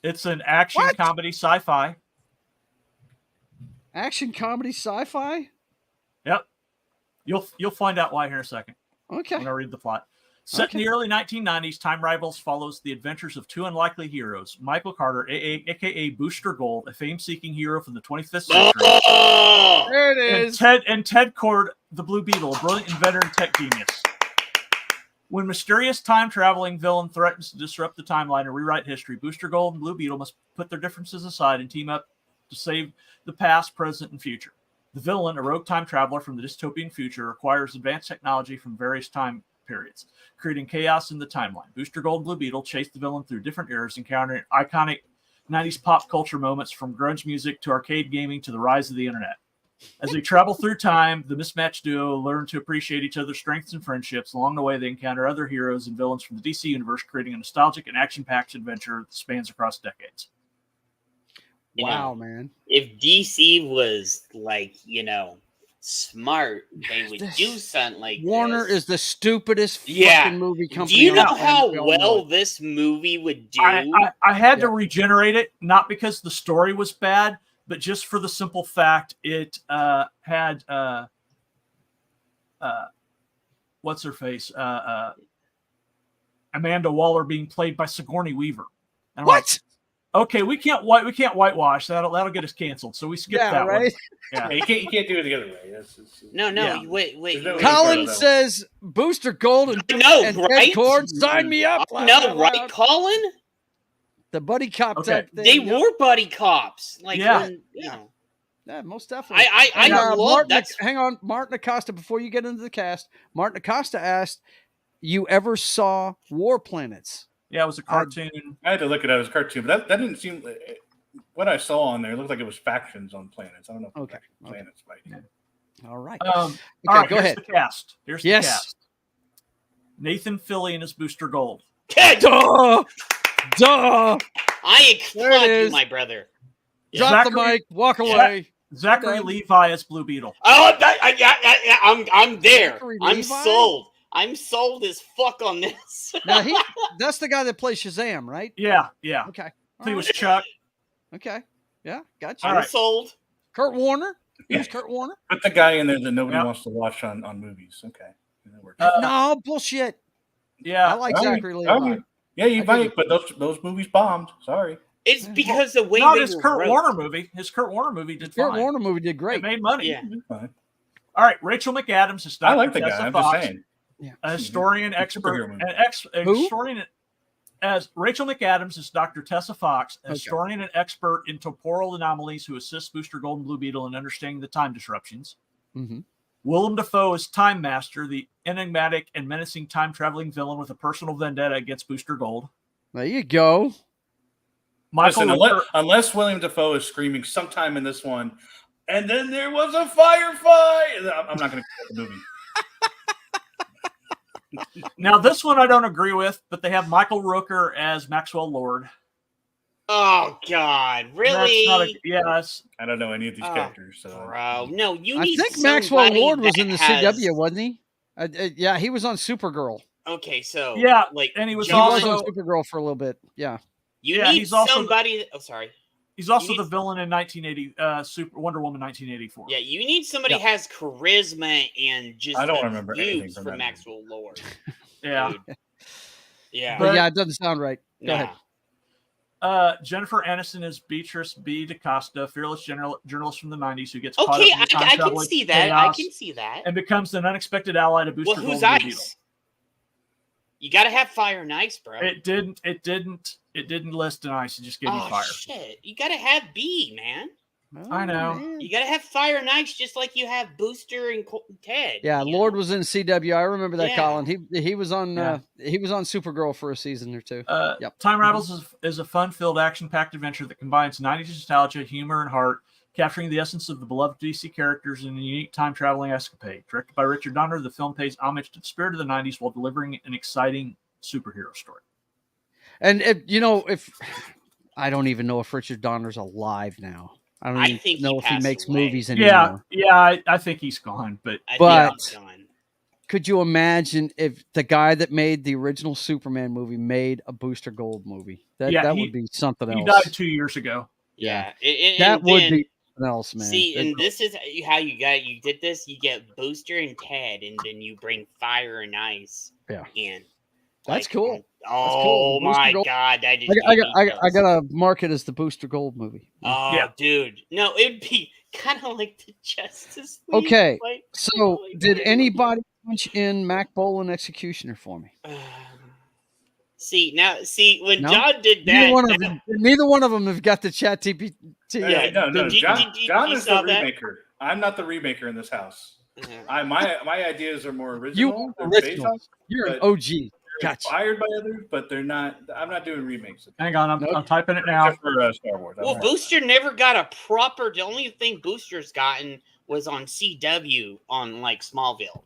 It's an action What? comedy sci-fi. Action comedy sci-fi. Yep. You'll find out why here in a second Okay. when I read the plot. Set in the early 1990s, Time Rivals follows the adventures of two unlikely heroes, Michael Carter, aka Booster Gold, a fame-seeking hero from the 25th century, Oh! There it and Ted Cord, the Blue Beetle, a brilliant inventor and tech genius. When mysterious time-traveling villain threatens to disrupt the timeline and rewrite history, Booster Gold and Blue Beetle must put their differences aside and team up to save the past, present, and future. The villain, a rogue time traveler from the dystopian future, acquires advanced technology from various time periods, creating chaos in the timeline. Booster Gold and Blue Beetle chase the villain through different eras, encountering iconic 90s pop culture moments from grunge music to arcade gaming to the rise of the internet. As they travel through time, the mismatched duo learn to appreciate each other's strengths and friendships. Along the way, they encounter other heroes and villains from the DC universe, creating a nostalgic and action-packed adventure that spans across decades. You Wow, know, man. if DC was like, smart, they would This- do something like Warner this. is the stupidest Yeah. fucking movie company. Do you on know the planet. how We all know well it. this movie would do? I had to regenerate it, not because the story was bad, but just for the simple fact it had what's her face? Amanda Waller being played by Sigourney Weaver. And I'm like, What? okay, we can't whitewash. That'll get us canceled. So we skipped Yeah, that right. one. Yeah, you can't do it the other way. No, Yeah. wait. There's no way. Colin though. says Booster Gold and, I know, and right? Ted Cord, sign me up. I know, right, Colin? The buddy cop Okay. type thing. They Yep. were buddy cops. Like, Yeah. when, Yeah, most definitely. I And, love Martin, that's hang on, Martin Acosta. Before you get into the cast, Martin Acosta asked, "You ever saw War Planets?" Yeah, it was a cartoon. I had to look it up as a cartoon, but that didn't seem. What I saw on there, it looked like it was factions on planets. I don't know. If Okay. planets fighting. All right. All Okay, right, go here's ahead. the cast. Here's Yes. the cast. Nathan Fillion is Booster Gold. Duh, duh. I There applaud it you, is. my brother. Drop the Zachary- mic. Walk Yeah. away. Zachary Okay. Levi as Blue Beetle. Oh, I'm there. Zachary I'm Levi? sold. I'm sold as fuck on this. Now that's the guy that plays Shazam, right? Yeah. Okay. All He right. was Chuck. Okay. Yeah, gotcha. I'm All right. sold. Kurt Warner. Yeah. Who's Kurt Warner? Put the guy in there that nobody Yeah. wants to watch on movies. Okay. That works. No bullshit. I Yeah. like Sorry. Zachary Levi. Sorry. Yeah, you I might, but those movies bombed. Sorry. It's because the way Not they his were Kurt wrote. Warner movie. His Kurt Warner movie did Kurt fine. Warner movie did It great. made money. Yeah. Fine. All right, Rachel McAdams is Dr. I like the Tessa guy. I'm Fox, just saying. a historian, expert, Superhero movie. Who? historian. As Rachel McAdams is Dr. Tessa Fox, a Okay. historian and expert in temporal anomalies who assists Booster Gold and Blue Beetle in understanding the time disruptions. Mm-hmm. Willem Dafoe is Time Master, the enigmatic and menacing time-traveling villain with a personal vendetta against Booster Gold. There you go. Michael Listen, Rooker- unless William Dafoe is screaming sometime in this one, and then there was a firefight. I'm not going to the movie. Now, this one I don't agree with, but they have Michael Rooker as Maxwell Lord. Oh God, really? That's not a, yeah, that's, I don't know any of these Oh, characters, so Bro, no, you I need think Maxwell somebody Lord was that in the has... CW, wasn't he? Yeah, he was on Supergirl. Okay, so yeah, like and he was He was also on Supergirl for a little bit. Yeah. you yeah, need he's also somebody. Oh, sorry. he's also You the need- villain in 1980 Super Wonder Woman 1984. Yeah, you need somebody Yeah. has charisma and just I don't a remember anything views from for that Maxwell Lord. Yeah. Dude. Yeah. But But- yeah, it doesn't sound right. Go ahead. Jennifer Aniston is Beatrice B. DaCosta, fearless journalist from the 90s who gets caught Okay, up in the time I can traveling see that. chaos I can see that. and becomes an unexpected ally to Booster Well, who's Gold and Blue Beetle. Ice? You got to have fire and ice, bro. It didn't list an ice. It just gave you fire. Shit! You got to have B, man. I know. man. You got to have fire and ice, just like you have Booster and Ted. Yeah, you Lord know? was in CW. I remember that, Yeah. Colin. He was on Yeah. he was on Supergirl for a season or two. Yep. Time Rivals is a fun-filled, action-packed adventure that combines 90s nostalgia, humor, and heart, capturing the essence of the beloved DC characters in a unique time-traveling escapade. Directed by Richard Donner, the film pays homage to the spirit of the 90s while delivering an exciting superhero story. And if I don't even know if Richard Donner's alive now. I don't I even think he know if he passed makes away. movies anymore. I think he's gone, but I But- think he's done. Could you imagine if the guy that made the original Superman movie made a Booster Gold movie? That would be something he else. died 2 years ago. Yeah, That would be something else, man. See, That- and this is how you did this. You get Booster and Ted, and then you bring Fire and Ice. Yeah. in. That's cool. Oh cool. The Booster my Gold- God, that is. I gotta mark it as the Booster Gold movie. Oh, Yeah. dude, no, it'd be kind of like the Justice League. Okay, like, So, oh my did God. anybody punch in Mac Bolan Executioner for me? See when No? John did that, Neither one of them have got the chat TP. Yeah, no. did you- John, did you- John you is the saw that? remaker. I'm not the remaker in this house. Yeah. My ideas are more You original. are They're based original. on- You're an but- OG. they're Gotcha. inspired by others, but they're not. I'm not doing remakes. Hang on, Nope. I'm typing it now. Except for Star Wars. Well, Booster never got a proper. The only thing Booster's gotten was on CW on like Smallville.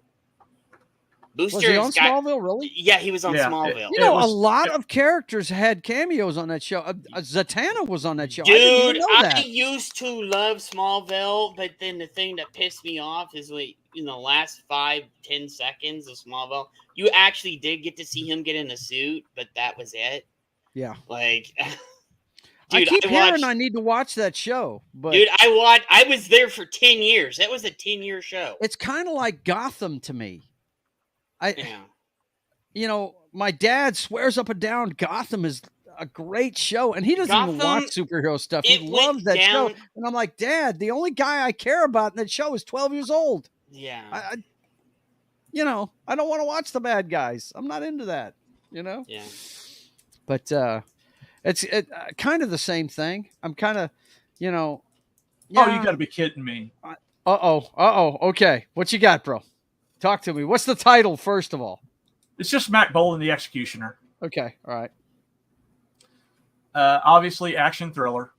Was he Booster's on got. Smallville, really? Yeah, he was on Yeah, Smallville. You know, was- a lot of characters had cameos on that show. Zatanna was on that show. I didn't even Dude, know I that. used to love Smallville, but then the thing that pissed me off is like in the last 5-10 seconds of Smallville, you actually did get to see him get in a suit, but that was it. Yeah. Like, I dude, keep hearing watched, I need to watch that show, but dude, I was there for 10 years. That was a 10-year show. it's kind of like Gotham to me. Yeah. You know, my dad swears up and down Gotham is a great show, and he doesn't even Gotham, watch superhero stuff. it He went loves that show, down- and I'm like, Dad, the only guy I care about in that show is 12 years old. Yeah. I don't want to watch the bad guys. I'm not into that. Yeah. But it's kind of the same thing. I'm kind of, Oh, you got to be kidding me. Okay, what you got, bro? Talk to me. What's the title, first of all? It's just Mac Bolan, the Executioner. Okay, all right. Obviously, action thriller.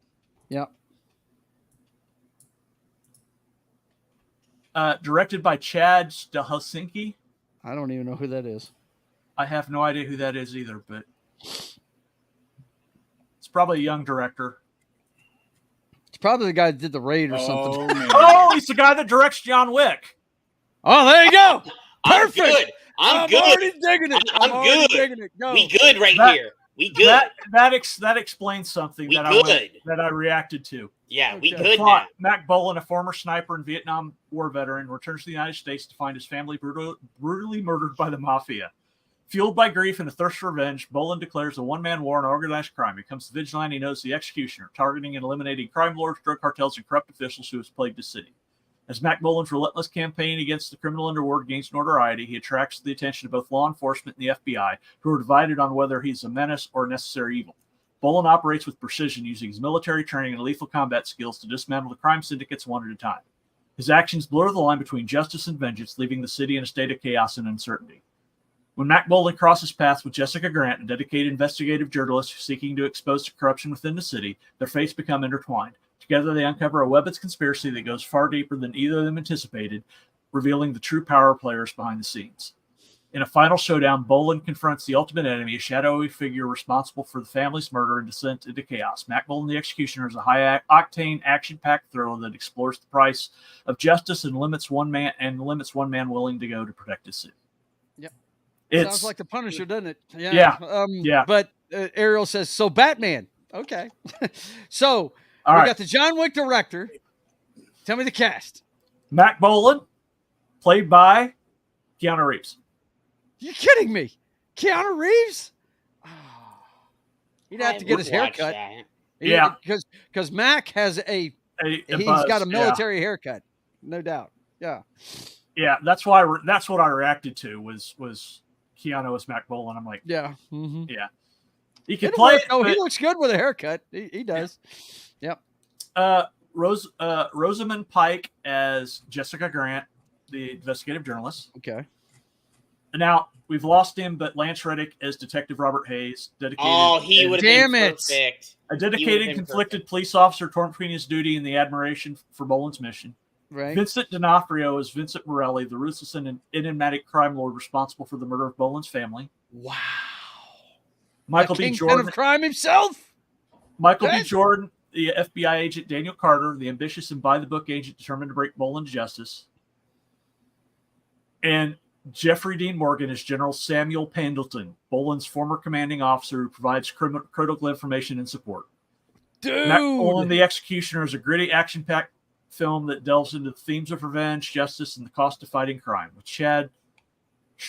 Yep. Directed by Chad Stahelski. I don't even know who that is. I have no idea who that is either, but it's probably a young director. It's probably the guy that did the raid or something. man. Oh, he's the guy that directs John Wick. Oh, there you go. Perfect. I'm good. I'm good. already digging it. I'm already good. digging it. Go. We good right That- here. We good. That explains something We that good. I reacted to. yeah, we Okay. good now. Plot: Mac Bolan, a former sniper and Vietnam War veteran, returns to the United States to find his family brutally murdered by the mafia. Fueled by grief and a thirst for revenge, Bolan declares a one-man war on organized crime. He becomes the vigilante known as the Executioner, targeting and eliminating crime lords, drug cartels, and corrupt officials who have plagued the city. As Mac Bolan's relentless campaign against the criminal underworld gains notoriety, he attracts the attention of both law enforcement and the FBI, who are divided on whether he's a menace or a necessary evil. Bolan operates with precision, using his military training and lethal combat skills to dismantle the crime syndicates one at a time. His actions blur the line between justice and vengeance, leaving the city in a state of chaos and uncertainty. When Mac Bolan crosses paths with Jessica Grant, a dedicated investigative journalist seeking to expose the corruption within the city, their fates become intertwined. Together, they uncover a web of conspiracy that goes far deeper than either of them anticipated, revealing the true power players behind the scenes. In a final showdown, Bolin confronts the ultimate enemy, a shadowy figure responsible for the family's murder and descent into chaos. Mac Bolin, the Executioner, is a high-octane, action-packed thriller that explores the price of justice and limits one man willing to go to protect his city. Yep. It's, sounds like the Punisher, doesn't it? Yeah. Yeah. But Ariel says, so Batman. Okay. So all we right. got the John Wick director. Tell me the cast. Mac Bolin, played by Keanu Reeves. You kidding me? Keanu Reeves? Oh, he'd have to get his hair cut. Yeah. Because Mac has he's got a military haircut. No doubt. Yeah. Yeah, that's what I reacted to was Keanu as Mac Bolin. I'm like, yeah. Mm-hmm. Yeah. He can play it. Oh, he looks good with a haircut. He does. Yeah. Rosamund Pike as Jessica Grant, the investigative journalist. Okay. Now we've lost him, but Lance Reddick as Detective Robert Hayes, dedicated. Oh, he would have been perfect. A dedicated, conflicted police officer torn between his duty and the admiration for Bolin's mission. Right. Vincent D'Onofrio as Vincent Morelli, the ruthless and enigmatic crime lord responsible for the murder of Bolin's family. Wow. Michael B. Jordan of crime himself. Michael B. Jordan, the FBI agent Daniel Carter, the ambitious and by-the-book agent determined to break Bolin's justice. And Jeffrey Dean Morgan is General Samuel Pendleton, Bolin's former commanding officer who provides critical information and support. Dude! Mac Bolin, the Executioner, is a gritty, action-packed film that delves into the themes of revenge, justice, and the cost of fighting crime. With Chad,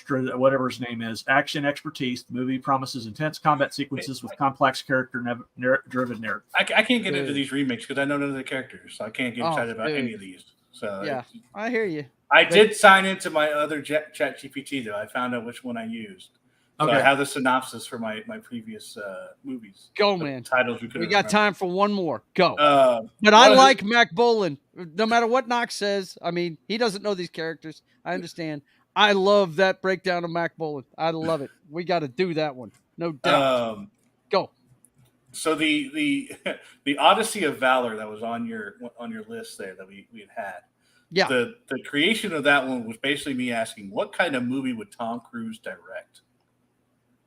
whatever his name is, action expertise, the movie promises intense combat sequences with complex character-driven narrative. I can't get into these remakes because I know none of the characters, so I can't get excited about any of these. So yeah, I hear you. I did sign into my other Chat GPT though. I found out which one I used. So I have the synopsis for my previous movies. Go, man. Titles we got time for one more. Go. But I like Mac Bolin. No matter what Noc says, I mean, he doesn't know these characters. I understand. I love that breakdown of Mac Bolin. I love it. We got to do that one. No doubt. Go. So the Odyssey of Valor that was on your list there that we had. Yeah. The creation of that one was basically me asking, what kind of movie would Tom Cruise direct?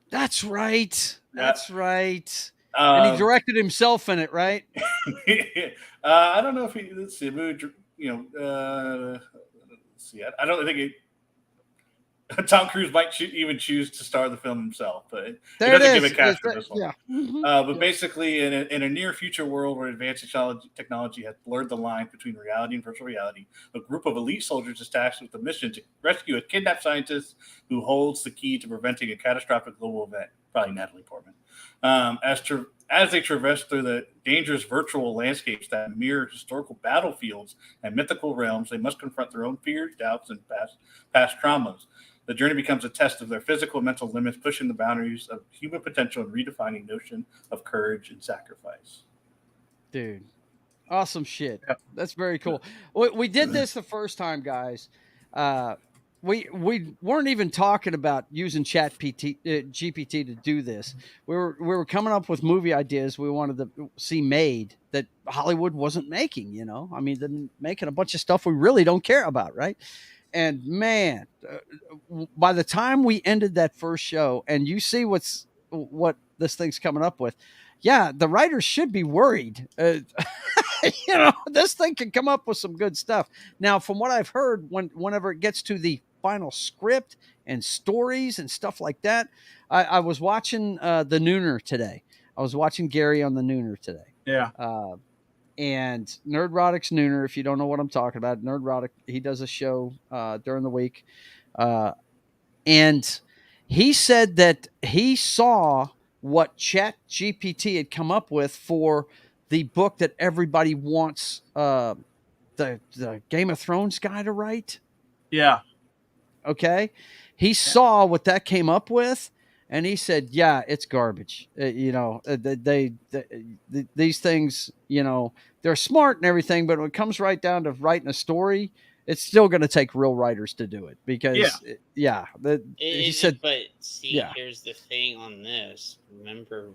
That's right. That's right. And he directed himself in it, right? I don't know if he. Let's see. Let's see. I don't think Tom Cruise might even choose to star the film himself, but he doesn't give a cast for this one. Yeah. Mm-hmm. But basically, in a near future world where advanced technology has blurred the line between reality and virtual reality, a group of elite soldiers is tasked with the mission to rescue a kidnapped scientist who holds the key to preventing a catastrophic global event. Probably Natalie Portman. As they traverse through the dangerous virtual landscapes that mirror historical battlefields and mythical realms, they must confront their own fears, doubts, and past traumas. The journey becomes a test of their physical and mental limits, pushing the boundaries of human potential and redefining notion of courage and sacrifice. Dude, awesome shit. Yep. That's very cool. We did this the first time, guys. We weren't even talking about using GPT to do this. We were coming up with movie ideas we wanted to see made that Hollywood wasn't making. You know, I mean, they're making a bunch of stuff we really don't care about, right? And man, by the time we ended that first show, and you see what this thing's coming up with, yeah, the writers should be worried. You know, this thing can come up with some good stuff. Now, from what I've heard, whenever it gets to the final script and stories and stuff like that, I was watching the Nooner today. I was watching Gary on the Nooner today. Yeah. And Nerdrotic's Nooner, if you don't know what I'm talking about, Nerdrotic, he does a show during the week. And he said that he saw what Chat GPT had come up with for the book that everybody wants the Game of Thrones guy to write. Yeah. Okay. He saw what that came up with. And he said, yeah, it's garbage. You know, these things, you know, they're smart and everything, but when it comes right down to writing a story, it's still going to take real writers to do it because, he said, but see, here's the thing on this. Remember,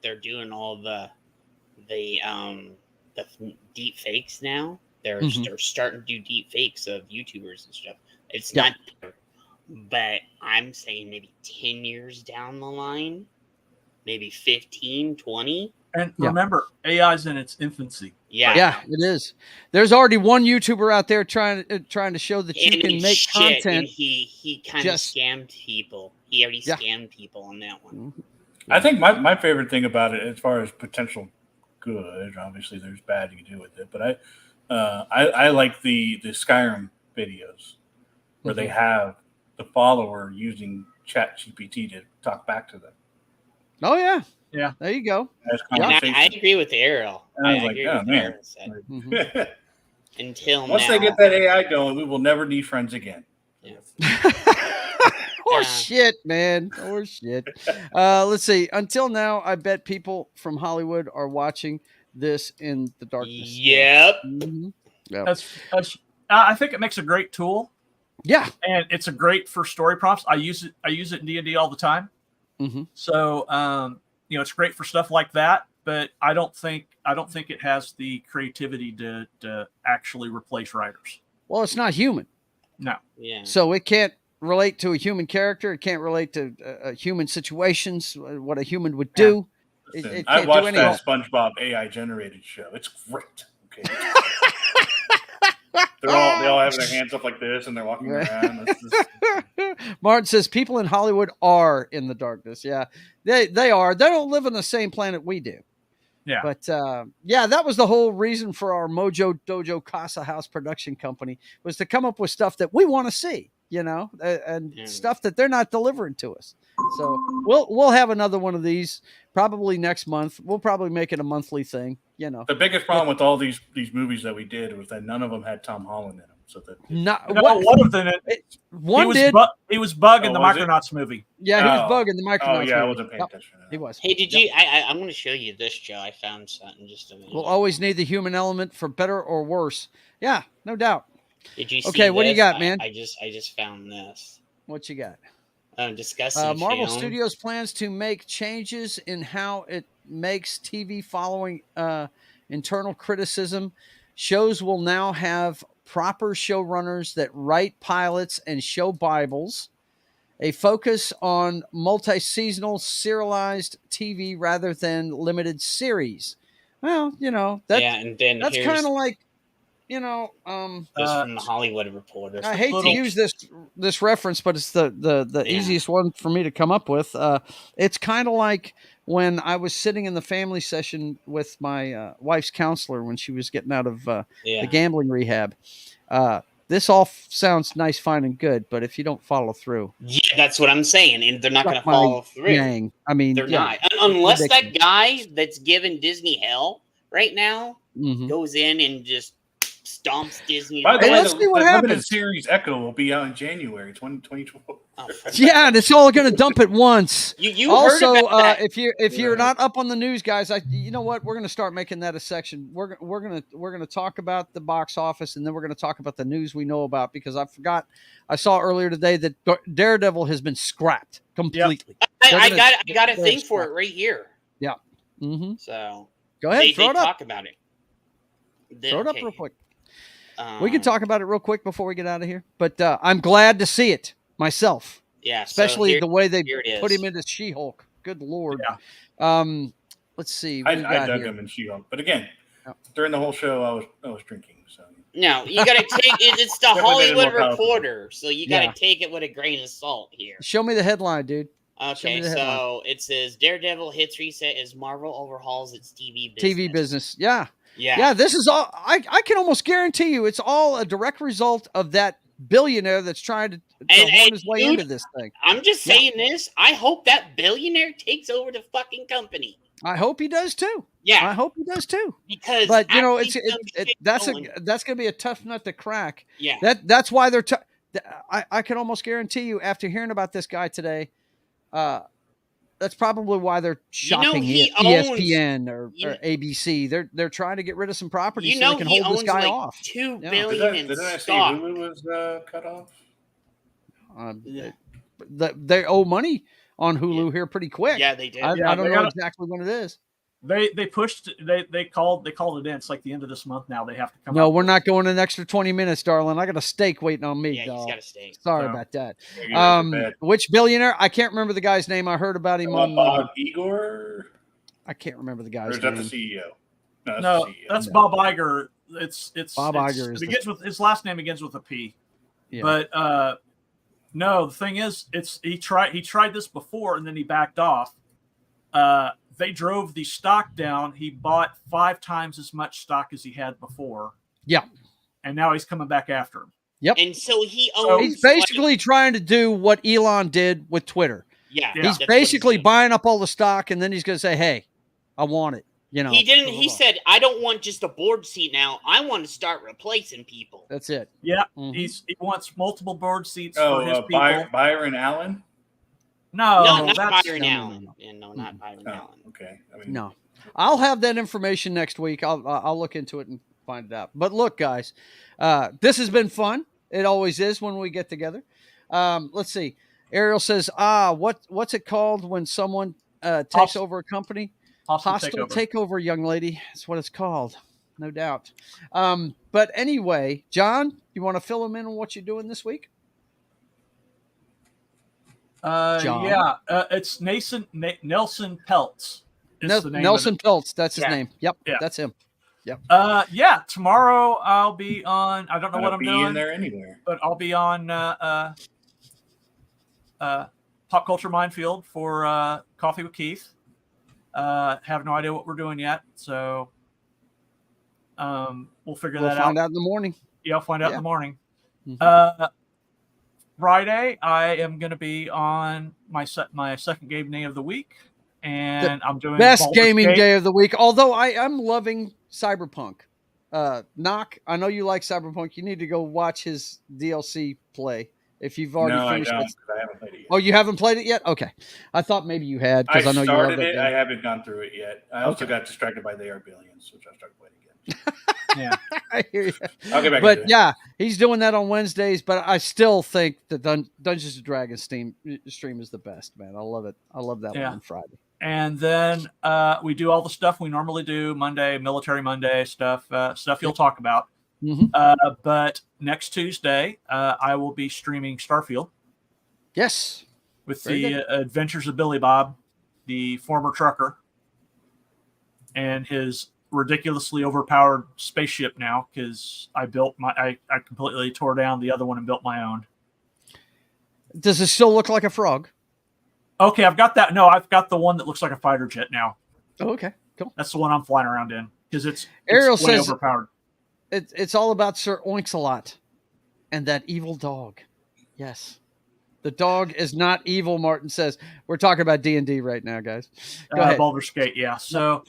they're doing all the deep fakes now. They're starting to do deep fakes of YouTubers and stuff. It's not but I'm saying maybe 10 years down the line, maybe 15, 20. And Yeah. remember, AI's in its infancy. Yeah. Yeah, it is. There's already one YouTuber out there trying to show that you And can he's make shit, and content. he kind of just- scammed people. He already Yeah. scammed people on that one. Mhm. I think my favorite thing about it, as far as potential good, obviously there's bad you can do with it, but I like the Skyrim videos where they have the follower using Chat GPT to talk back to them. Oh yeah, Yeah. There you go. As And I conversation. agree with Errol. And I was like, agree oh, with man. Errol said. Mhm. Until Once now, they get that AI going, we will never need friends again. Or Yeah. shit, man. Or shit. Let's see. Until now, I bet people from Hollywood are watching this in the darkness. Yep. Mhm. Yep. That's I think it makes a great tool, Yeah. and it's a great for story prompts. I use it in D&D all the time. Mhm. So it's great for stuff like that. But I don't think it has the creativity to actually replace writers. Well, it's not human, No. Yeah. so it can't relate to a human character. It can't relate to human situations. What a human would do. Listen, It I can't do watched any that of SpongeBob AI generated show. It's great. Okay. they all have their hands up like this and they're walking around. Martin says people in Hollywood are in the darkness. Yeah, they are. They don't live on the same planet we do. Yeah. But that was the whole reason for our Mojo Dojo Casa house production company, was to come up with stuff that we want to see, and stuff that they're not delivering to us. So we'll have another one of these probably next month. We'll probably make it a monthly thing. The biggest problem with all these movies that we did was that none of them had Tom Holland in them. So that One of them. One did. He was Bug in the was it? Micronauts movie. Yeah, he was Bug in the Micronauts. Oh yeah, I movie. wasn't paying attention to that. He was. Hey, did you? I'm going to show you this, Joe. I found something just a minute. We'll always need the human element for better or worse. Yeah, no doubt. Did you see Okay, what do you this? got, man? I just found this. What you got? Discussing Marvel film. Studios plans to make changes in how it makes TV following internal criticism. Shows will now have proper showrunners that write pilots and show Bibles. A focus on multi-seasonal serialized TV rather than limited series. Well, and then that's here's kind of like, this from the Hollywood Reporter. I hate to use this reference, but it's the easiest one for me to come up with. It's kind of like when I was sitting in the family session with my wife's counselor when she was getting out of the gambling rehab. This all sounds nice, fine, and good, but if you don't follow through, that's what I'm saying, and they're not going to follow through. Dang. I mean, they're not, unless that guy that's giving Disney hell right now goes in and just stomps Disney. By the way, let's see what the limited happens. series Echo will be out in January 2012. Yeah, and it's all going to dump at once. You also, heard about that. if you're not up on the news, guys, you know what? We're going to start making that a section. We're going to talk about the box office, and then we're going to talk about the news we know about, because I saw earlier today that Daredevil has been scrapped completely. Yep. I got a thing for it right here. Yeah. Mm-hmm. So go ahead, throw it up. Talk about it. Throw it up real quick. We can talk about it real quick before we get out of here. But I'm glad to see it myself. Yeah, especially the way they put him into She-Hulk. Good Lord. Yeah. Let's see. I dug him in She-Hulk, but again, during the whole show, I was drinking. So no, you got to take it. It's the Hollywood Reporter, so you got to take it with a grain of salt here. Show me the headline, dude. Okay, so it says Daredevil hits reset as Marvel overhauls its TV business. Yeah. This is all. I can almost guarantee you, it's all a direct result of that billionaire that's trying to horn his way into this thing. I'm just saying this. I hope that billionaire takes over the fucking company. I hope he does too. Yeah, I hope he does too. Because, but that's going to be a tough nut to crack. Yeah, that's why they're. I can almost guarantee you, after hearing about this guy today, that's probably why they're shopping ESPN or ABC. They're trying to get rid of some properties so they can hold this guy off. $2 billion in didn't I stock. see Hulu was cut off? They owe money on Hulu here pretty quick. Yeah, they do. I don't know exactly what it is. They pushed. They called it in. It's like the end of this month now. They have to come. No, out we're with- not going an extra 20 minutes, darling. I got a steak waiting on me, Yeah, he's dog. got a steak. Sorry So- about that. Yeah, get ready for bed. Which billionaire? I can't remember the guy's name. I heard about him on. Bob Igor, I can't remember the or guy's is that name. the CEO? No, that's No, the CEO. that's No. Bob Iger. It's Bob it's- Iger is it begins with his last name begins with a P. Yeah. But no, the thing is, he tried this before and then he backed off. They drove the stock down. He bought 5 times as much stock as he had before. Yeah. And now he's coming back after him. And so he owns. He's basically trying to do what Elon did with Twitter. Yeah, Yeah. He's that's what basically doing. buying up all the stock, and then he's going to say, "Hey, I want it." You know, He didn't. He said, "I don't want just a board seat now. I want to start replacing people." "That's it." Yeah, Mhm. he wants multiple board seats for his people. Byron Allen. No, no, not that's Byron no, no, Allen. no. Yeah, no, not Byron Oh, Allen. okay. I mean, No, I'll have that information next week. I'll look into it and find it out. But look, guys, this has been fun. It always is when we get together. Let's see. Ariel says, what's it called when someone takes Hostile- over a company? Hostile takeover, young lady. That's what it's called. No doubt. But anyway, John, you want to fill them in on what you're doing this week? John? Yeah, it's Nelson Peltz. is the name of Nelson it. Peltz. That's his Yeah. name. Yep. Yeah. That's him. Yeah, tomorrow I'll be on. I don't know Gonna what I'm be doing, in there anywhere. but I'll be on Pop Culture Minefield for Coffee with Keith. Have no idea what we're doing yet, so we'll figure We'll that find out. out in the morning. Yeah, I'll find out Yeah. in the morning. Mhm. Friday, I am going to be on my second game day of the week, and I'm doing Best Baldur's gaming Gate. day of the week. Although I'm loving Cyberpunk. Noc, I know you like Cyberpunk. You need to go watch his DLC play if you've already No, I finished don't, it. 'cause I haven't played it yet. Oh, you haven't played it yet? Okay, I thought maybe you had I because I know you love started that it. I game. haven't gone through it yet. I also Okay. got distracted by They Are Billions, which I started playing again. Yeah. I hear you. I'll get back But into it. yeah, he's doing that on Wednesdays. But I still think the Dungeons and Dragons stream is the best, man. I love it. I love that Yeah. one on Friday. And then we do all the stuff we normally do Monday, Military Monday stuff you'll talk about. Mhm. But next Tuesday, I will be streaming Starfield Yes. with Very the Adventures of Billy Bob, the former trucker, and his ridiculously overpowered spaceship now because I completely tore down the other one and built my own. Does it still look like a frog? Okay, I've got that. No, I've got the one that looks like a fighter jet now. Oh, okay, cool. That's the one I'm flying around in because it's Ariel way says- overpowered. It's all about Sir Oinks-a-Lot and that evil dog. Yes. The dog is not evil, Martin says. We're talking about D&D right now, guys. Go ahead. Baldur's Gate, yeah. So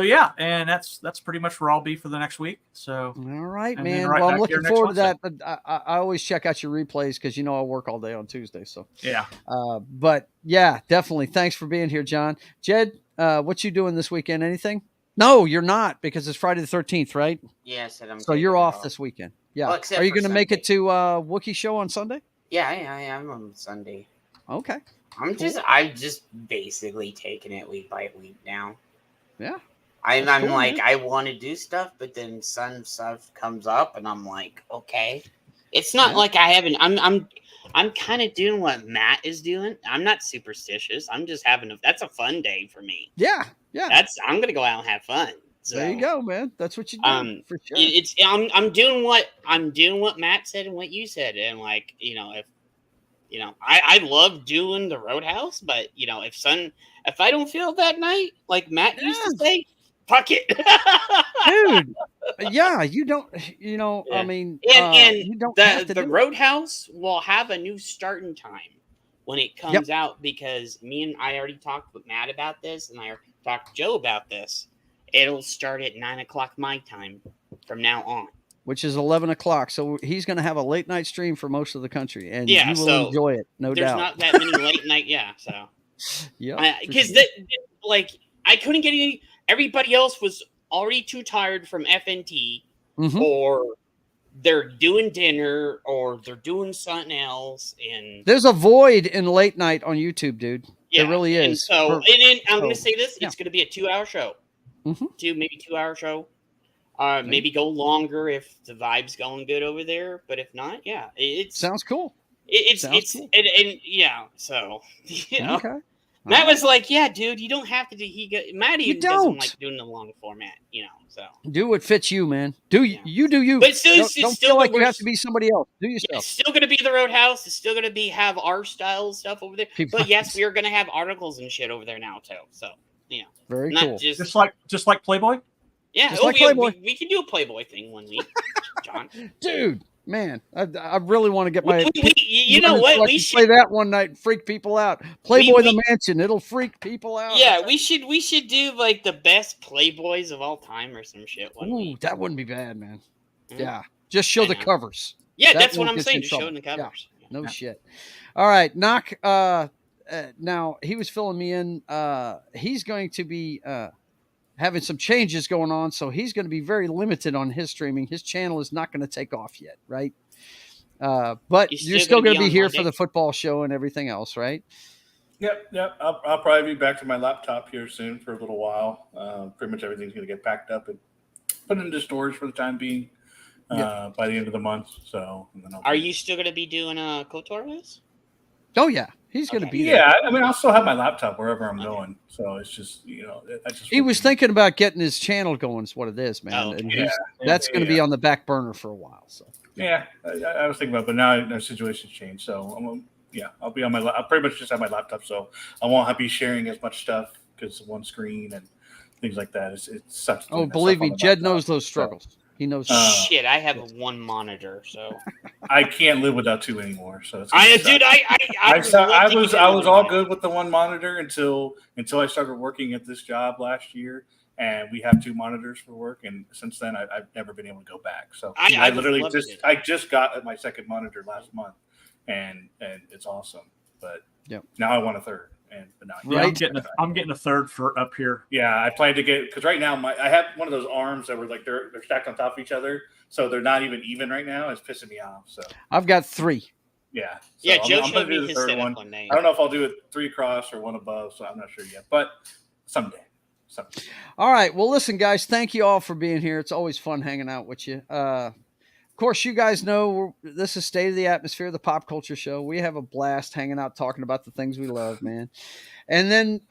yeah, and that's pretty much where I'll be for the next week. So All right, And then man. right Well, I'm back here looking next forward to Wednesday. that. But I always check out your replays because you know I work all day on Tuesday. So, yeah, but yeah, definitely. Thanks for being here, John. Jed, what you doing this weekend? Anything? No, you're not because it's Friday the 13th, right? Yeah, I said I'm. So you're taking it off this weekend. Yeah. Well, except Are you for going to make it Sunday. to Wookiee show on Sunday? Yeah, I am on Sunday. Okay. I'm just basically taking it week by week now. Yeah. I'm That's cool, like, man. I want to do stuff, but then some stuff comes up, and I'm like, okay. It's not Yeah. like I haven't. I'm kind of doing what Matt is doing. I'm not superstitious. I'm just having that's a fun day for me. Yeah. Yeah. I'm gonna go out and have fun. So, There you go, man. That's what you do for sure. I'm doing what Matt said and what you said, and like if I love doing the Roadhouse, but if I don't feel it that night, like Matt used to say, fuck it, Dude, yeah, you don't, I Yeah. mean, And you don't have to the do it. Roadhouse will have a new starting time when it comes out because I already talked with Matt about this, and I talked to Joe about this. It'll start at 9:00 my time from now on. Which is 11 o'clock. So he's going to have a late night stream for most of the country, and Yeah, you will so enjoy it, no There's doubt. not that many late night, yeah. So Yeah, because I couldn't get any. Everybody else was already too tired from FNT, Mhm. or they're doing dinner, or they're doing something else, and There's a void in late night on YouTube, dude. yeah, There really And is. so, For- and then I'm going to so, say this: yeah. it's going to be a 2-hour show. maybe 2 hour show. Okay. Maybe go longer if the vibe's going good over there. But if not, yeah, Sounds cool. it's cool. and yeah. So Okay. Matt All was like, "Yeah, dude, you don't have to do." Matt You even doesn't don't. like doing the long format, So Do what fits you, man. Do Yeah. you do you. But still, Don't, it's don't still feel like you we're have to be somebody else. Do yeah, yourself. it's still gonna be the Roadhouse. It's still gonna have our style stuff over there. People- But yes, we are gonna have articles and shit over there now too. So Very not cool. just Just like Playboy. yeah. just like Playboy. We can do a Playboy thing one week, John. Dude, man, I really want to get my. You know what? So I We can should play that one night and freak people out. Playboy the Mansion. It'll freak people out. Yeah, we should do like the best Playboys of all time or some shit one Ooh, week. that wouldn't be bad, man. Mhm. Yeah, just show I the know. covers. Yeah, That that's what won't I'm get you saying. in Just trouble. showing the covers. Yeah. No shit. All right, Noc. Now he was filling me in. He's going to be having some changes going on, so he's going to be very limited on his streaming. His channel is not going to take off yet, right? But you're still going to be on here Monday? for the football show and everything else, right? Yep. I'll probably be back to my laptop here soon for a little while. Pretty much everything's going to get packed up and put into storage for the time being by the end of the month. So, and then Are you still going to be doing a KOTOR list? Oh yeah, he's going to be there. Yeah, I mean, I'll still have my laptop wherever I'm going. So it's just He was thinking about getting his channel going. Is what it is, man. Oh, okay. And that's going to be on the back burner for a while. So yeah, I was thinking about it, but now our situation's changed. So I'll be on my. I'll pretty much just have my laptop, so I won't be sharing as much stuff because one screen and things like that. It sucks. Oh, believe me, Jed knows those struggles. He knows. Shit, I have one monitor, so I can't live without two anymore. So it's I was all good with the one monitor until I started working at this job last year, and we have two monitors for work. And since then, I've never been able to go back. So I literally just got my second monitor last month, and it's awesome. But now I want a third. I'm getting a third for up here. Yeah, I plan to get because right now I have one of those arms that were like they're stacked on top of each other, so they're not even right now. It's pissing me off. So I've got three. Yeah, so Joe I'm gonna do the third one. I don't know if I'll do it 3 across or 1 above, so I'm not sure yet, but someday. All right. Well, listen, guys, thank you all for being here. It's always fun hanging out with you. Of course, you guys know this is State of the Atmosphere, the pop culture show. We have a blast hanging out, talking about the things we love, man. And then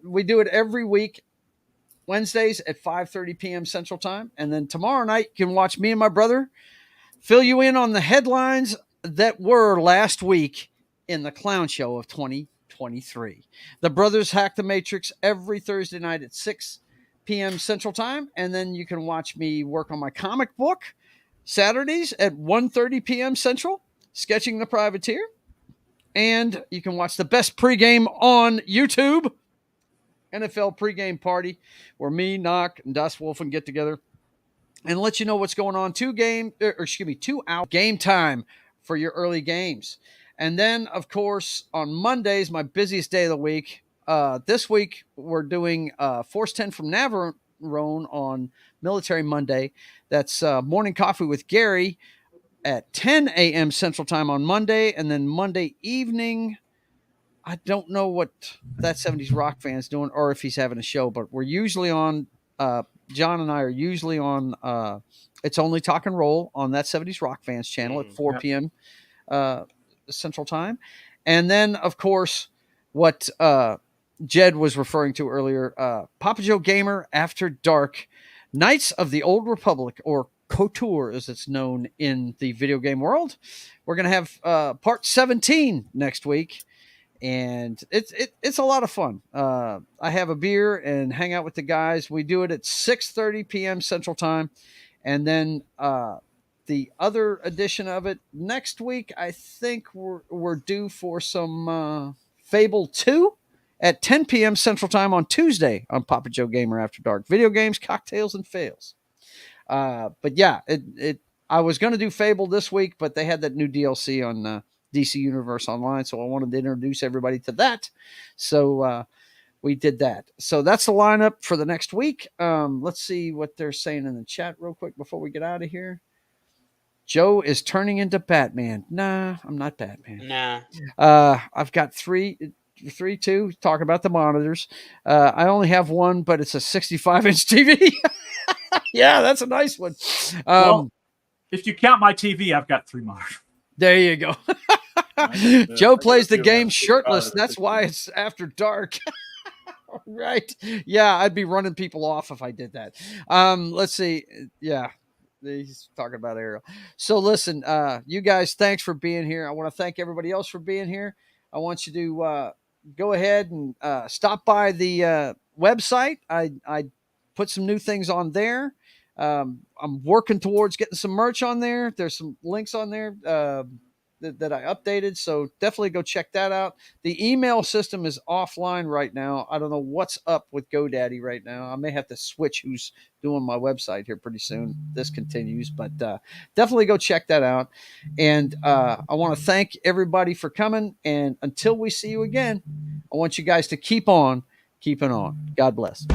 we do it every week, Wednesdays at 5:30 p.m. Central Time. And then tomorrow night, you can watch me and my brother fill you in on the headlines that were last week in the clown show of 2023. The brothers hack the Matrix every Thursday night at 6 p.m. Central Time. And then you can watch me work on my comic book Saturdays at 1:30 p.m. Central, Sketching the Privateer. And you can watch the best pregame on YouTube, NFL pregame party, where me, Noc, and Das Wolfen get together and let you know what's going on. 2 hour game time for your early games. And then, of course, on Mondays, my busiest day of the week. This week, we're doing Force 10 from Navarone on Military Monday. That's Morning Coffee with Gary at 10 a.m. Central Time on Monday. And then Monday evening, I don't know what That 70s Rock Fan's doing or if he's having a show, but we're usually on, John and I are usually on It's Only Talk and Roll on That 70s Rock Fan's channel at 4 p.m. Central Time. And then, of course, what Jed was referring to earlier, Papa Joe Gamer After Dark, Knights of the Old Republic, or KOTOR as it's known in the video game world. We're going to have part 17 next week, and it's a lot of fun. I have a beer and hang out with the guys. We do it at 6:30 p.m. Central Time, and then the other edition of it next week, I think we're due for some Fable 2 at 10 p.m. Central Time on Tuesday on Papa Joe Gamer After Dark. Video games, cocktails, and fails. But yeah, I was going to do Fable this week, but they had that new DLC on DC Universe Online, so I wanted to introduce everybody to that. So we did that. So that's the lineup for the next week. Let's see what they're saying in the chat real quick before we get out of here. Joe is turning into Batman. Nah, I'm not Batman. Nah. I've got 3 three, two. Talk about the monitors. I only have one, but it's a 65-inch TV. Yeah, that's a nice one. Well, if you count my TV, I've got 3 monitors. There you go. Joe plays the game shirtless. That's why it's after dark. Right. Yeah, I'd be running people off if I did that. Let's see. Yeah. He's talking about Ariel. So listen, you guys, thanks for being here. I want to thank everybody else for being here. I want you to go ahead and stop by the website. I put some new things on there. I'm working towards getting some merch on there. There's some links on there that I updated. So definitely go check that out. The email system is offline right now. I don't know what's up with GoDaddy right now. I may have to switch who's doing my website here pretty soon. This continues, but definitely go check that out. And I want to thank everybody for coming. And until we see you again, I want you guys to keep on keeping on. God bless.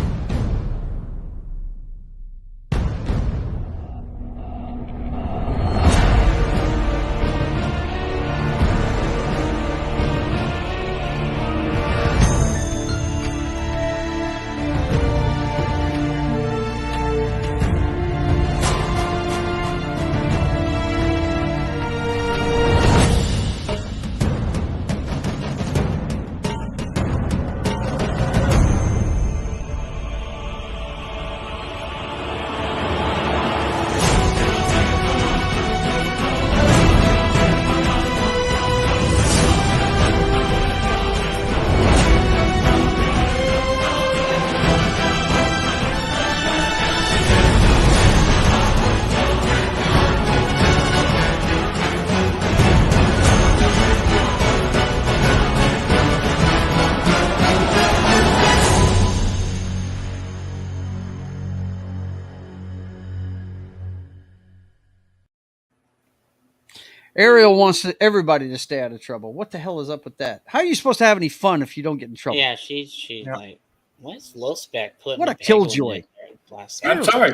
Ariel wants everybody to stay out of trouble. What the hell is up with that? How are you supposed to have any fun if you don't get in trouble? Yeah, she's like, what's low spec putting What a killjoy. last I'm sorry,